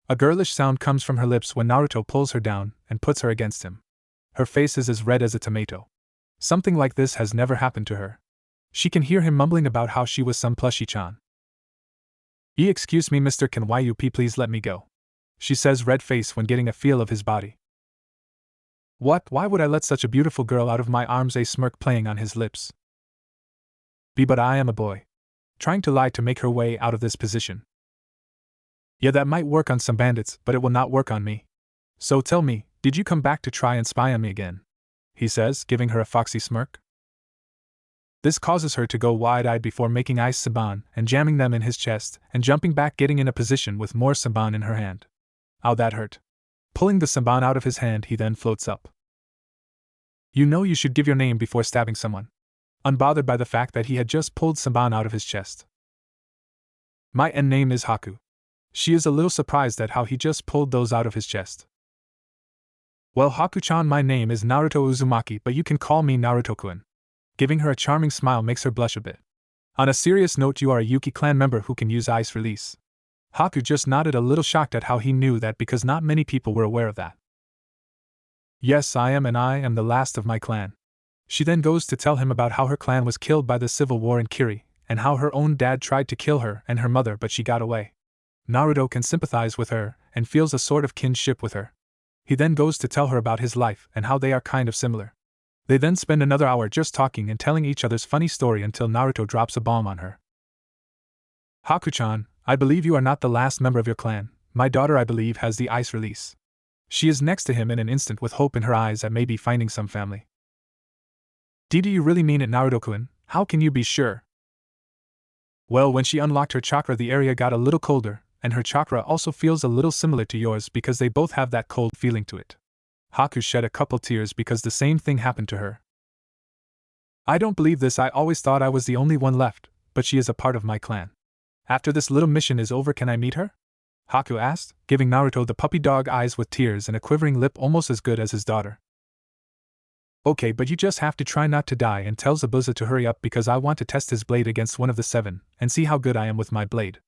A girlish sound comes from her lips when Naruto pulls her down and puts her against him. Her face is as red as a tomato. Something like this has never happened to her. She can hear him mumbling about how she was some plushie-chan. Excuse me, Mr. Kanwayup, please let me go. She says, red face when getting a feel of his body. What? Why would I let such a beautiful girl out of my arms? A smirk playing on his lips. But I am a boy. Trying to lie to make her way out of this position. Yeah, that might work on some bandits, but it will not work on me. So tell me, did you come back to try and spy on me again? He says, giving her a foxy smirk. This causes her to go wide-eyed before making ice saban and jamming them in his chest and jumping back, getting in a position with more saban in her hand. Ow, that hurt. Pulling the saban out of his hand, he then floats up. You know you should give your name before stabbing someone. Unbothered by the fact that he had just pulled saban out of his chest. My name is Haku. She is a little surprised at how he just pulled those out of his chest. Well, Haku-chan, my name is Naruto Uzumaki, but you can call me Naruto-kun. Giving her a charming smile makes her blush a bit. On a serious note, you are a Yuki clan member who can use ice release. Haku just nodded, a little shocked at how he knew that because not many people were aware of that. Yes, I am, and I am the last of my clan. She then goes to tell him about how her clan was killed by the civil war in Kiri, and how her own dad tried to kill her and her mother but she got away. Naruto can sympathize with her and feels a sort of kinship with her. He then goes to tell her about his life and how they are kind of similar. They then spend another hour just talking and telling each other's funny story until Naruto drops a bomb on her. Haku-chan, I believe you are not the last member of your clan. My daughter, I believe, has the ice release. She is next to him in an instant with hope in her eyes at maybe finding some family. Do you really mean it, Naruto-kun? How can you be sure? Well, when she unlocked her chakra, the area got a little colder, and her chakra also feels a little similar to yours because they both have that cold feeling to it. Haku shed a couple tears because the same thing happened to her. I don't believe this. I always thought I was the only one left, but she is a part of my clan. After this little mission is over, can I meet her? Haku asked, giving Naruto the puppy dog eyes with tears and a quivering lip almost as good as his daughter. Okay, but you just have to try not to die, and tell Zabuza to hurry up because I want to test his blade against one of the 7 and see how good I am with my blade.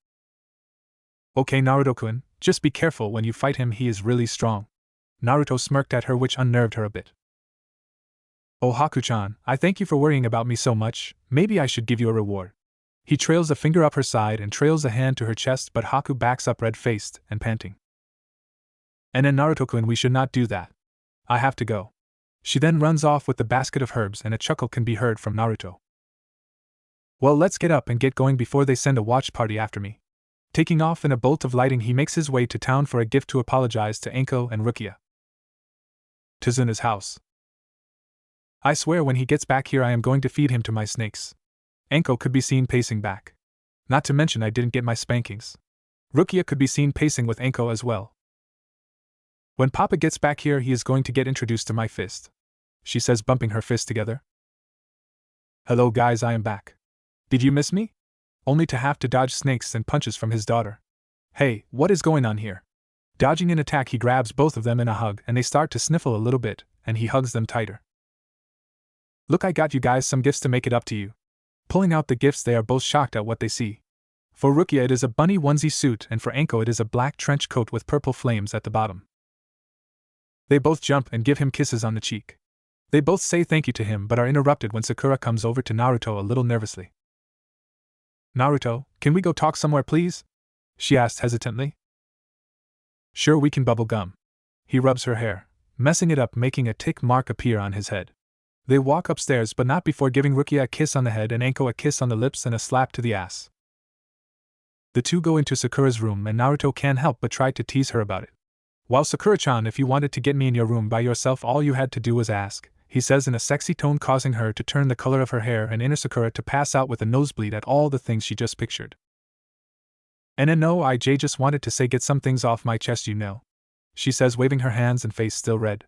Okay, Naruto-kun, just be careful when you fight him, he is really strong. Naruto smirked at her, which unnerved her a bit. Oh, Haku-chan, I thank you for worrying about me so much. Maybe I should give you a reward. He trails a finger up her side and trails a hand to her chest, but Haku backs up red-faced and panting. And then Naruto-kun, we should not do that. I have to go. She then runs off with the basket of herbs, and a chuckle can be heard from Naruto. Well, let's get up and get going before they send a watch party after me. Taking off in a bolt of lightning, he makes his way to town for a gift to apologize to Anko and Rukia. Tizuna's house. I swear when he gets back here I am going to feed him to my snakes. Anko could be seen pacing back. Not to mention I didn't get my spankings. Rukia could be seen pacing with Anko as well. When Papa gets back here he is going to get introduced to my fist. She says, bumping her fists together. Hello guys, I am back. Did you miss me? Only to have to dodge snakes and punches from his daughter. Hey, what is going on here? Dodging an attack, he grabs both of them in a hug and they start to sniffle a little bit, and he hugs them tighter. Look, I got you guys some gifts to make it up to you. Pulling out the gifts, they are both shocked at what they see. For Rukia it is a bunny onesie suit, and for Anko it is a black trench coat with purple flames at the bottom. They both jump and give him kisses on the cheek. They both say thank you to him but are interrupted when Sakura comes over to Naruto a little nervously. Naruto, can we go talk somewhere please? She asked hesitantly. Sure, we can bubble gum. He rubs her hair, messing it up, making a tick mark appear on his head. They walk upstairs, but not before giving Rukia a kiss on the head and Anko a kiss on the lips and a slap to the ass. The two go into Sakura's room and Naruto can't help but try to tease her about it. While Sakura-chan, if you wanted to get me in your room by yourself all you had to do was ask, he says in a sexy tone, causing her to turn the color of her hair and inner Sakura to pass out with a nosebleed at all the things she just pictured. And no, I just wanted to say get some things off my chest, you know, she says, waving her hands and face still red.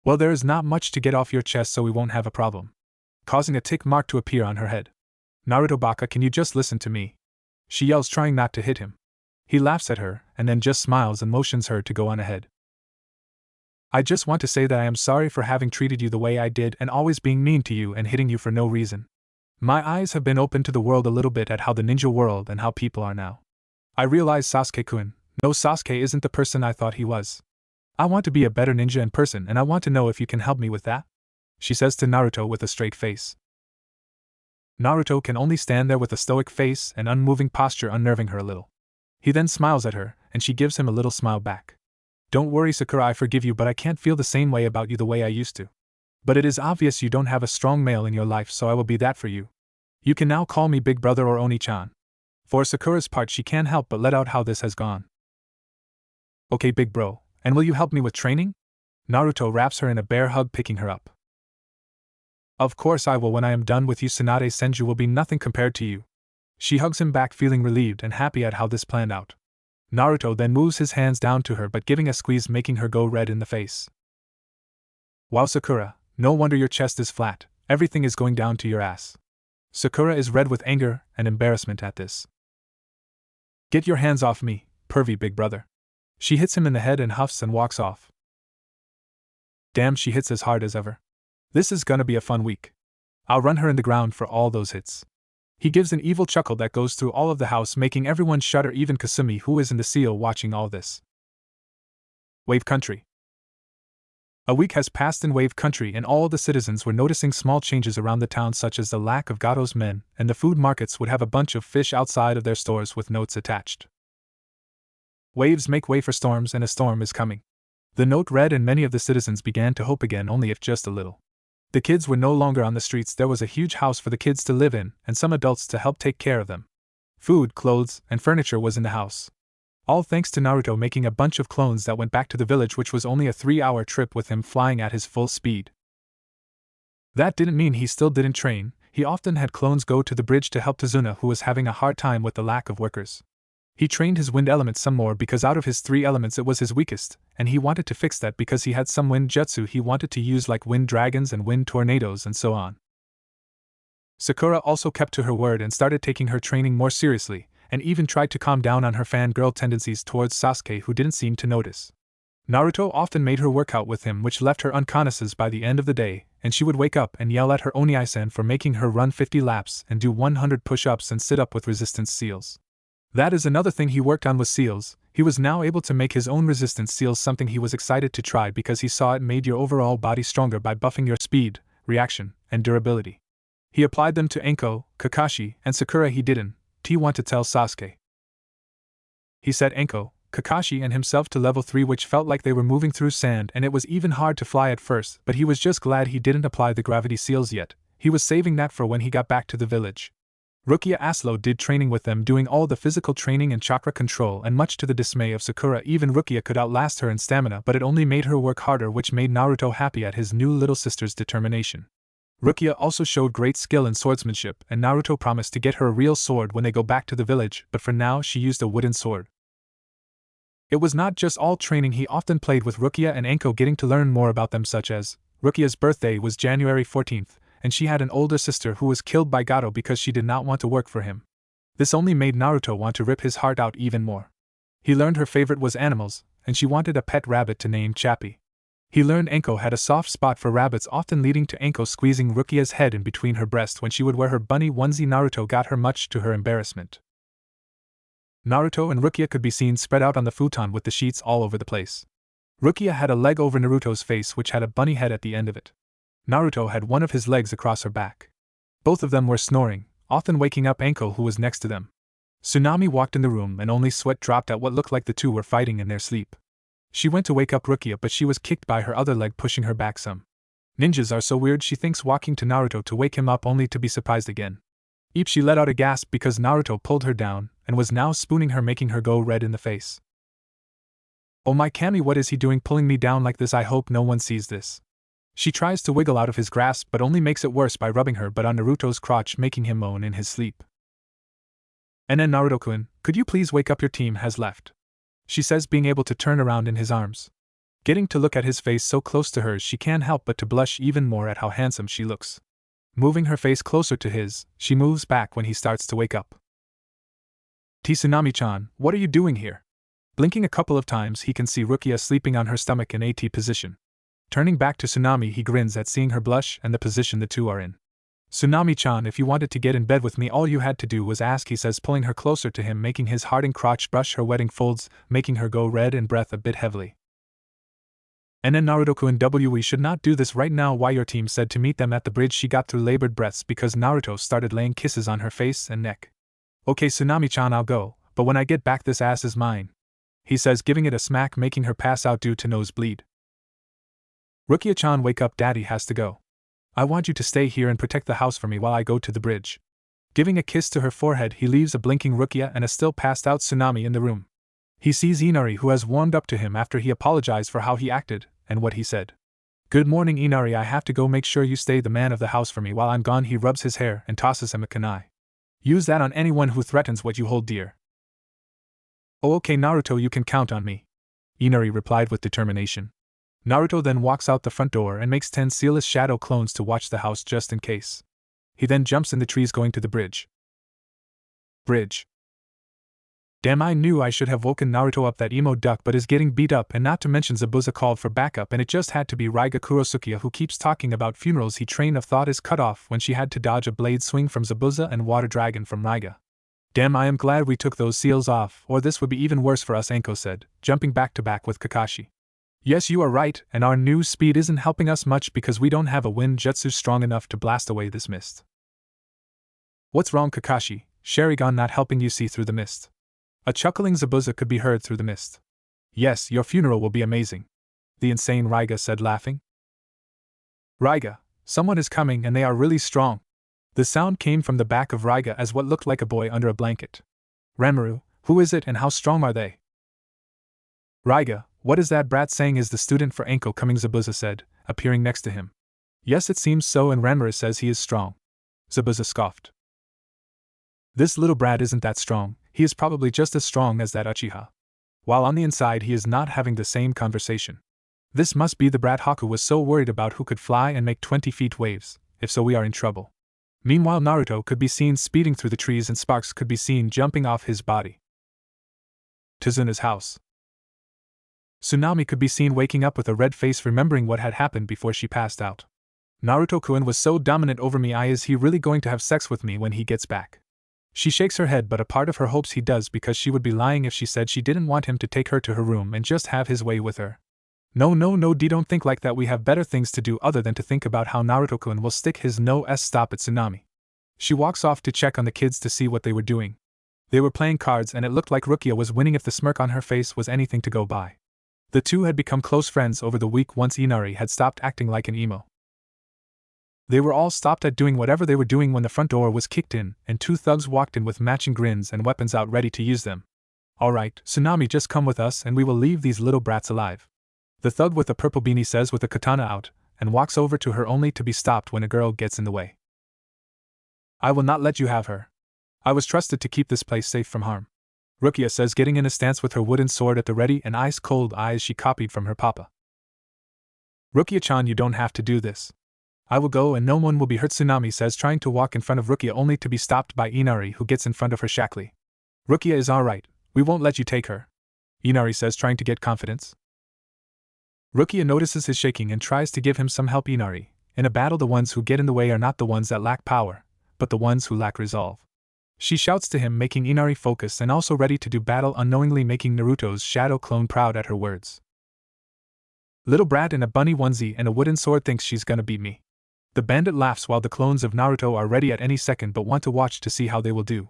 Well, there is not much to get off your chest, so we won't have a problem. Causing a tick mark to appear on her head. Naruto Baka, can you just listen to me? She yells, trying not to hit him. He laughs at her, and then just smiles and motions her to go on ahead. I just want to say that I am sorry for having treated you the way I did and always being mean to you and hitting you for no reason. My eyes have been opened to the world a little bit at how the ninja world and how people are now. I realize Sasuke-kun, no, Sasuke isn't the person I thought he was. I want to be a better ninja in person, and I want to know if you can help me with that, she says to Naruto with a straight face. Naruto can only stand there with a stoic face and unmoving posture, unnerving her a little. He then smiles at her, and she gives him a little smile back. Don't worry, Sakura, I forgive you, but I can't feel the same way about you the way I used to. But it is obvious you don't have a strong male in your life, so I will be that for you. You can now call me Big Brother or Oni-chan. For Sakura's part, she can't help but let out how this has gone. Okay, big bro, and will you help me with training? Naruto wraps her in a bear hug, picking her up. Of course I will. When I am done with you, Tsunade Senju will be nothing compared to you. She hugs him back, feeling relieved and happy at how this planned out. Naruto then moves his hands down to her, but giving a squeeze, making her go red in the face. Wow, Sakura, no wonder your chest is flat, everything is going down to your ass. Sakura is red with anger and embarrassment at this. Get your hands off me, pervy big brother. She hits him in the head and huffs and walks off. Damn, she hits as hard as ever. This is gonna be a fun week. I'll run her in the ground for all those hits. He gives an evil chuckle that goes through all of the house, making everyone shudder, even Kasumi, who is in the seal watching all this. Wave Country. A week has passed in Wave Country, and all the citizens were noticing small changes around the town, such as the lack of Gato's men, and the food markets would have a bunch of fish outside of their stores with notes attached. Waves make way for storms, and a storm is coming. The note read, and many of the citizens began to hope again, only if just a little. The kids were no longer on the streets. There was a huge house for the kids to live in, and some adults to help take care of them. Food, clothes, and furniture was in the house. All thanks to Naruto making a bunch of clones that went back to the village, which was only a 3-hour trip with him flying at his full speed. That didn't mean he still didn't train. He often had clones go to the bridge to help Tazuna, who was having a hard time with the lack of workers. He trained his wind element some more because out of his 3 elements it was his weakest, and he wanted to fix that because he had some wind jutsu he wanted to use, like wind dragons and wind tornadoes and so on. Sakura also kept to her word and started taking her training more seriously, and even tried to calm down on her fangirl tendencies towards Sasuke, who didn't seem to notice. Naruto often made her work out with him, which left her unconscious by the end of the day, and she would wake up and yell at her Oni-san for making her run 50 laps and do 100 push-ups and sit up with resistance seals. That is another thing he worked on, with seals. He was now able to make his own resistance seals, something he was excited to try because he saw it made your overall body stronger by buffing your speed, reaction, and durability. He applied them to Enko, Kakashi, and Sakura. He didn't want to tell Sasuke. He set Enko, Kakashi, and himself to level 3, which felt like they were moving through sand, and it was even hard to fly at first, but he was just glad he didn't apply the gravity seals yet. He was saving that for when he got back to the village. Rukia Aslo did training with them, doing all the physical training and chakra control, and much to the dismay of Sakura, even Rukia could outlast her in stamina, but it only made her work harder, which made Naruto happy at his new little sister's determination. Rukia also showed great skill in swordsmanship, and Naruto promised to get her a real sword when they go back to the village, but for now she used a wooden sword. It was not just all training. He often played with Rukia and Enko, getting to learn more about them, such as Rukia's birthday was January 14th, and she had an older sister who was killed by Gato because she did not want to work for him. This only made Naruto want to rip his heart out even more. He learned her favorite was animals, and she wanted a pet rabbit to name Chappie. He learned Enko had a soft spot for rabbits, often leading to Enko squeezing Rukia's head in between her breasts when she would wear her bunny onesie. Naruto got her, much to her embarrassment. Naruto and Rukia could be seen spread out on the futon with the sheets all over the place. Rukia had a leg over Naruto's face, which had a bunny head at the end of it. Naruto had one of his legs across her back. Both of them were snoring, often waking up Enko, who was next to them. Tsunami walked in the room and only sweat dropped at what looked like the two were fighting in their sleep. She went to wake up Rukia, but she was kicked by her other leg, pushing her back some. Ninjas are so weird, she thinks, walking to Naruto to wake him up only to be surprised again. She let out a gasp because Naruto pulled her down and was now spooning her, making her go red in the face. Oh my Kami, what is he doing, pulling me down like this? I hope no one sees this. She tries to wiggle out of his grasp but only makes it worse by rubbing her butt on Naruto's crotch, making him moan in his sleep. And then Naruto-kun, could you please wake up, your team has left, she says, being able to turn around in his arms. Getting to look at his face so close to hers, she can't help but to blush even more at how handsome she looks. Moving her face closer to his, she moves back when he starts to wake up. Tsunami-chan, what are you doing here? Blinking a couple of times, he can see Rukia sleeping on her stomach in AT position. Turning back to Tsunami, he grins at seeing her blush and the position the two are in. Tsunami-chan, if you wanted to get in bed with me, all you had to do was ask, he says, pulling her closer to him, making his hardened crotch brush her wetting folds, making her go red and breath a bit heavily. And then Naruto-kun, we should not do this right now. Why, your team said to meet them at the bridge. She got through labored breaths because Naruto started laying kisses on her face and neck. Okay Tsunami-chan, I'll go, but when I get back this ass is mine, he says, giving it a smack, making her pass out due to nosebleed. Rukia-chan, wake up, daddy has to go. I want you to stay here and protect the house for me while I go to the bridge. Giving a kiss to her forehead, he leaves a blinking Rukia and a still passed out Tsunami in the room. He sees Inari, who has warmed up to him after he apologized for how he acted and what he said. Good morning, Inari, I have to go. Make sure you stay the man of the house for me while I'm gone. He rubs his hair and tosses him a kunai. Use that on anyone who threatens what you hold dear. Oh, okay Naruto, you can count on me, Inari replied with determination. Naruto then walks out the front door and makes 10 sealess shadow clones to watch the house just in case. He then jumps in the trees going to the bridge. Bridge. Damn, I knew I should have woken Naruto up. That emo duck but is getting beat up, and not to mention Zabuza called for backup, and it just had to be Raiga Kurosukia who keeps talking about funerals. He train of thought is cut off when she had to dodge a blade swing from Zabuza and water dragon from Raiga. Damn, I am glad we took those seals off, or this would be even worse for us, Anko said, jumping back to back with Kakashi. Yes, you are right, and our new speed isn't helping us much because we don't have a wind jutsu strong enough to blast away this mist. What's wrong, Kakashi? Sharingan not helping you see through the mist? A chuckling Zabuza could be heard through the mist. Yes, your funeral will be amazing, the insane Raiga said, laughing. Raiga, someone is coming and they are really strong. The sound came from the back of Raiga as what looked like a boy under a blanket. Ranmaru, who is it and how strong are they? Raiga, what is that brat saying? Is the student for Anko coming? Zabuza said, appearing next to him. Yes, it seems so, and Ranmaru says he is strong. Zabuza scoffed. This little brat isn't that strong, he is probably just as strong as that Uchiha. While on the inside he is not having the same conversation. This must be the brat Haku was so worried about, who could fly and make 20 feet waves. If so, we are in trouble. Meanwhile, Naruto could be seen speeding through the trees and sparks could be seen jumping off his body. Tizuna's house. Tsunami could be seen waking up with a red face, remembering what had happened before she passed out. Naruto-kun was so dominant over me. Is he really going to have sex with me when he gets back? She shakes her head, but a part of her hopes he does, because she would be lying if she said she didn't want him to take her to her room and just have his way with her. No, don't think like that. We have better things to do other than to think about how Naruto-kun will stick his stop at Tsunami. She walks off to check on the kids to see what they were doing. They were playing cards and it looked like Rukia was winning if the smirk on her face was anything to go by. The two had become close friends over the week once Inari had stopped acting like an emo. They were all stopped at doing whatever they were doing when the front door was kicked in, and two thugs walked in with matching grins and weapons out ready to use them. Alright, Tsunami, just come with us and we will leave these little brats alive. The thug with the purple beanie says with a katana out, and walks over to her only to be stopped when a girl gets in the way. I will not let you have her. I was trusted to keep this place safe from harm, Rukia says, getting in a stance with her wooden sword at the ready and ice-cold eyes she copied from her papa. Rukia-chan, you don't have to do this. I will go and no one will be hurt, Tsunami says, trying to walk in front of Rukia only to be stopped by Inari, who gets in front of her shackly. Rukia is alright, we won't let you take her, Inari says, trying to get confidence. Rukia notices his shaking and tries to give him some help. Inari, in a battle the ones who get in the way are not the ones that lack power, but the ones who lack resolve. She shouts to him, making Inari focus and also ready to do battle, unknowingly making Naruto's shadow clone proud at her words. Little brat in a bunny onesie and a wooden sword thinks she's gonna beat me. The bandit laughs while the clones of Naruto are ready at any second but want to watch to see how they will do.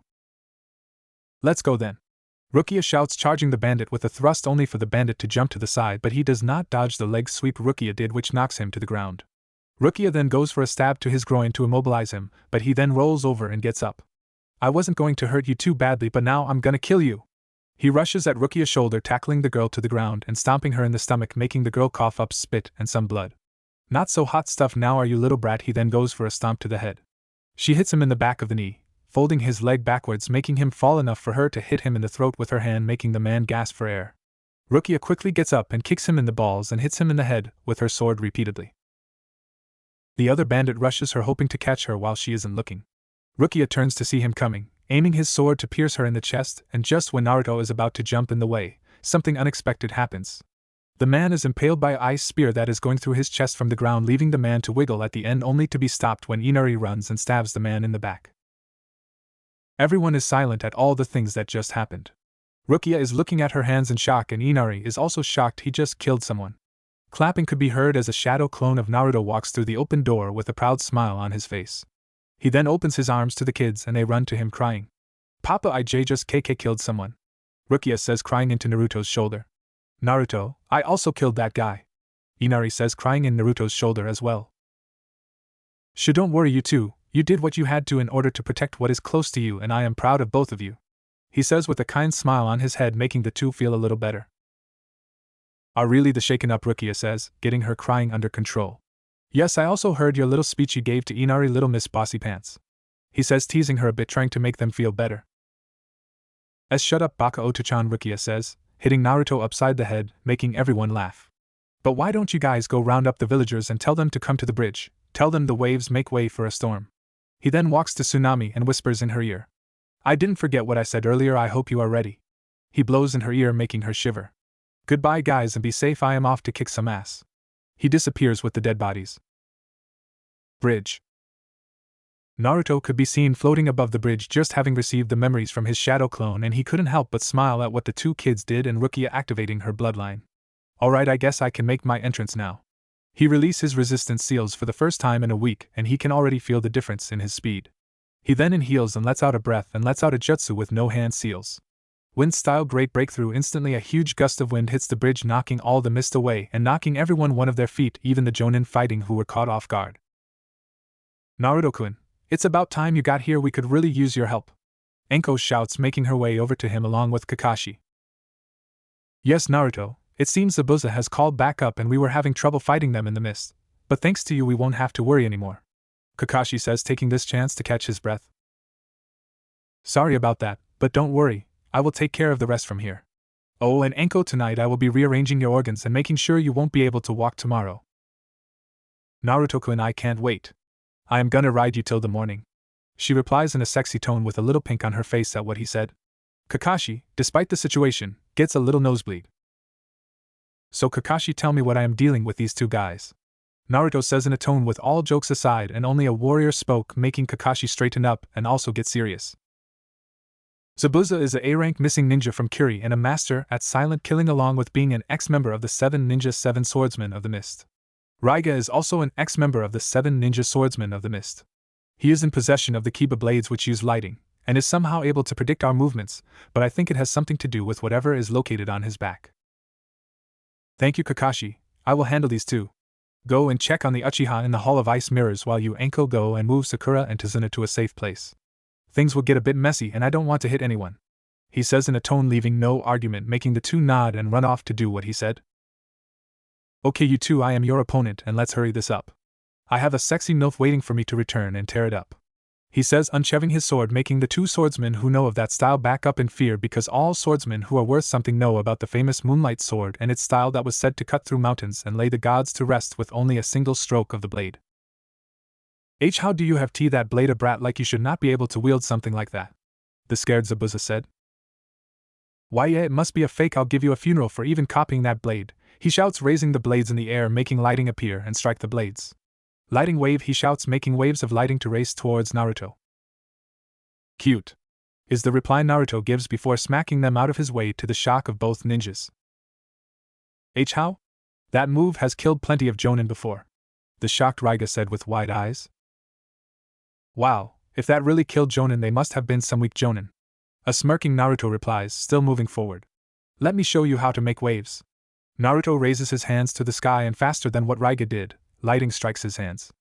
Let's go then, Rukia shouts, charging the bandit with a thrust only for the bandit to jump to the side, but he does not dodge the leg sweep Rukia did, which knocks him to the ground. Rukia then goes for a stab to his groin to immobilize him, but he then rolls over and gets up. I wasn't going to hurt you too badly, but now I'm gonna kill you. He rushes at Rukia's shoulder, tackling the girl to the ground and stomping her in the stomach, making the girl cough up spit and some blood. Not so hot stuff now, are you, little brat? He then goes for a stomp to the head. She hits him in the back of the knee, folding his leg backwards, making him fall enough for her to hit him in the throat with her hand, making the man gasp for air. Rukia quickly gets up and kicks him in the balls and hits him in the head with her sword repeatedly. The other bandit rushes her, hoping to catch her while she isn't looking. Rukia turns to see him coming, aiming his sword to pierce her in the chest, and just when Naruto is about to jump in the way, something unexpected happens. The man is impaled by an ice spear that is going through his chest from the ground, leaving the man to wiggle at the end, only to be stopped when Inari runs and stabs the man in the back. Everyone is silent at all the things that just happened. Rukia is looking at her hands in shock, and Inari is also shocked. He just killed someone. Clapping could be heard as a shadow clone of Naruto walks through the open door with a proud smile on his face. He then opens his arms to the kids and they run to him crying. Papa, I just KK killed someone. Rukia says, crying into Naruto's shoulder. Naruto, I also killed that guy. Inari says, crying in Naruto's shoulder as well. Don't worry, you two, you did what you had to in order to protect what is close to you, and I am proud of both of you. He says with a kind smile on his head, making the two feel a little better. Are really the shaken up, Rukia says, getting her crying under control. Yes, I also heard your little speech you gave to Inari, little Miss Bossy Pants. He says, teasing her a bit, trying to make them feel better. Shut up, Baka Oto-chan, Rukia says, hitting Naruto upside the head, making everyone laugh. But why don't you guys go round up the villagers and tell them to come to the bridge, tell them the waves make way for a storm. He then walks to Tsunami and whispers in her ear. I didn't forget what I said earlier, I hope you are ready. He blows in her ear, making her shiver. Goodbye guys and be safe, I am off to kick some ass. He disappears with the dead bodies. Bridge. Naruto could be seen floating above the bridge, just having received the memories from his shadow clone, and he couldn't help but smile at what the two kids did and Rukia activating her bloodline. Alright, I guess I can make my entrance now. He released his resistance seals for the first time in a week, and he can already feel the difference in his speed. He then inhales and lets out a breath and lets out a jutsu with no hand seals. Wind-style great breakthrough. Instantly a huge gust of wind hits the bridge, knocking all the mist away and knocking everyone one of their feet, even the Jonin fighting who were caught off guard. Naruto-kun, it's about time you got here, we could really use your help. Enko shouts, making her way over to him along with Kakashi. Yes, Naruto, it seems Zabuza has called back up and we were having trouble fighting them in the mist, but thanks to you we won't have to worry anymore. Kakashi says, taking this chance to catch his breath. Sorry about that, but don't worry, I will take care of the rest from here. Oh, and Enko, tonight I will be rearranging your organs and making sure you won't be able to walk tomorrow. Naruto-kun, I can't wait. I am gonna ride you till the morning. She replies in a sexy tone with a little pink on her face at what he said. Kakashi, despite the situation, gets a little nosebleed. So Kakashi, tell me what I am dealing with these two guys. Naruto says in a tone with all jokes aside and only a warrior spoke, making Kakashi straighten up and also get serious. Zabuza is a A-rank missing ninja from Kuri and a master at silent killing, along with being an ex-member of the 7 Ninja 7 Swordsmen of the Mist. Raiga is also an ex-member of the 7 Ninja Swordsmen of the Mist. He is in possession of the Kiba blades which use lighting, and is somehow able to predict our movements, but I think it has something to do with whatever is located on his back. Thank you, Kakashi, I will handle these two. Go and check on the Uchiha in the Hall of Ice Mirrors while you, Enko, go and move Sakura and Tazuna to a safe place. Things will get a bit messy and I don't want to hit anyone. He says in a tone leaving no argument, making the two nod and run off to do what he said. Okay, you two, I am your opponent and let's hurry this up. I have a sexy MILF waiting for me to return and tear it up. He says, unsheathing his sword, making the two swordsmen who know of that style back up in fear, because all swordsmen who are worth something know about the famous Moonlight Sword and its style that was said to cut through mountains and lay the gods to rest with only a single stroke of the blade. How do you have that blade, a brat like you should not be able to wield something like that? The scared Zabuza said. Why, yeah, it must be a fake, I'll give you a funeral for even copying that blade, he shouts, raising the blades in the air, making lighting appear and strike the blades. Lighting wave, he shouts, making waves of lighting to race towards Naruto. Cute, is the reply Naruto gives before smacking them out of his way, to the shock of both ninjas. How? That move has killed plenty of Jonin before, the shocked Raiga said with wide eyes. Wow, if that really killed Jonin, they must have been some weak Jonin. A smirking Naruto replies, still moving forward. Let me show you how to make waves. Naruto raises his hands to the sky and faster than what Raiga did, lighting strikes his hands.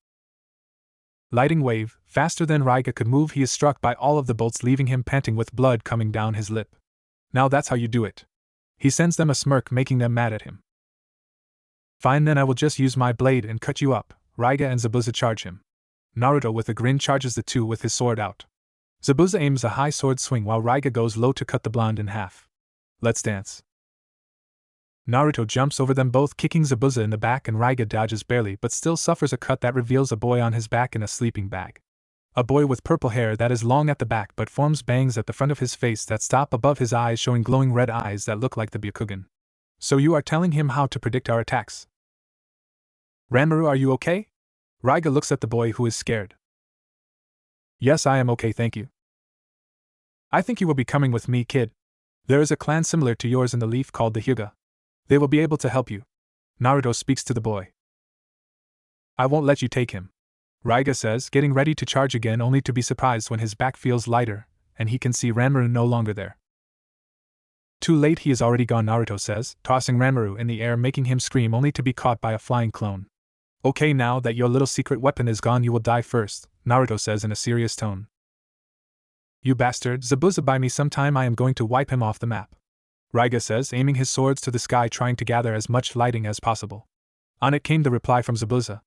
Lighting wave, faster than Raiga could move, he is struck by all of the bolts, leaving him panting with blood coming down his lip. Now that's how you do it. He sends them a smirk, making them mad at him. Fine, then I will just use my blade and cut you up. Raiga and Zabuza charge him. Naruto with a grin charges the two with his sword out. Zabuza aims a high sword swing while Raiga goes low to cut the blonde in half. Let's dance. Naruto jumps over them both, kicking Zabuza in the back, and Raiga dodges barely but still suffers a cut that reveals a boy on his back in a sleeping bag. A boy with purple hair that is long at the back but forms bangs at the front of his face that stop above his eyes, showing glowing red eyes that look like the Byakugan. So you are telling him how to predict our attacks? Ranmaru, are you okay? Raiga looks at the boy, who is scared. Yes, I am okay, thank you. I think you will be coming with me, kid. There is a clan similar to yours in the Leaf called the Hyuga. They will be able to help you. Naruto speaks to the boy. I won't let you take him, Raiga says, getting ready to charge again, only to be surprised when his back feels lighter, and he can see Ranmaru no longer there. Too late, he is already gone, Naruto says, tossing Ranmaru in the air, making him scream only to be caught by a flying clone. Okay, now that your little secret weapon is gone, you will die first, Naruto says in a serious tone. You bastard, Zabuza by me sometime, I am going to wipe him off the map, Raiga says, aiming his swords to the sky, trying to gather as much lighting as possible. On it came the reply from Zabuza.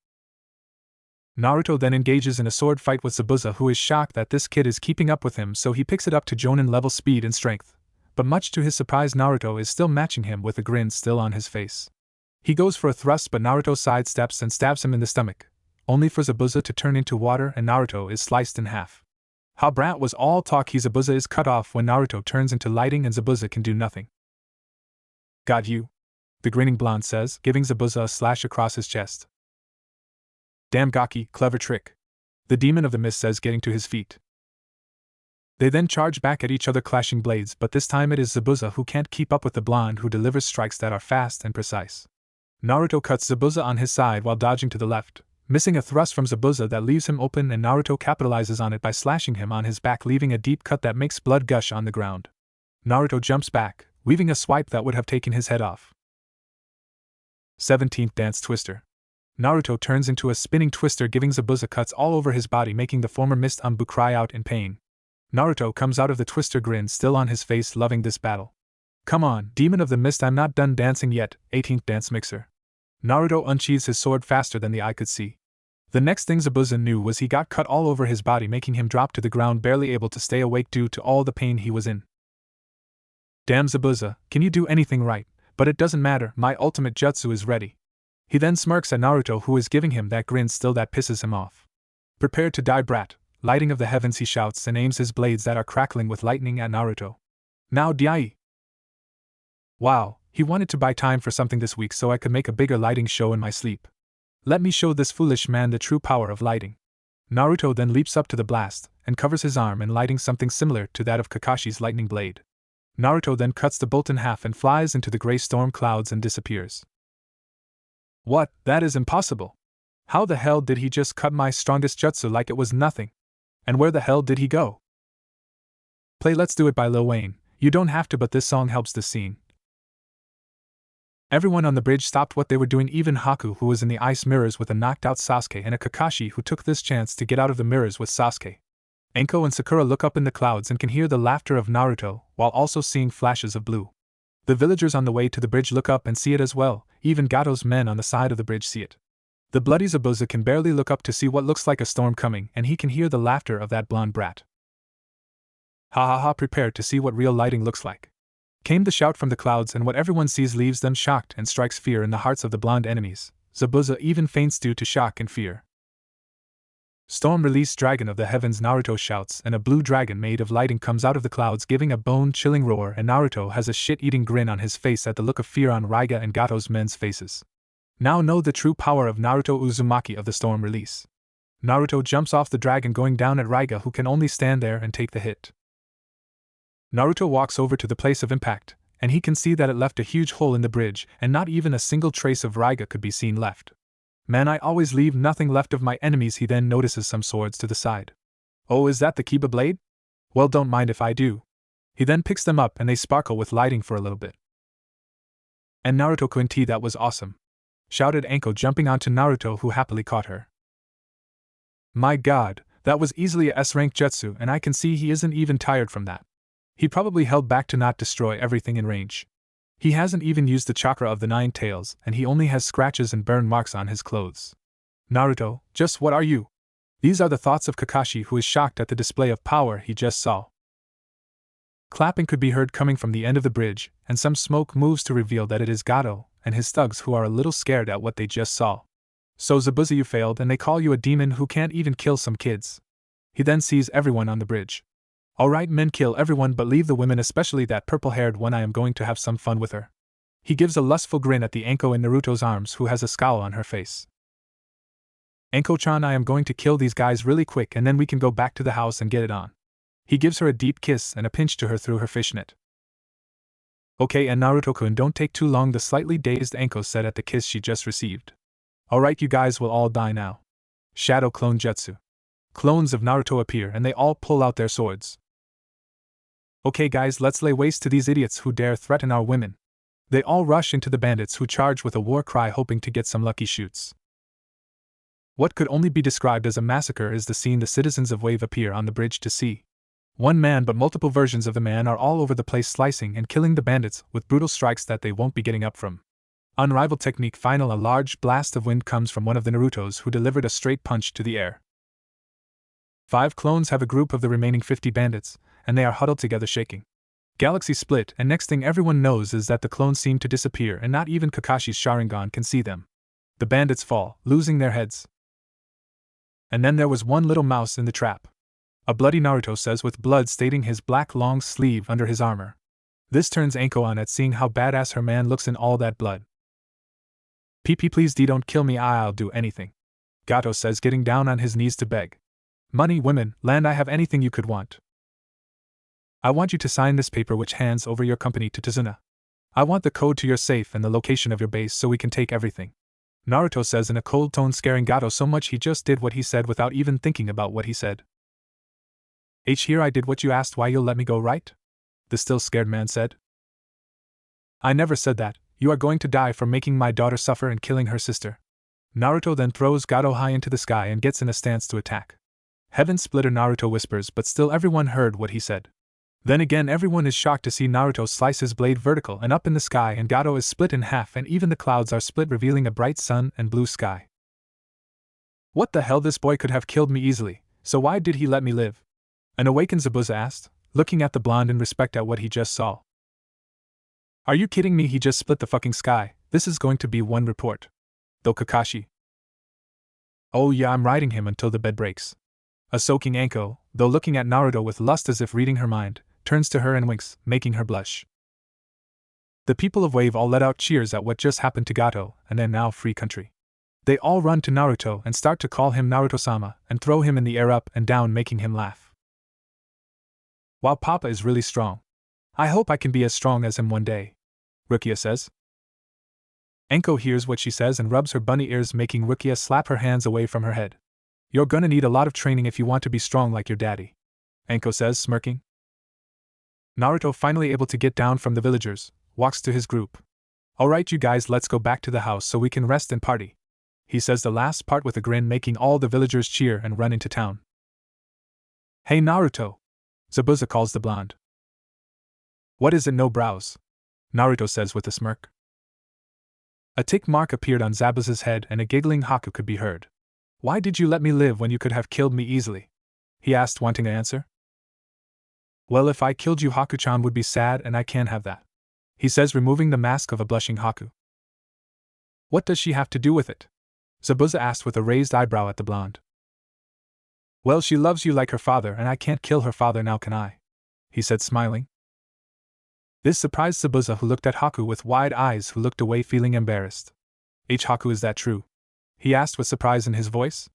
Naruto then engages in a sword fight with Zabuza, who is shocked that this kid is keeping up with him, so he picks it up to Jonin level speed and strength. But much to his surprise, Naruto is still matching him with a grin still on his face. He goes for a thrust, but Naruto sidesteps and stabs him in the stomach, only for Zabuza to turn into water and Naruto is sliced in half. How Brant was all talk, Zabuza is cut off when Naruto turns into lighting and Zabuza can do nothing. Got you, the grinning blonde says, giving Zabuza a slash across his chest. Damn Gaki, clever trick, the demon of the mist says, getting to his feet. They then charge back at each other, clashing blades, but this time it is Zabuza who can't keep up with the blonde, who delivers strikes that are fast and precise. Naruto cuts Zabuza on his side while dodging to the left, missing a thrust from Zabuza that leaves him open, and Naruto capitalizes on it by slashing him on his back, leaving a deep cut that makes blood gush on the ground. Naruto jumps back, weaving a swipe that would have taken his head off. 17th Dance Twister. Naruto turns into a spinning twister, giving Zabuza cuts all over his body, making the former Mist Ambu cry out in pain. Naruto comes out of the twister, grin still on his face, loving this battle. Come on, Demon of the Mist, I'm not done dancing yet. 18th Dance Mixer. Naruto unsheathes his sword faster than the eye could see. The next thing Zabuza knew was he got cut all over his body, making him drop to the ground, barely able to stay awake due to all the pain he was in. Damn Zabuza, can you do anything right? But it doesn't matter, my ultimate jutsu is ready. He then smirks at Naruto, who is giving him that grin still that pisses him off. Prepare to die, brat. Lighting of the heavens, he shouts and aims his blades that are crackling with lightning at Naruto. Now Dai! Wow, he wanted to buy time for something this week so I could make a bigger lighting show in my sleep. Let me show this foolish man the true power of lighting. Naruto then leaps up to the blast and covers his arm in lighting, something similar to that of Kakashi's lightning blade. Naruto then cuts the bolt in half and flies into the gray storm clouds and disappears. What? That is impossible. How the hell did he just cut my strongest jutsu like it was nothing? And where the hell did he go? Play Let's Do It by Lil Wayne. You don't have to, but this song helps the scene. Everyone on the bridge stopped what they were doing, even Haku, who was in the ice mirrors with a knocked out Sasuke, and a Kakashi who took this chance to get out of the mirrors with Sasuke. Enko and Sakura look up in the clouds and can hear the laughter of Naruto, while also seeing flashes of blue. The villagers on the way to the bridge look up and see it as well, even Gato's men on the side of the bridge see it. The bloody Zabuza can barely look up to see what looks like a storm coming, and he can hear the laughter of that blonde brat. Ha ha ha, prepare to see what real lighting looks like. Came the shout from the clouds, and what everyone sees leaves them shocked and strikes fear in the hearts of the blonde enemies. Zabuza even faints due to shock and fear. Storm release dragon of the heavens, Naruto shouts, and a blue dragon made of lighting comes out of the clouds, giving a bone-chilling roar, and Naruto has a shit-eating grin on his face at the look of fear on Raiga and Gato's men's faces. Now know the true power of Naruto Uzumaki of the storm release. Naruto jumps off the dragon, going down at Raiga, who can only stand there and take the hit. Naruto walks over to the place of impact, and he can see that it left a huge hole in the bridge, and not even a single trace of Raiga could be seen left. Man, I always leave nothing left of my enemies. He then notices some swords to the side. Oh, is that the Kiba blade? Well, don't mind if I do. He then picks them up and they sparkle with lighting for a little bit. And Naruto Kunti, that was awesome, shouted Anko, jumping onto Naruto, who happily caught her. My god, that was easily a S-rank jutsu, and I can see he isn't even tired from that. He probably held back to not destroy everything in range. He hasn't even used the chakra of the 9 tails, and he only has scratches and burn marks on his clothes. Naruto, just what are you? These are the thoughts of Kakashi, who is shocked at the display of power he just saw. Clapping could be heard coming from the end of the bridge, and some smoke moves to reveal that it is Gato and his thugs who are a little scared at what they just saw. So Zabuza, you failed and they call you a demon who can't even kill some kids. He then sees everyone on the bridge. Alright men, kill everyone but leave the women, especially that purple-haired one. I am going to have some fun with her. He gives a lustful grin at the Anko in Naruto's arms, who has a scowl on her face. Anko-chan, I am going to kill these guys really quick and then we can go back to the house and get it on. He gives her a deep kiss and a pinch to her through her fishnet. Okay, and Naruto-kun, don't take too long, the slightly dazed Anko said at the kiss she just received. Alright, you guys will all die now. Shadow Clone Jutsu. Clones of Naruto appear and they all pull out their swords. Okay guys, let's lay waste to these idiots who dare threaten our women. They all rush into the bandits, who charge with a war cry hoping to get some lucky shoots. What could only be described as a massacre is the scene the citizens of Wave appear on the bridge to see. One man but multiple versions of the man are all over the place, slicing and killing the bandits with brutal strikes that they won't be getting up from. Unrivaled technique. Final, a large blast of wind comes from one of the Narutos, who delivered a straight punch to the air. 5 clones have a group of the remaining 50 bandits, and they are huddled together shaking. Galaxy split, and next thing everyone knows is that the clones seem to disappear and not even Kakashi's Sharingan can see them. The bandits fall, losing their heads. And then there was one little mouse in the trap. A bloody Naruto says, with blood staining his black long sleeve under his armor. This turns Anko on at seeing how badass her man looks in all that blood. PP, please D, don't kill me, I'll do anything. Gato says, getting down on his knees to beg. Money, women, land, I have anything you could want. I want you to sign this paper which hands over your company to Tazuna. I want the code to your safe and the location of your base so we can take everything. Naruto says in a cold tone, scaring Gato so much he just did what he said without even thinking about what he said. Here I did what you asked, why you'll let me go, right? The still scared man said. I never said that, you are going to die for making my daughter suffer and killing her sister. Naruto then throws Gato high into the sky and gets in a stance to attack. Heaven splitter, Naruto whispers, but still everyone heard what he said. Then again everyone is shocked to see Naruto slice his blade vertical and up in the sky, and Gato is split in half and even the clouds are split, revealing a bright sun and blue sky. What the hell, this boy could have killed me easily, so why did he let me live? An Awakens, Zabuza asked, looking at the blonde in respect at what he just saw. Are you kidding me, he just split the fucking sky, this is going to be one report. Though Kakashi. Oh yeah, I'm riding him until the bed breaks. A soaking Anko, though looking at Naruto with lust as if reading her mind, turns to her and winks, making her blush. The people of Wave all let out cheers at what just happened to Gato and their now free country. They all run to Naruto and start to call him Naruto-sama and throw him in the air up and down, making him laugh. Wow, Papa is really strong. I hope I can be as strong as him one day, Rukia says. Anko hears what she says and rubs her bunny ears, making Rukia slap her hands away from her head. You're gonna need a lot of training if you want to be strong like your daddy, Anko says, smirking. Naruto, finally able to get down from the villagers, walks to his group. Alright you guys, let's go back to the house so we can rest and party. He says the last part with a grin, making all the villagers cheer and run into town. Hey Naruto! Zabuza calls the blonde. What is it, no brows? Naruto says with a smirk. A tick mark appeared on Zabuza's head and a giggling Haku could be heard. Why did you let me live when you could have killed me easily? He asked, wanting an answer. Well, if I killed you, Haku-chan would be sad and I can't have that. He says, removing the mask of a blushing Haku. What does she have to do with it? Zabuza asked with a raised eyebrow at the blonde. Well, she loves you like her father and I can't kill her father now, can I? He said, smiling. This surprised Zabuza, who looked at Haku with wide eyes, who looked away feeling embarrassed. Haku, is that true? He asked with surprise in his voice.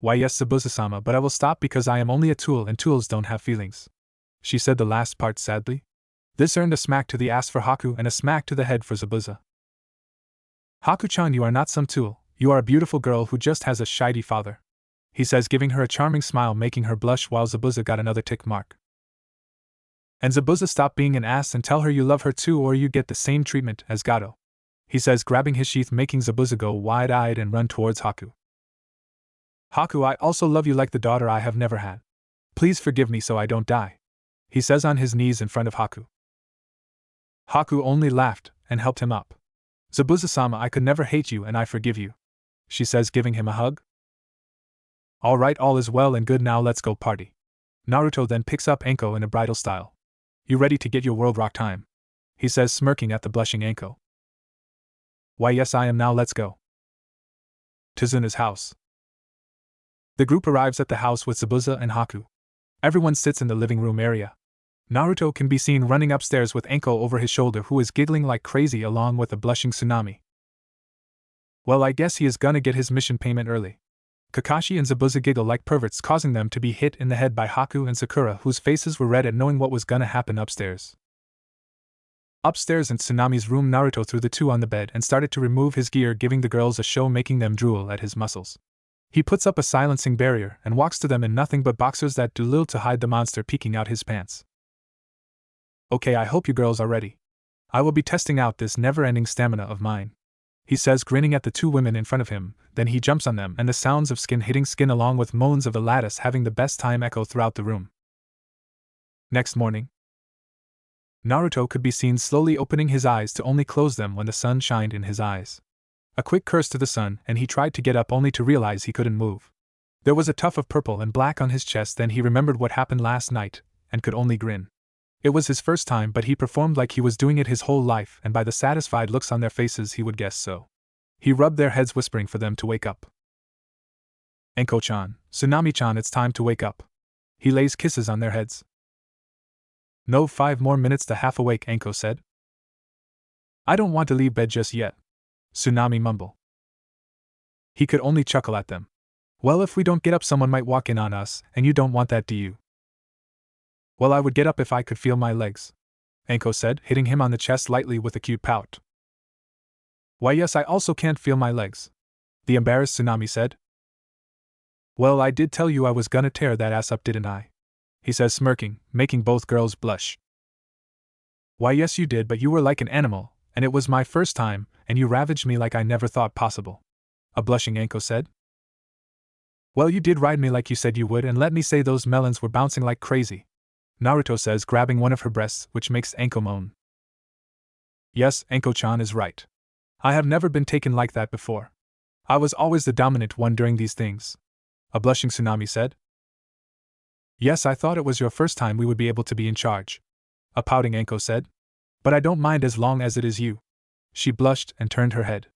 Why yes, Zabuza-sama, but I will stop because I am only a tool and tools don't have feelings. She said the last part sadly. This earned a smack to the ass for Haku and a smack to the head for Zabuza. Haku-chan, you are not some tool, you are a beautiful girl who just has a shitey father. He says, giving her a charming smile, making her blush, while Zabuza got another tick mark. And Zabuza, stop being an ass and tell her you love her too, or you get the same treatment as Gato. He says, grabbing his sheath, making Zabuza go wide-eyed and run towards Haku. Haku, I also love you like the daughter I have never had. Please forgive me so I don't die. He says on his knees in front of Haku. Haku only laughed and helped him up. Zabuza-sama, I could never hate you and I forgive you, she says, giving him a hug. Alright, all is well and good, now let's go party. Naruto then picks up Anko in a bridal style. You ready to get your world rock time? He says, smirking at the blushing Anko. Why yes I am, now let's go. To Zuna's house. The group arrives at the house with Zabuza and Haku. Everyone sits in the living room area. Naruto can be seen running upstairs with Anko over his shoulder, who is giggling like crazy along with a blushing Tsunami. Well, I guess he is gonna get his mission payment early. Kakashi and Zabuza giggle like perverts, causing them to be hit in the head by Haku and Sakura, whose faces were red at knowing what was gonna happen upstairs. Upstairs in Tsunami's room, Naruto threw the two on the bed and started to remove his gear, giving the girls a show, making them drool at his muscles. He puts up a silencing barrier and walks to them in nothing but boxers that do little to hide the monster peeking out his pants. Okay, I hope you girls are ready. I will be testing out this never-ending stamina of mine, he says, grinning at the two women in front of him. Then he jumps on them, and the sounds of skin hitting skin along with moans of the lattice having the best time echo throughout the room. Next morning, Naruto could be seen slowly opening his eyes to only close them when the sun shined in his eyes. A quick curse to the sun, and he tried to get up only to realize he couldn't move. There was a tuft of purple and black on his chest. Then he remembered what happened last night, and could only grin. It was his first time, but he performed like he was doing it his whole life, and by the satisfied looks on their faces he would guess so. He rubbed their heads, whispering for them to wake up. Anko-chan, Tsunami-chan, it's time to wake up. He lays kisses on their heads. No, 5 more minutes to half awake, Anko said. I don't want to leave bed just yet, Tsunami mumbled. He could only chuckle at them. Well, if we don't get up, someone might walk in on us, and you don't want that, do you? Well, I would get up if I could feel my legs, Anko said, hitting him on the chest lightly with a cute pout. Why yes, I also can't feel my legs, the embarrassed Tsunami said. Well, I did tell you I was gonna tear that ass up, didn't I? He says, smirking, making both girls blush. Why yes you did, but you were like an animal, and it was my first time, and you ravaged me like I never thought possible, a blushing Anko said. Well, you did ride me like you said you would, and let me say those melons were bouncing like crazy, Naruto says, grabbing one of her breasts, which makes Anko moan. Yes, Anko-chan is right. I have never been taken like that before. I was always the dominant one during these things, a blushing Tsunami said. Yes, I thought it was your first time we would be able to be in charge, a pouting Anko said. But I don't mind as long as it is you. She blushed and turned her head.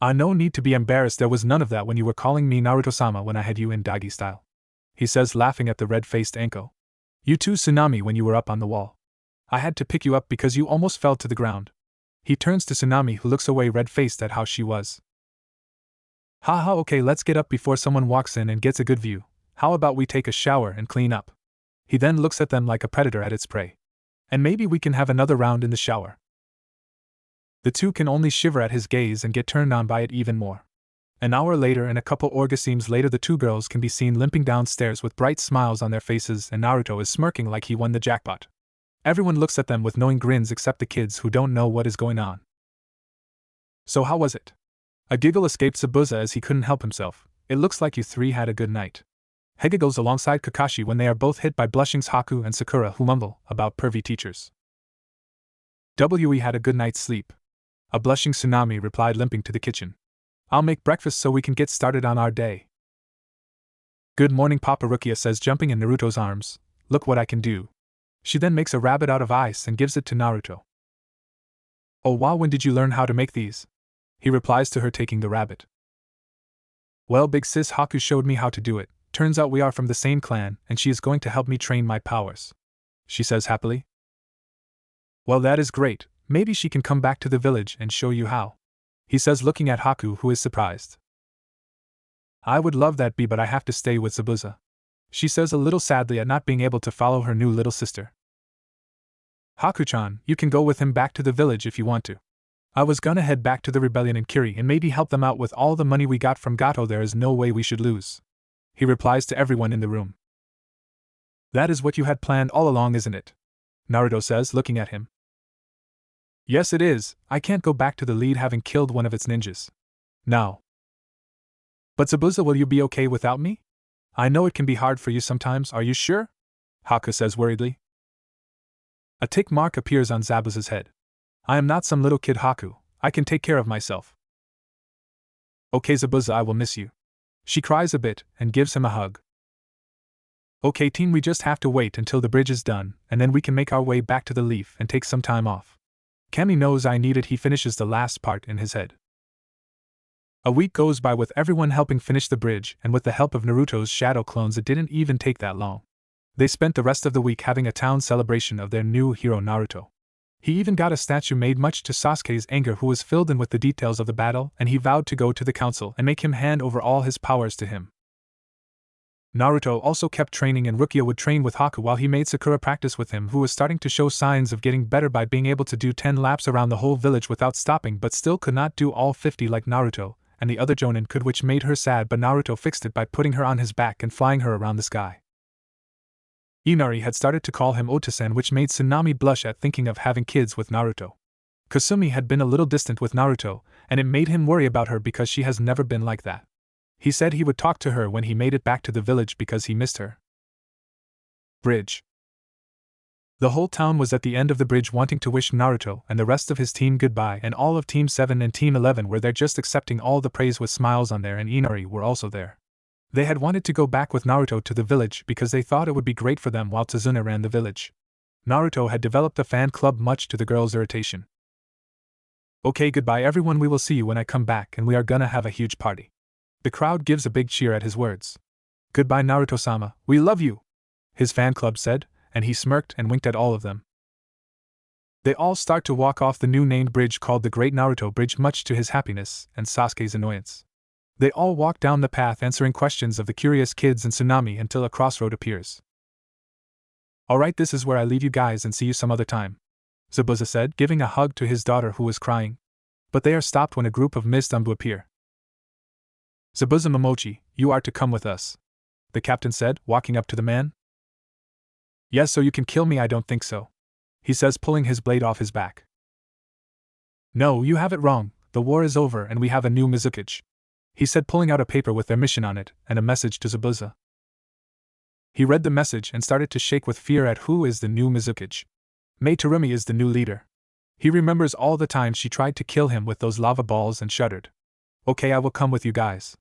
No need to be embarrassed, there was none of that when you were calling me Naruto-sama when I had you in doggy style, he says, laughing at the red-faced Anko. You too, Tsunami, when you were up on the wall. I had to pick you up because you almost fell to the ground. He turns to Tsunami, who looks away red-faced at how she was. Haha, okay, let's get up before someone walks in and gets a good view. How about we take a shower and clean up? He then looks at them like a predator at its prey. And maybe we can have another round in the shower. The two can only shiver at his gaze and get turned on by it even more. An hour later and a couple orgasms later, the two girls can be seen limping downstairs with bright smiles on their faces, and Naruto is smirking like he won the jackpot. Everyone looks at them with knowing grins except the kids, who don't know what is going on. So how was it? A giggle escaped Zabuza as he couldn't help himself. It looks like you three had a good night. He giggles alongside Kakashi when they are both hit by blushings Haku and Sakura, who mumble about pervy teachers. We had a good night's sleep, a blushing Tsunami replied, limping to the kitchen. I'll make breakfast so we can get started on our day. Good morning, Papa, Rukia says, jumping in Naruto's arms. Look what I can do. She then makes a rabbit out of ice and gives it to Naruto. Oh wow, when did you learn how to make these? He replies to her, taking the rabbit. Well, big sis, Haku showed me how to do it. Turns out we are from the same clan, and she is going to help me train my powers, she says happily. Well, that is great. Maybe she can come back to the village and show you how, he says, looking at Haku, who is surprised. I would love that, but I have to stay with Zabuza, she says a little sadly at not being able to follow her new little sister. Haku-chan, you can go with him back to the village if you want to. I was gonna head back to the rebellion in Kiri and maybe help them out with all the money we got from Gato. There is no way we should lose, he replies to everyone in the room. That is what you had planned all along, isn't it? Naruto says, looking at him. Yes, it is. I can't go back to the lead having killed one of its ninjas. Now. But Zabuza, will you be okay without me? I know it can be hard for you sometimes, are you sure? Haku says worriedly. A tick mark appears on Zabuza's head. I am not some little kid Haku, I can take care of myself. Okay Zabuza, I will miss you. She cries a bit, and gives him a hug. Okay team, we just have to wait until the bridge is done, and then we can make our way back to the Leaf and take some time off. Kami knows I need it, he finishes the last part in his head. A week goes by with everyone helping finish the bridge, and with the help of Naruto's shadow clones it didn't even take that long. They spent the rest of the week having a town celebration of their new hero Naruto. He even got a statue made, much to Sasuke's anger, who was filled in with the details of the battle, and he vowed to go to the council and make him hand over all his powers to him. Naruto also kept training, and Rukia would train with Haku while he made Sakura practice with him, who was starting to show signs of getting better by being able to do 10 laps around the whole village without stopping, but still could not do all 50 like Naruto, and the other Jonin could, which made her sad, but Naruto fixed it by putting her on his back and flying her around the sky. Inari had started to call him Otasan, which made Tsunami blush at thinking of having kids with Naruto. Kasumi had been a little distant with Naruto, and it made him worry about her because she has never been like that. He said he would talk to her when he made it back to the village because he missed her. Bridge. The whole town was at the end of the bridge wanting to wish Naruto and the rest of his team goodbye, and all of Team 7 and Team 11 were there just accepting all the praise with smiles on there, and Inari were also there. They had wanted to go back with Naruto to the village because they thought it would be great for them while Tazuna ran the village. Naruto had developed a fan club, much to the girls' irritation. Okay, goodbye everyone, we will see you when I come back, and we are gonna have a huge party. The crowd gives a big cheer at his words. Goodbye Naruto-sama, we love you, his fan club said, and he smirked and winked at all of them. They all start to walk off the new named bridge called the Great Naruto Bridge, much to his happiness and Sasuke's annoyance. They all walk down the path answering questions of the curious kids and Tsunami until a crossroad appears. Alright, this is where I leave you guys and see you some other time, Zabuza said, giving a hug to his daughter who was crying. But they are stopped when a group of Mist Umbu appear. Zabuza Momochi, you are to come with us, the captain said, walking up to the man. Yes, so you can kill me? I don't think so, he says, pulling his blade off his back. No, you have it wrong, the war is over and we have a new Mizukage, he said, pulling out a paper with their mission on it and a message to Zabuza. He read the message and started to shake with fear at who is the new Mizukage. Mei Terumi is the new leader. He remembers all the times she tried to kill him with those lava balls and shuddered. Okay, I will come with you guys.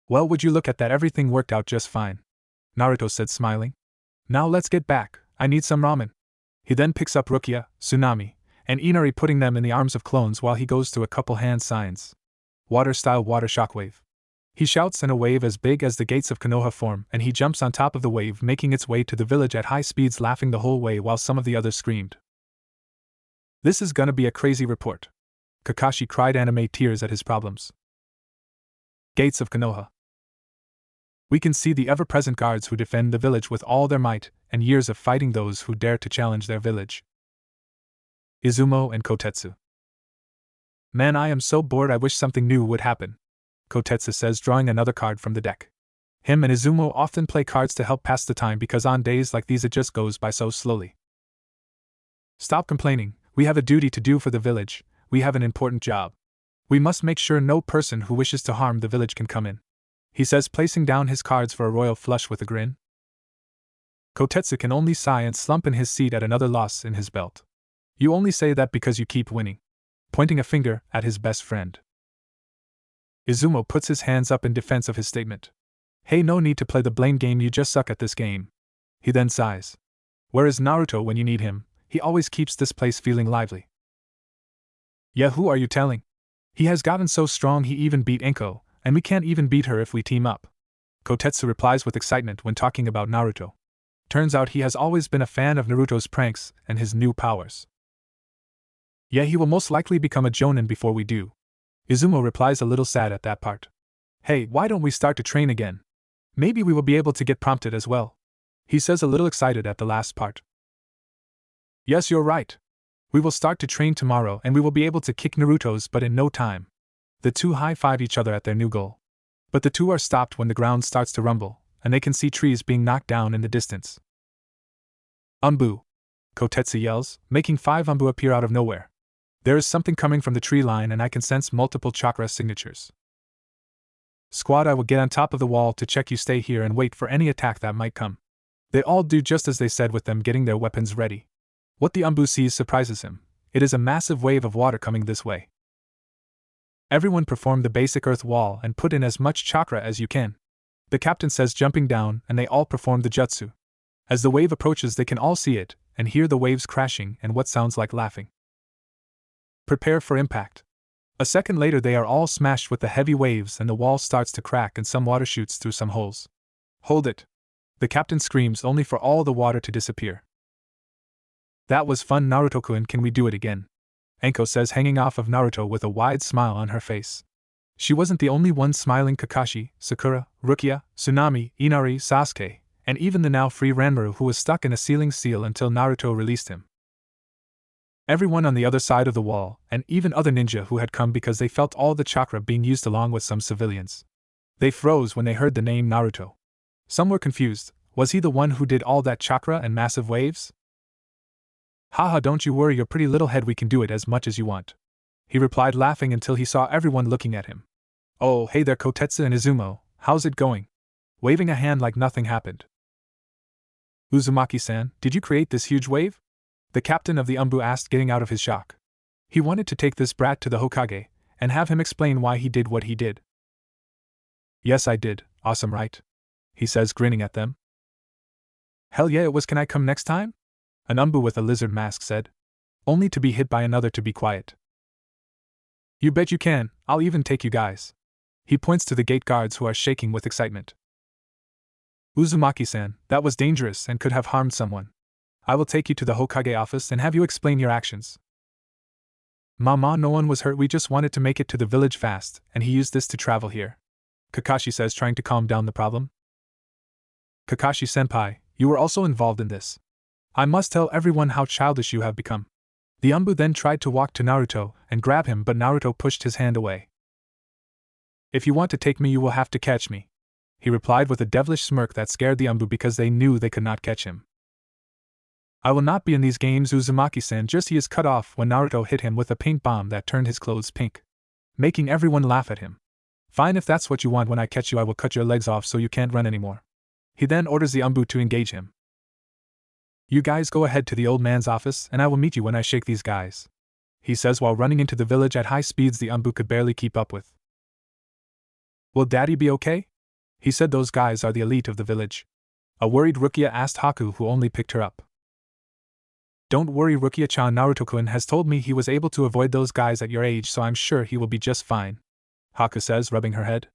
Well, would you look at that, everything worked out just fine, Naruto said, smiling. Now let's get back, I need some ramen. He then picks up Rukia, Tsunami, and Inari, putting them in the arms of clones while he goes through a couple hand signs. Water-style water shockwave. He shouts and a wave as big as the gates of Konoha form, and he jumps on top of the wave, making its way to the village at high speeds, laughing the whole way while some of the others screamed. This is gonna be a crazy report, Kakashi cried, anime tears at his problems. Gates of Konoha. We can see the ever-present guards who defend the village with all their might, and years of fighting those who dare to challenge their village. Izumo and Kotetsu. Man, I am so bored, I wish something new would happen, Kotetsu says, drawing another card from the deck. Him and Izumo often play cards to help pass the time because on days like these it just goes by so slowly. Stop complaining, we have a duty to do for the village, we have an important job. We must make sure no person who wishes to harm the village can come in, he says, placing down his cards for a royal flush with a grin. Kotetsu can only sigh and slump in his seat at another loss in his belt. You only say that because you keep winning, pointing a finger at his best friend. Izumo puts his hands up in defense of his statement. Hey, no need to play the blame game, you just suck at this game. He then sighs. Where is Naruto when you need him? He always keeps this place feeling lively. Yeah, who are you telling? He has gotten so strong he even beat Enko, and we can't even beat her if we team up, Kotetsu replies with excitement when talking about Naruto. Turns out he has always been a fan of Naruto's pranks and his new powers. Yeah, he will most likely become a Jonin before we do. Izumo replies, a little sad at that part. Hey, why don't we start to train again? Maybe we will be able to get prompted as well, he says, a little excited at the last part. Yes, you're right. We will start to train tomorrow and we will be able to kick Naruto's butt in no time. The two high-five each other at their new goal. But the two are stopped when the ground starts to rumble, and they can see trees being knocked down in the distance. Umbu! Kotetsu yells, making 5 Umbu appear out of nowhere. There is something coming from the tree line and I can sense multiple chakra signatures. Squad, I will get on top of the wall to check, you stay here and wait for any attack that might come. They all do just as they said, with them getting their weapons ready. What the Umbu sees surprises him. It is a massive wave of water coming this way. Everyone perform the basic earth wall and put in as much chakra as you can. The captain says, jumping down, and they all perform the jutsu. As the wave approaches, they can all see it, and hear the waves crashing and what sounds like laughing. Prepare for impact. A second later, they are all smashed with the heavy waves, and the wall starts to crack and some water shoots through some holes. Hold it! The captain screams, only for all the water to disappear. That was fun, Naruto-kun, can we do it again? Anko says, hanging off of Naruto with a wide smile on her face. She wasn't the only one smiling. Kakashi, Sakura, Rukia, Tsunami, Inari, Sasuke, and even the now free Ranmaru, who was stuck in a ceiling seal until Naruto released him. Everyone on the other side of the wall, and even other ninja who had come because they felt all the chakra being used along with some civilians. They froze when they heard the name Naruto. Some were confused. Was he the one who did all that chakra and massive waves? Haha, don't you worry your pretty little head, we can do it as much as you want. He replied, laughing until he saw everyone looking at him. Oh, hey there Kotetsu and Izumo, how's it going? Waving a hand like nothing happened. Uzumaki-san, did you create this huge wave? The captain of the Umbu asked, getting out of his shock. He wanted to take this brat to the Hokage, and have him explain why he did what he did. Yes, I did, awesome right? He says, grinning at them. Hell yeah it was, can I come next time? An Umbu with a lizard mask said. Only to be hit by another to be quiet. You bet you can, I'll even take you guys. He points to the gate guards who are shaking with excitement. Uzumaki-san, that was dangerous and could have harmed someone. I will take you to the Hokage office and have you explain your actions. Mama, no one was hurt, we just wanted to make it to the village fast, and he used this to travel here. Kakashi says, trying to calm down the problem. Kakashi-senpai, you were also involved in this. I must tell everyone how childish you have become. The Umbu then tried to walk to Naruto and grab him, but Naruto pushed his hand away. If you want to take me, you will have to catch me, he replied with a devilish smirk that scared the Umbu because they knew they could not catch him. I will not be in these games, Uzumaki-san. Just he is cut off when Naruto hit him with a paint bomb that turned his clothes pink, making everyone laugh at him. Fine, if that's what you want, when I catch you I will cut your legs off so you can't run anymore. He then orders the Umbu to engage him. You guys go ahead to the old man's office and I will meet you when I shake these guys, he says while running into the village at high speeds the Umbu could barely keep up with. Will Daddy be okay? He said, those guys are the elite of the village. A worried Rukia asked Haku, who only picked her up. Don't worry Rukia-chan, Naruto-kun has told me he was able to avoid those guys at your age, so I'm sure he will be just fine, Haku says, rubbing her head.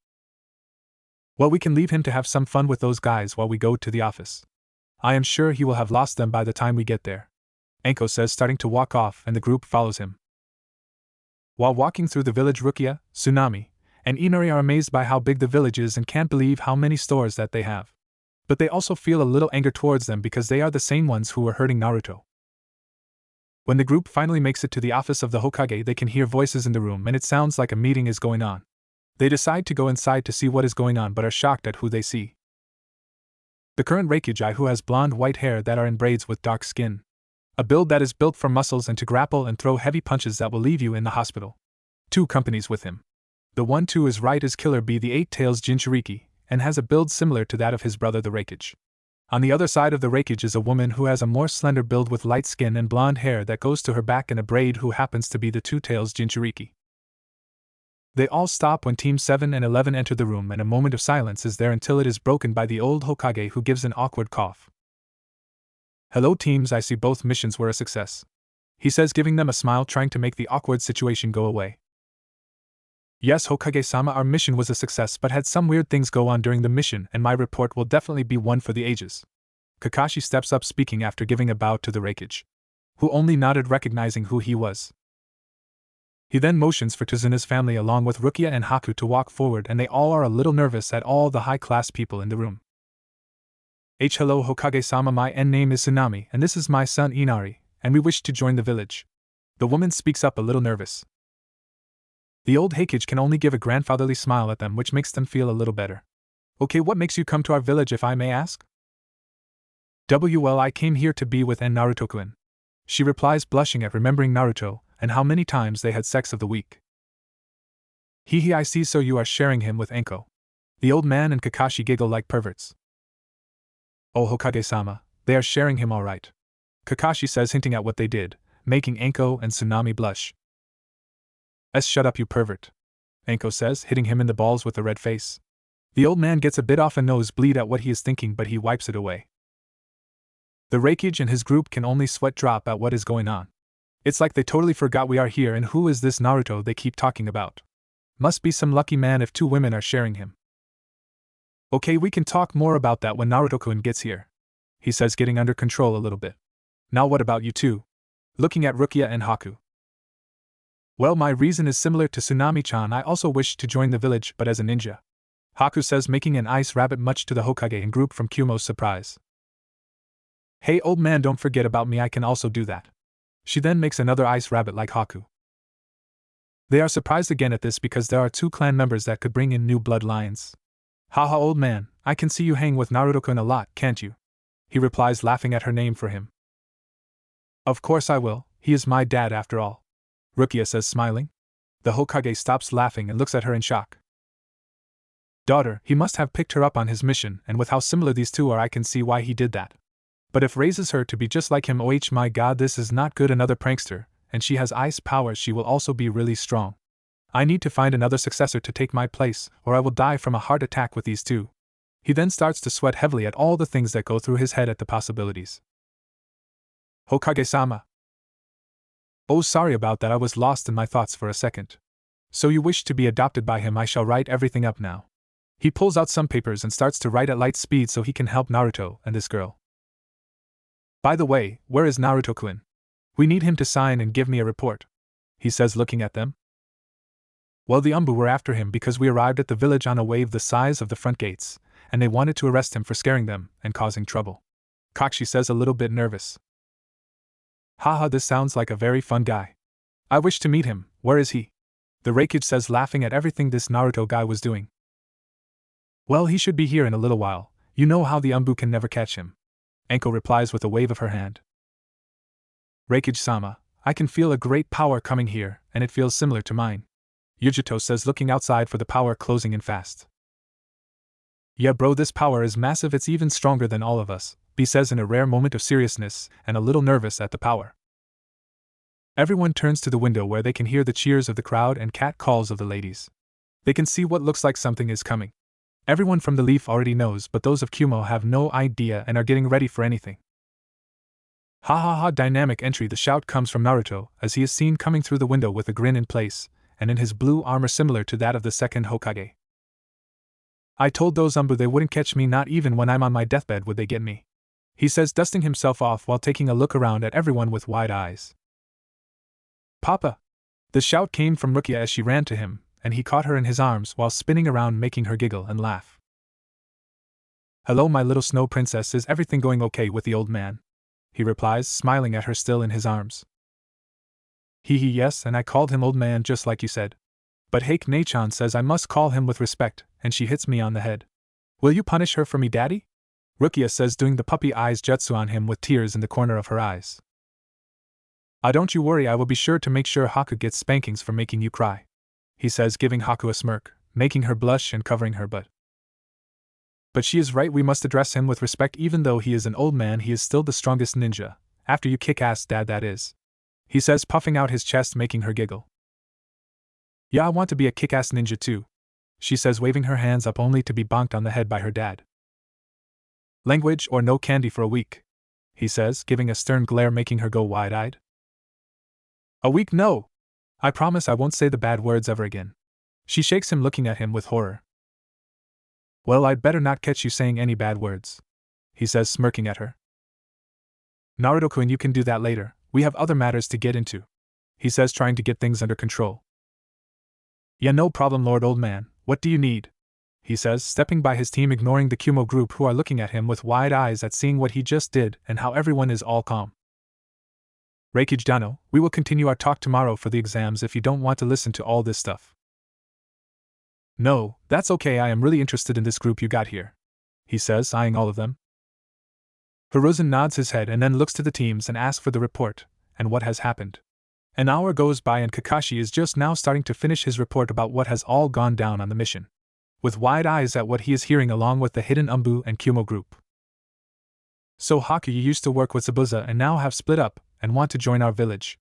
Well, we can leave him to have some fun with those guys while we go to the office. I am sure he will have lost them by the time we get there, Anko says, starting to walk off, and the group follows him. While walking through the village, Rukia, Tsunami, and Inari are amazed by how big the village is and can't believe how many stores that they have. But they also feel a little anger towards them because they are the same ones who were hurting Naruto. When the group finally makes it to the office of the Hokage, they can hear voices in the room and it sounds like a meeting is going on. They decide to go inside to see what is going on but are shocked at who they see. The current Reikujai, who has blonde white hair that are in braids with dark skin. A build that is built for muscles and to grapple and throw heavy punches that will leave you in the hospital. 2 companies with him. The one to his right is Killer B, the 8 Tails Jinchuriki, and has a build similar to that of his brother the Reikuge. On the other side of the Reikuge is a woman who has a more slender build with light skin and blonde hair that goes to her back in a braid, who happens to be the 2 Tails Jinchuriki. They all stop when Team 7 and 11 enter the room, and a moment of silence is there until it is broken by the old Hokage, who gives an awkward cough. Hello teams, I see both missions were a success, he says, giving them a smile, trying to make the awkward situation go away. Yes, Hokage-sama, our mission was a success but had some weird things go on during the mission, and my report will definitely be one for the ages. Kakashi steps up, speaking after giving a bow to the Reikuge, who only nodded, recognizing who he was. He then motions for Tsuna's family along with Rukia and Haku to walk forward, and they all are a little nervous at all the high-class people in the room. Hello Hokage-sama, my name is Tsunami, and this is my son Inari, and we wish to join the village. The woman speaks up, a little nervous. The old Reikuge can only give a grandfatherly smile at them, which makes them feel a little better. Okay, what makes you come to our village, if I may ask? Well, I came here to be with Naruto-kun, she replies, blushing at remembering Naruto and how many times they had sex of the week. Hee, I see, so you are sharing him with Anko. The old man and Kakashi giggle like perverts. Oh Hokage-sama, they are sharing him all right. Kakashi says, hinting at what they did, making Anko and Tsunami blush. Shut up, you pervert, Anko says, hitting him in the balls with a red face. The old man gets a bit off a nosebleed at what he is thinking, but he wipes it away. The Raikage and his group can only sweat drop at what is going on. It's like they totally forgot we are here, and who is this Naruto they keep talking about? Must be some lucky man if 2 women are sharing him. Okay, we can talk more about that when Naruto-kun gets here, he says, getting under control a little bit. Now what about you two? Looking at Rukia and Haku. Well, my reason is similar to Tsunami-chan. I also wish to join the village, but as a ninja, Haku says, making an ice rabbit, much to the Hokage and group from Kumo's surprise. Hey old man, don't forget about me, I can also do that. She then makes another ice rabbit like Haku. They are surprised again at this because there are 2 clan members that could bring in new bloodlines. Haha old man, I can see you hang with Naruto-kun a lot, can't you? He replies, laughing at her name for him. Of course I will, he is my dad after all, Rukia says, smiling. The Hokage stops laughing and looks at her in shock. Daughter, he must have picked her up on his mission, and with how similar these 2 are, I can see why he did that. But if raises her to be just like him, oh my god, this is not good. Another prankster, and she has ice powers, she will also be really strong. I need to find another successor to take my place, or I will die from a heart attack with these 2. He then starts to sweat heavily at all the things that go through his head at the possibilities. Hokage-sama. Oh, sorry about that, I was lost in my thoughts for a second. So you wish to be adopted by him? I shall write everything up now. He pulls out some papers and starts to write at light speed so he can help Naruto and this girl. By the way, where is Naruto-kun? We need him to sign and give me a report, he says, looking at them. Well, the Umbu were after him because we arrived at the village on a wave the size of the front gates, and they wanted to arrest him for scaring them and causing trouble. Kakashi says, a little bit nervous. Haha, this sounds like a very fun guy. I wish to meet him. Where is he? The Raikage says, laughing at everything this Naruto guy was doing. Well, he should be here in a little while. You know how the Umbu can never catch him, Anko replies with a wave of her hand. Raikage-sama, I can feel a great power coming here, and it feels similar to mine, Yujito says, looking outside for the power closing in fast. Yeah bro, this power is massive, it's even stronger than all of us, B says in a rare moment of seriousness and a little nervous at the power. Everyone turns to the window where they can hear the cheers of the crowd and cat calls of the ladies. They can see what looks like something is coming. Everyone from the Leaf already knows, but those of Kumo have no idea and are getting ready for anything. Ha ha ha, dynamic entry. The shout comes from Naruto as he is seen coming through the window with a grin in place, and in his blue armor similar to that of the second Hokage. I told those Umbu they wouldn't catch me, not even when I'm on my deathbed would they get me, he says, dusting himself off while taking a look around at everyone with wide eyes. Papa! The shout came from Rukia as she ran to him, and he caught her in his arms while spinning around, making her giggle and laugh. Hello, my little snow princess, is everything going okay with the old man? He replies, smiling at her still in his arms. Hee, yes, and I called him old man just like you said. But Hake Ne-chan says I must call him with respect, and she hits me on the head. Will you punish her for me, daddy? Rukia says, doing the puppy eyes jutsu on him with tears in the corner of her eyes. Don't you worry, I will be sure to make sure Haku gets spankings for making you cry, he says, giving Haku a smirk, making her blush and covering her butt. But she is right, we must address him with respect. Even though he is an old man, he is still the strongest ninja, after you kick ass, dad, that is, he says, puffing out his chest, making her giggle. Yeah, I want to be a kick-ass ninja too, she says, waving her hands up only to be bonked on the head by her dad. Language or no candy for a week, he says, giving a stern glare, making her go wide-eyed. A week, no! I promise I won't say the bad words ever again. She shakes him, looking at him with horror. Well, I'd better not catch you saying any bad words, he says, smirking at her. Naruto-kun, you can do that later, we have other matters to get into, he says, trying to get things under control. Yeah, no problem, Lord Old Man, what do you need? He says, stepping by his team, ignoring the Kumo group who are looking at him with wide eyes at seeing what he just did and how everyone is all calm. Raikage Dano, we will continue our talk tomorrow for the exams if you don't want to listen to all this stuff. No, that's okay, I am really interested in this group you got here, he says, eyeing all of them. Hiruzen nods his head and then looks to the teams and asks for the report, and what has happened. An hour goes by and Kakashi is just now starting to finish his report about what has all gone down on the mission, with wide eyes at what he is hearing along with the hidden Umbu and Kumo group. So Haku, you used to work with Zabuza and now have split up and want to join our village,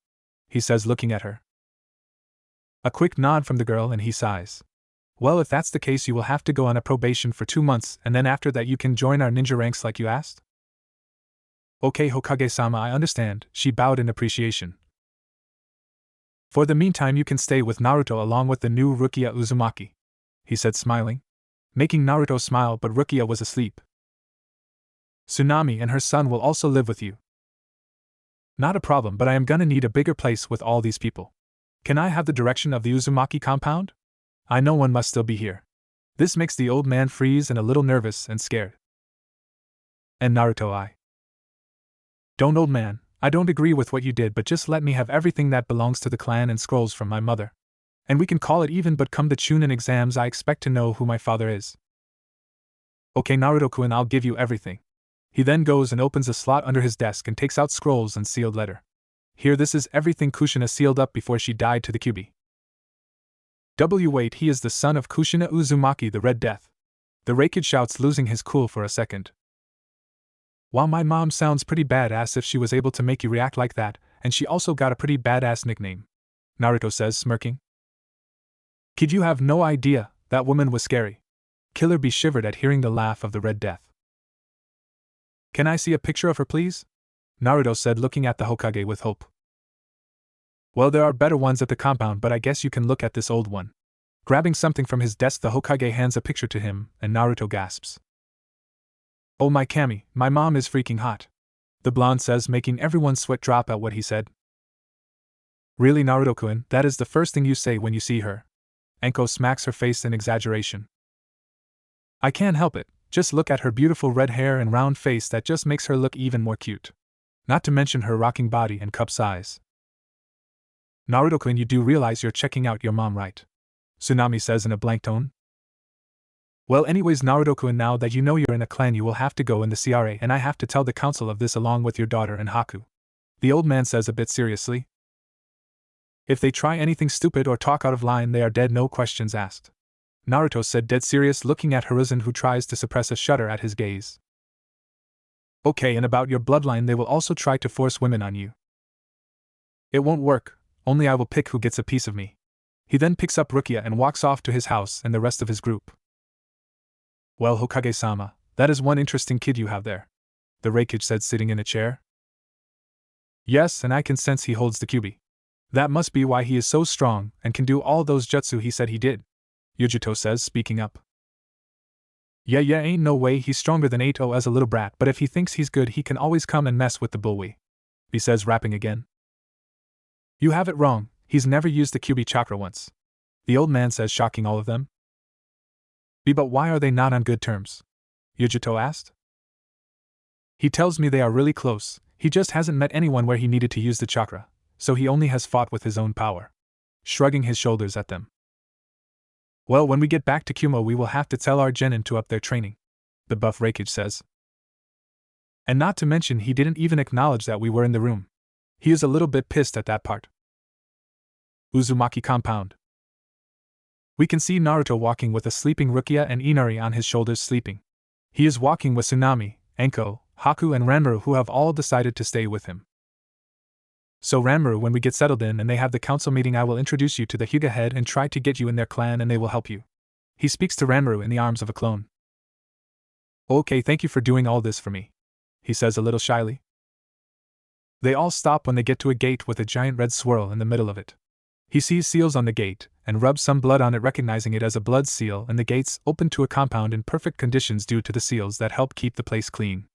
he says, looking at her. A quick nod from the girl and he sighs. Well, if that's the case, you will have to go on a probation for 2 months, and then after that you can join our ninja ranks like you asked? Okay, Hokage-sama, I understand, she bowed in appreciation. For the meantime, you can stay with Naruto along with the new Rukia Uzumaki, he said, smiling, making Naruto smile, but Rukia was asleep. Tsunami and her son will also live with you. Not a problem, but I am gonna need a bigger place with all these people. Can I have the direction of the Uzumaki compound? I know one must still be here. This makes the old man freeze and a little nervous and scared. And Naruto, I don't, old man, I don't agree with what you did, but just let me have everything that belongs to the clan and scrolls from my mother. And we can call it even, but come the Chunin exams I expect to know who my father is. Okay, Naruto-kun, I'll give you everything. He then goes and opens a slot under his desk and takes out scrolls and sealed letter. Here, this is everything Kushina sealed up before she died to the Kyuubi. Wait, he is the son of Kushina Uzumaki, the Red Death. The Raikid shouts, losing his cool for a second. Wow, my mom sounds pretty badass if she was able to make you react like that, and she also got a pretty badass nickname, Naruto says, smirking. Kid, you have no idea, that woman was scary. Killer Bee shivered at hearing the laugh of the Red Death. Can I see a picture of her, please? Naruto said, looking at the Hokage with hope. Well, there are better ones at the compound, but I guess you can look at this old one. Grabbing something from his desk, the Hokage hands a picture to him, and Naruto gasps. Oh my Kami, my mom is freaking hot. The blonde says, making everyone's sweat drop at what he said. Really, Naruto-kun, that is the first thing you say when you see her. Anko smacks her face in exaggeration. I can't help it, just look at her beautiful red hair and round face, that just makes her look even more cute. Not to mention her rocking body and cup size. Naruto-kun, you do realize you're checking out your mom, right? Tsunami says in a blank tone. Well, anyways, Naruto-kun, now that you know you're in a clan, you will have to go in the CRA, and I have to tell the council of this along with your daughter and Haku. The old man says a bit seriously. If they try anything stupid or talk out of line, they are dead, no questions asked. Naruto said, dead serious, looking at Hiruzen, who tries to suppress a shudder at his gaze. Okay, and about your bloodline, they will also try to force women on you. It won't work, only I will pick who gets a piece of me. He then picks up Rukia and walks off to his house and the rest of his group. Well, Hokage-sama, that is one interesting kid you have there, the Raikage said, sitting in a chair. Yes, and I can sense he holds the Kyuubi. That must be why he is so strong and can do all those jutsu he said he did, Yujito says, speaking up. Yeah, ain't no way he's stronger than 8-0 as a little brat, but if he thinks he's good, he can always come and mess with the bully, he says, rapping again. You have it wrong, he's never used the Kyuubi chakra once, the old man says, shocking all of them. But why are they not on good terms? Yujito asked. He tells me they are really close, he just hasn't met anyone where he needed to use the chakra, so he only has fought with his own power. Shrugging his shoulders at them. Well, when we get back to Kumo, we will have to tell our genin to up their training, the buff Raikage says. And not to mention, he didn't even acknowledge that we were in the room. He is a little bit pissed at that part. Uzumaki compound. We can see Naruto walking with a sleeping Rukia and Inari on his shoulders, sleeping. He is walking with Tsunami, Anko, Haku and Ranmaru, who have all decided to stay with him. So Ranmaru, when we get settled in and they have the council meeting, I will introduce you to the Hyuga head and try to get you in their clan, and they will help you. He speaks to Ranmaru in the arms of a clone. Okay, thank you for doing all this for me, he says a little shyly. They all stop when they get to a gate with a giant red swirl in the middle of it. He sees seals on the gate, and rubs some blood on it, recognizing it as a blood seal, and the gates open to a compound in perfect conditions due to the seals that help keep the place clean.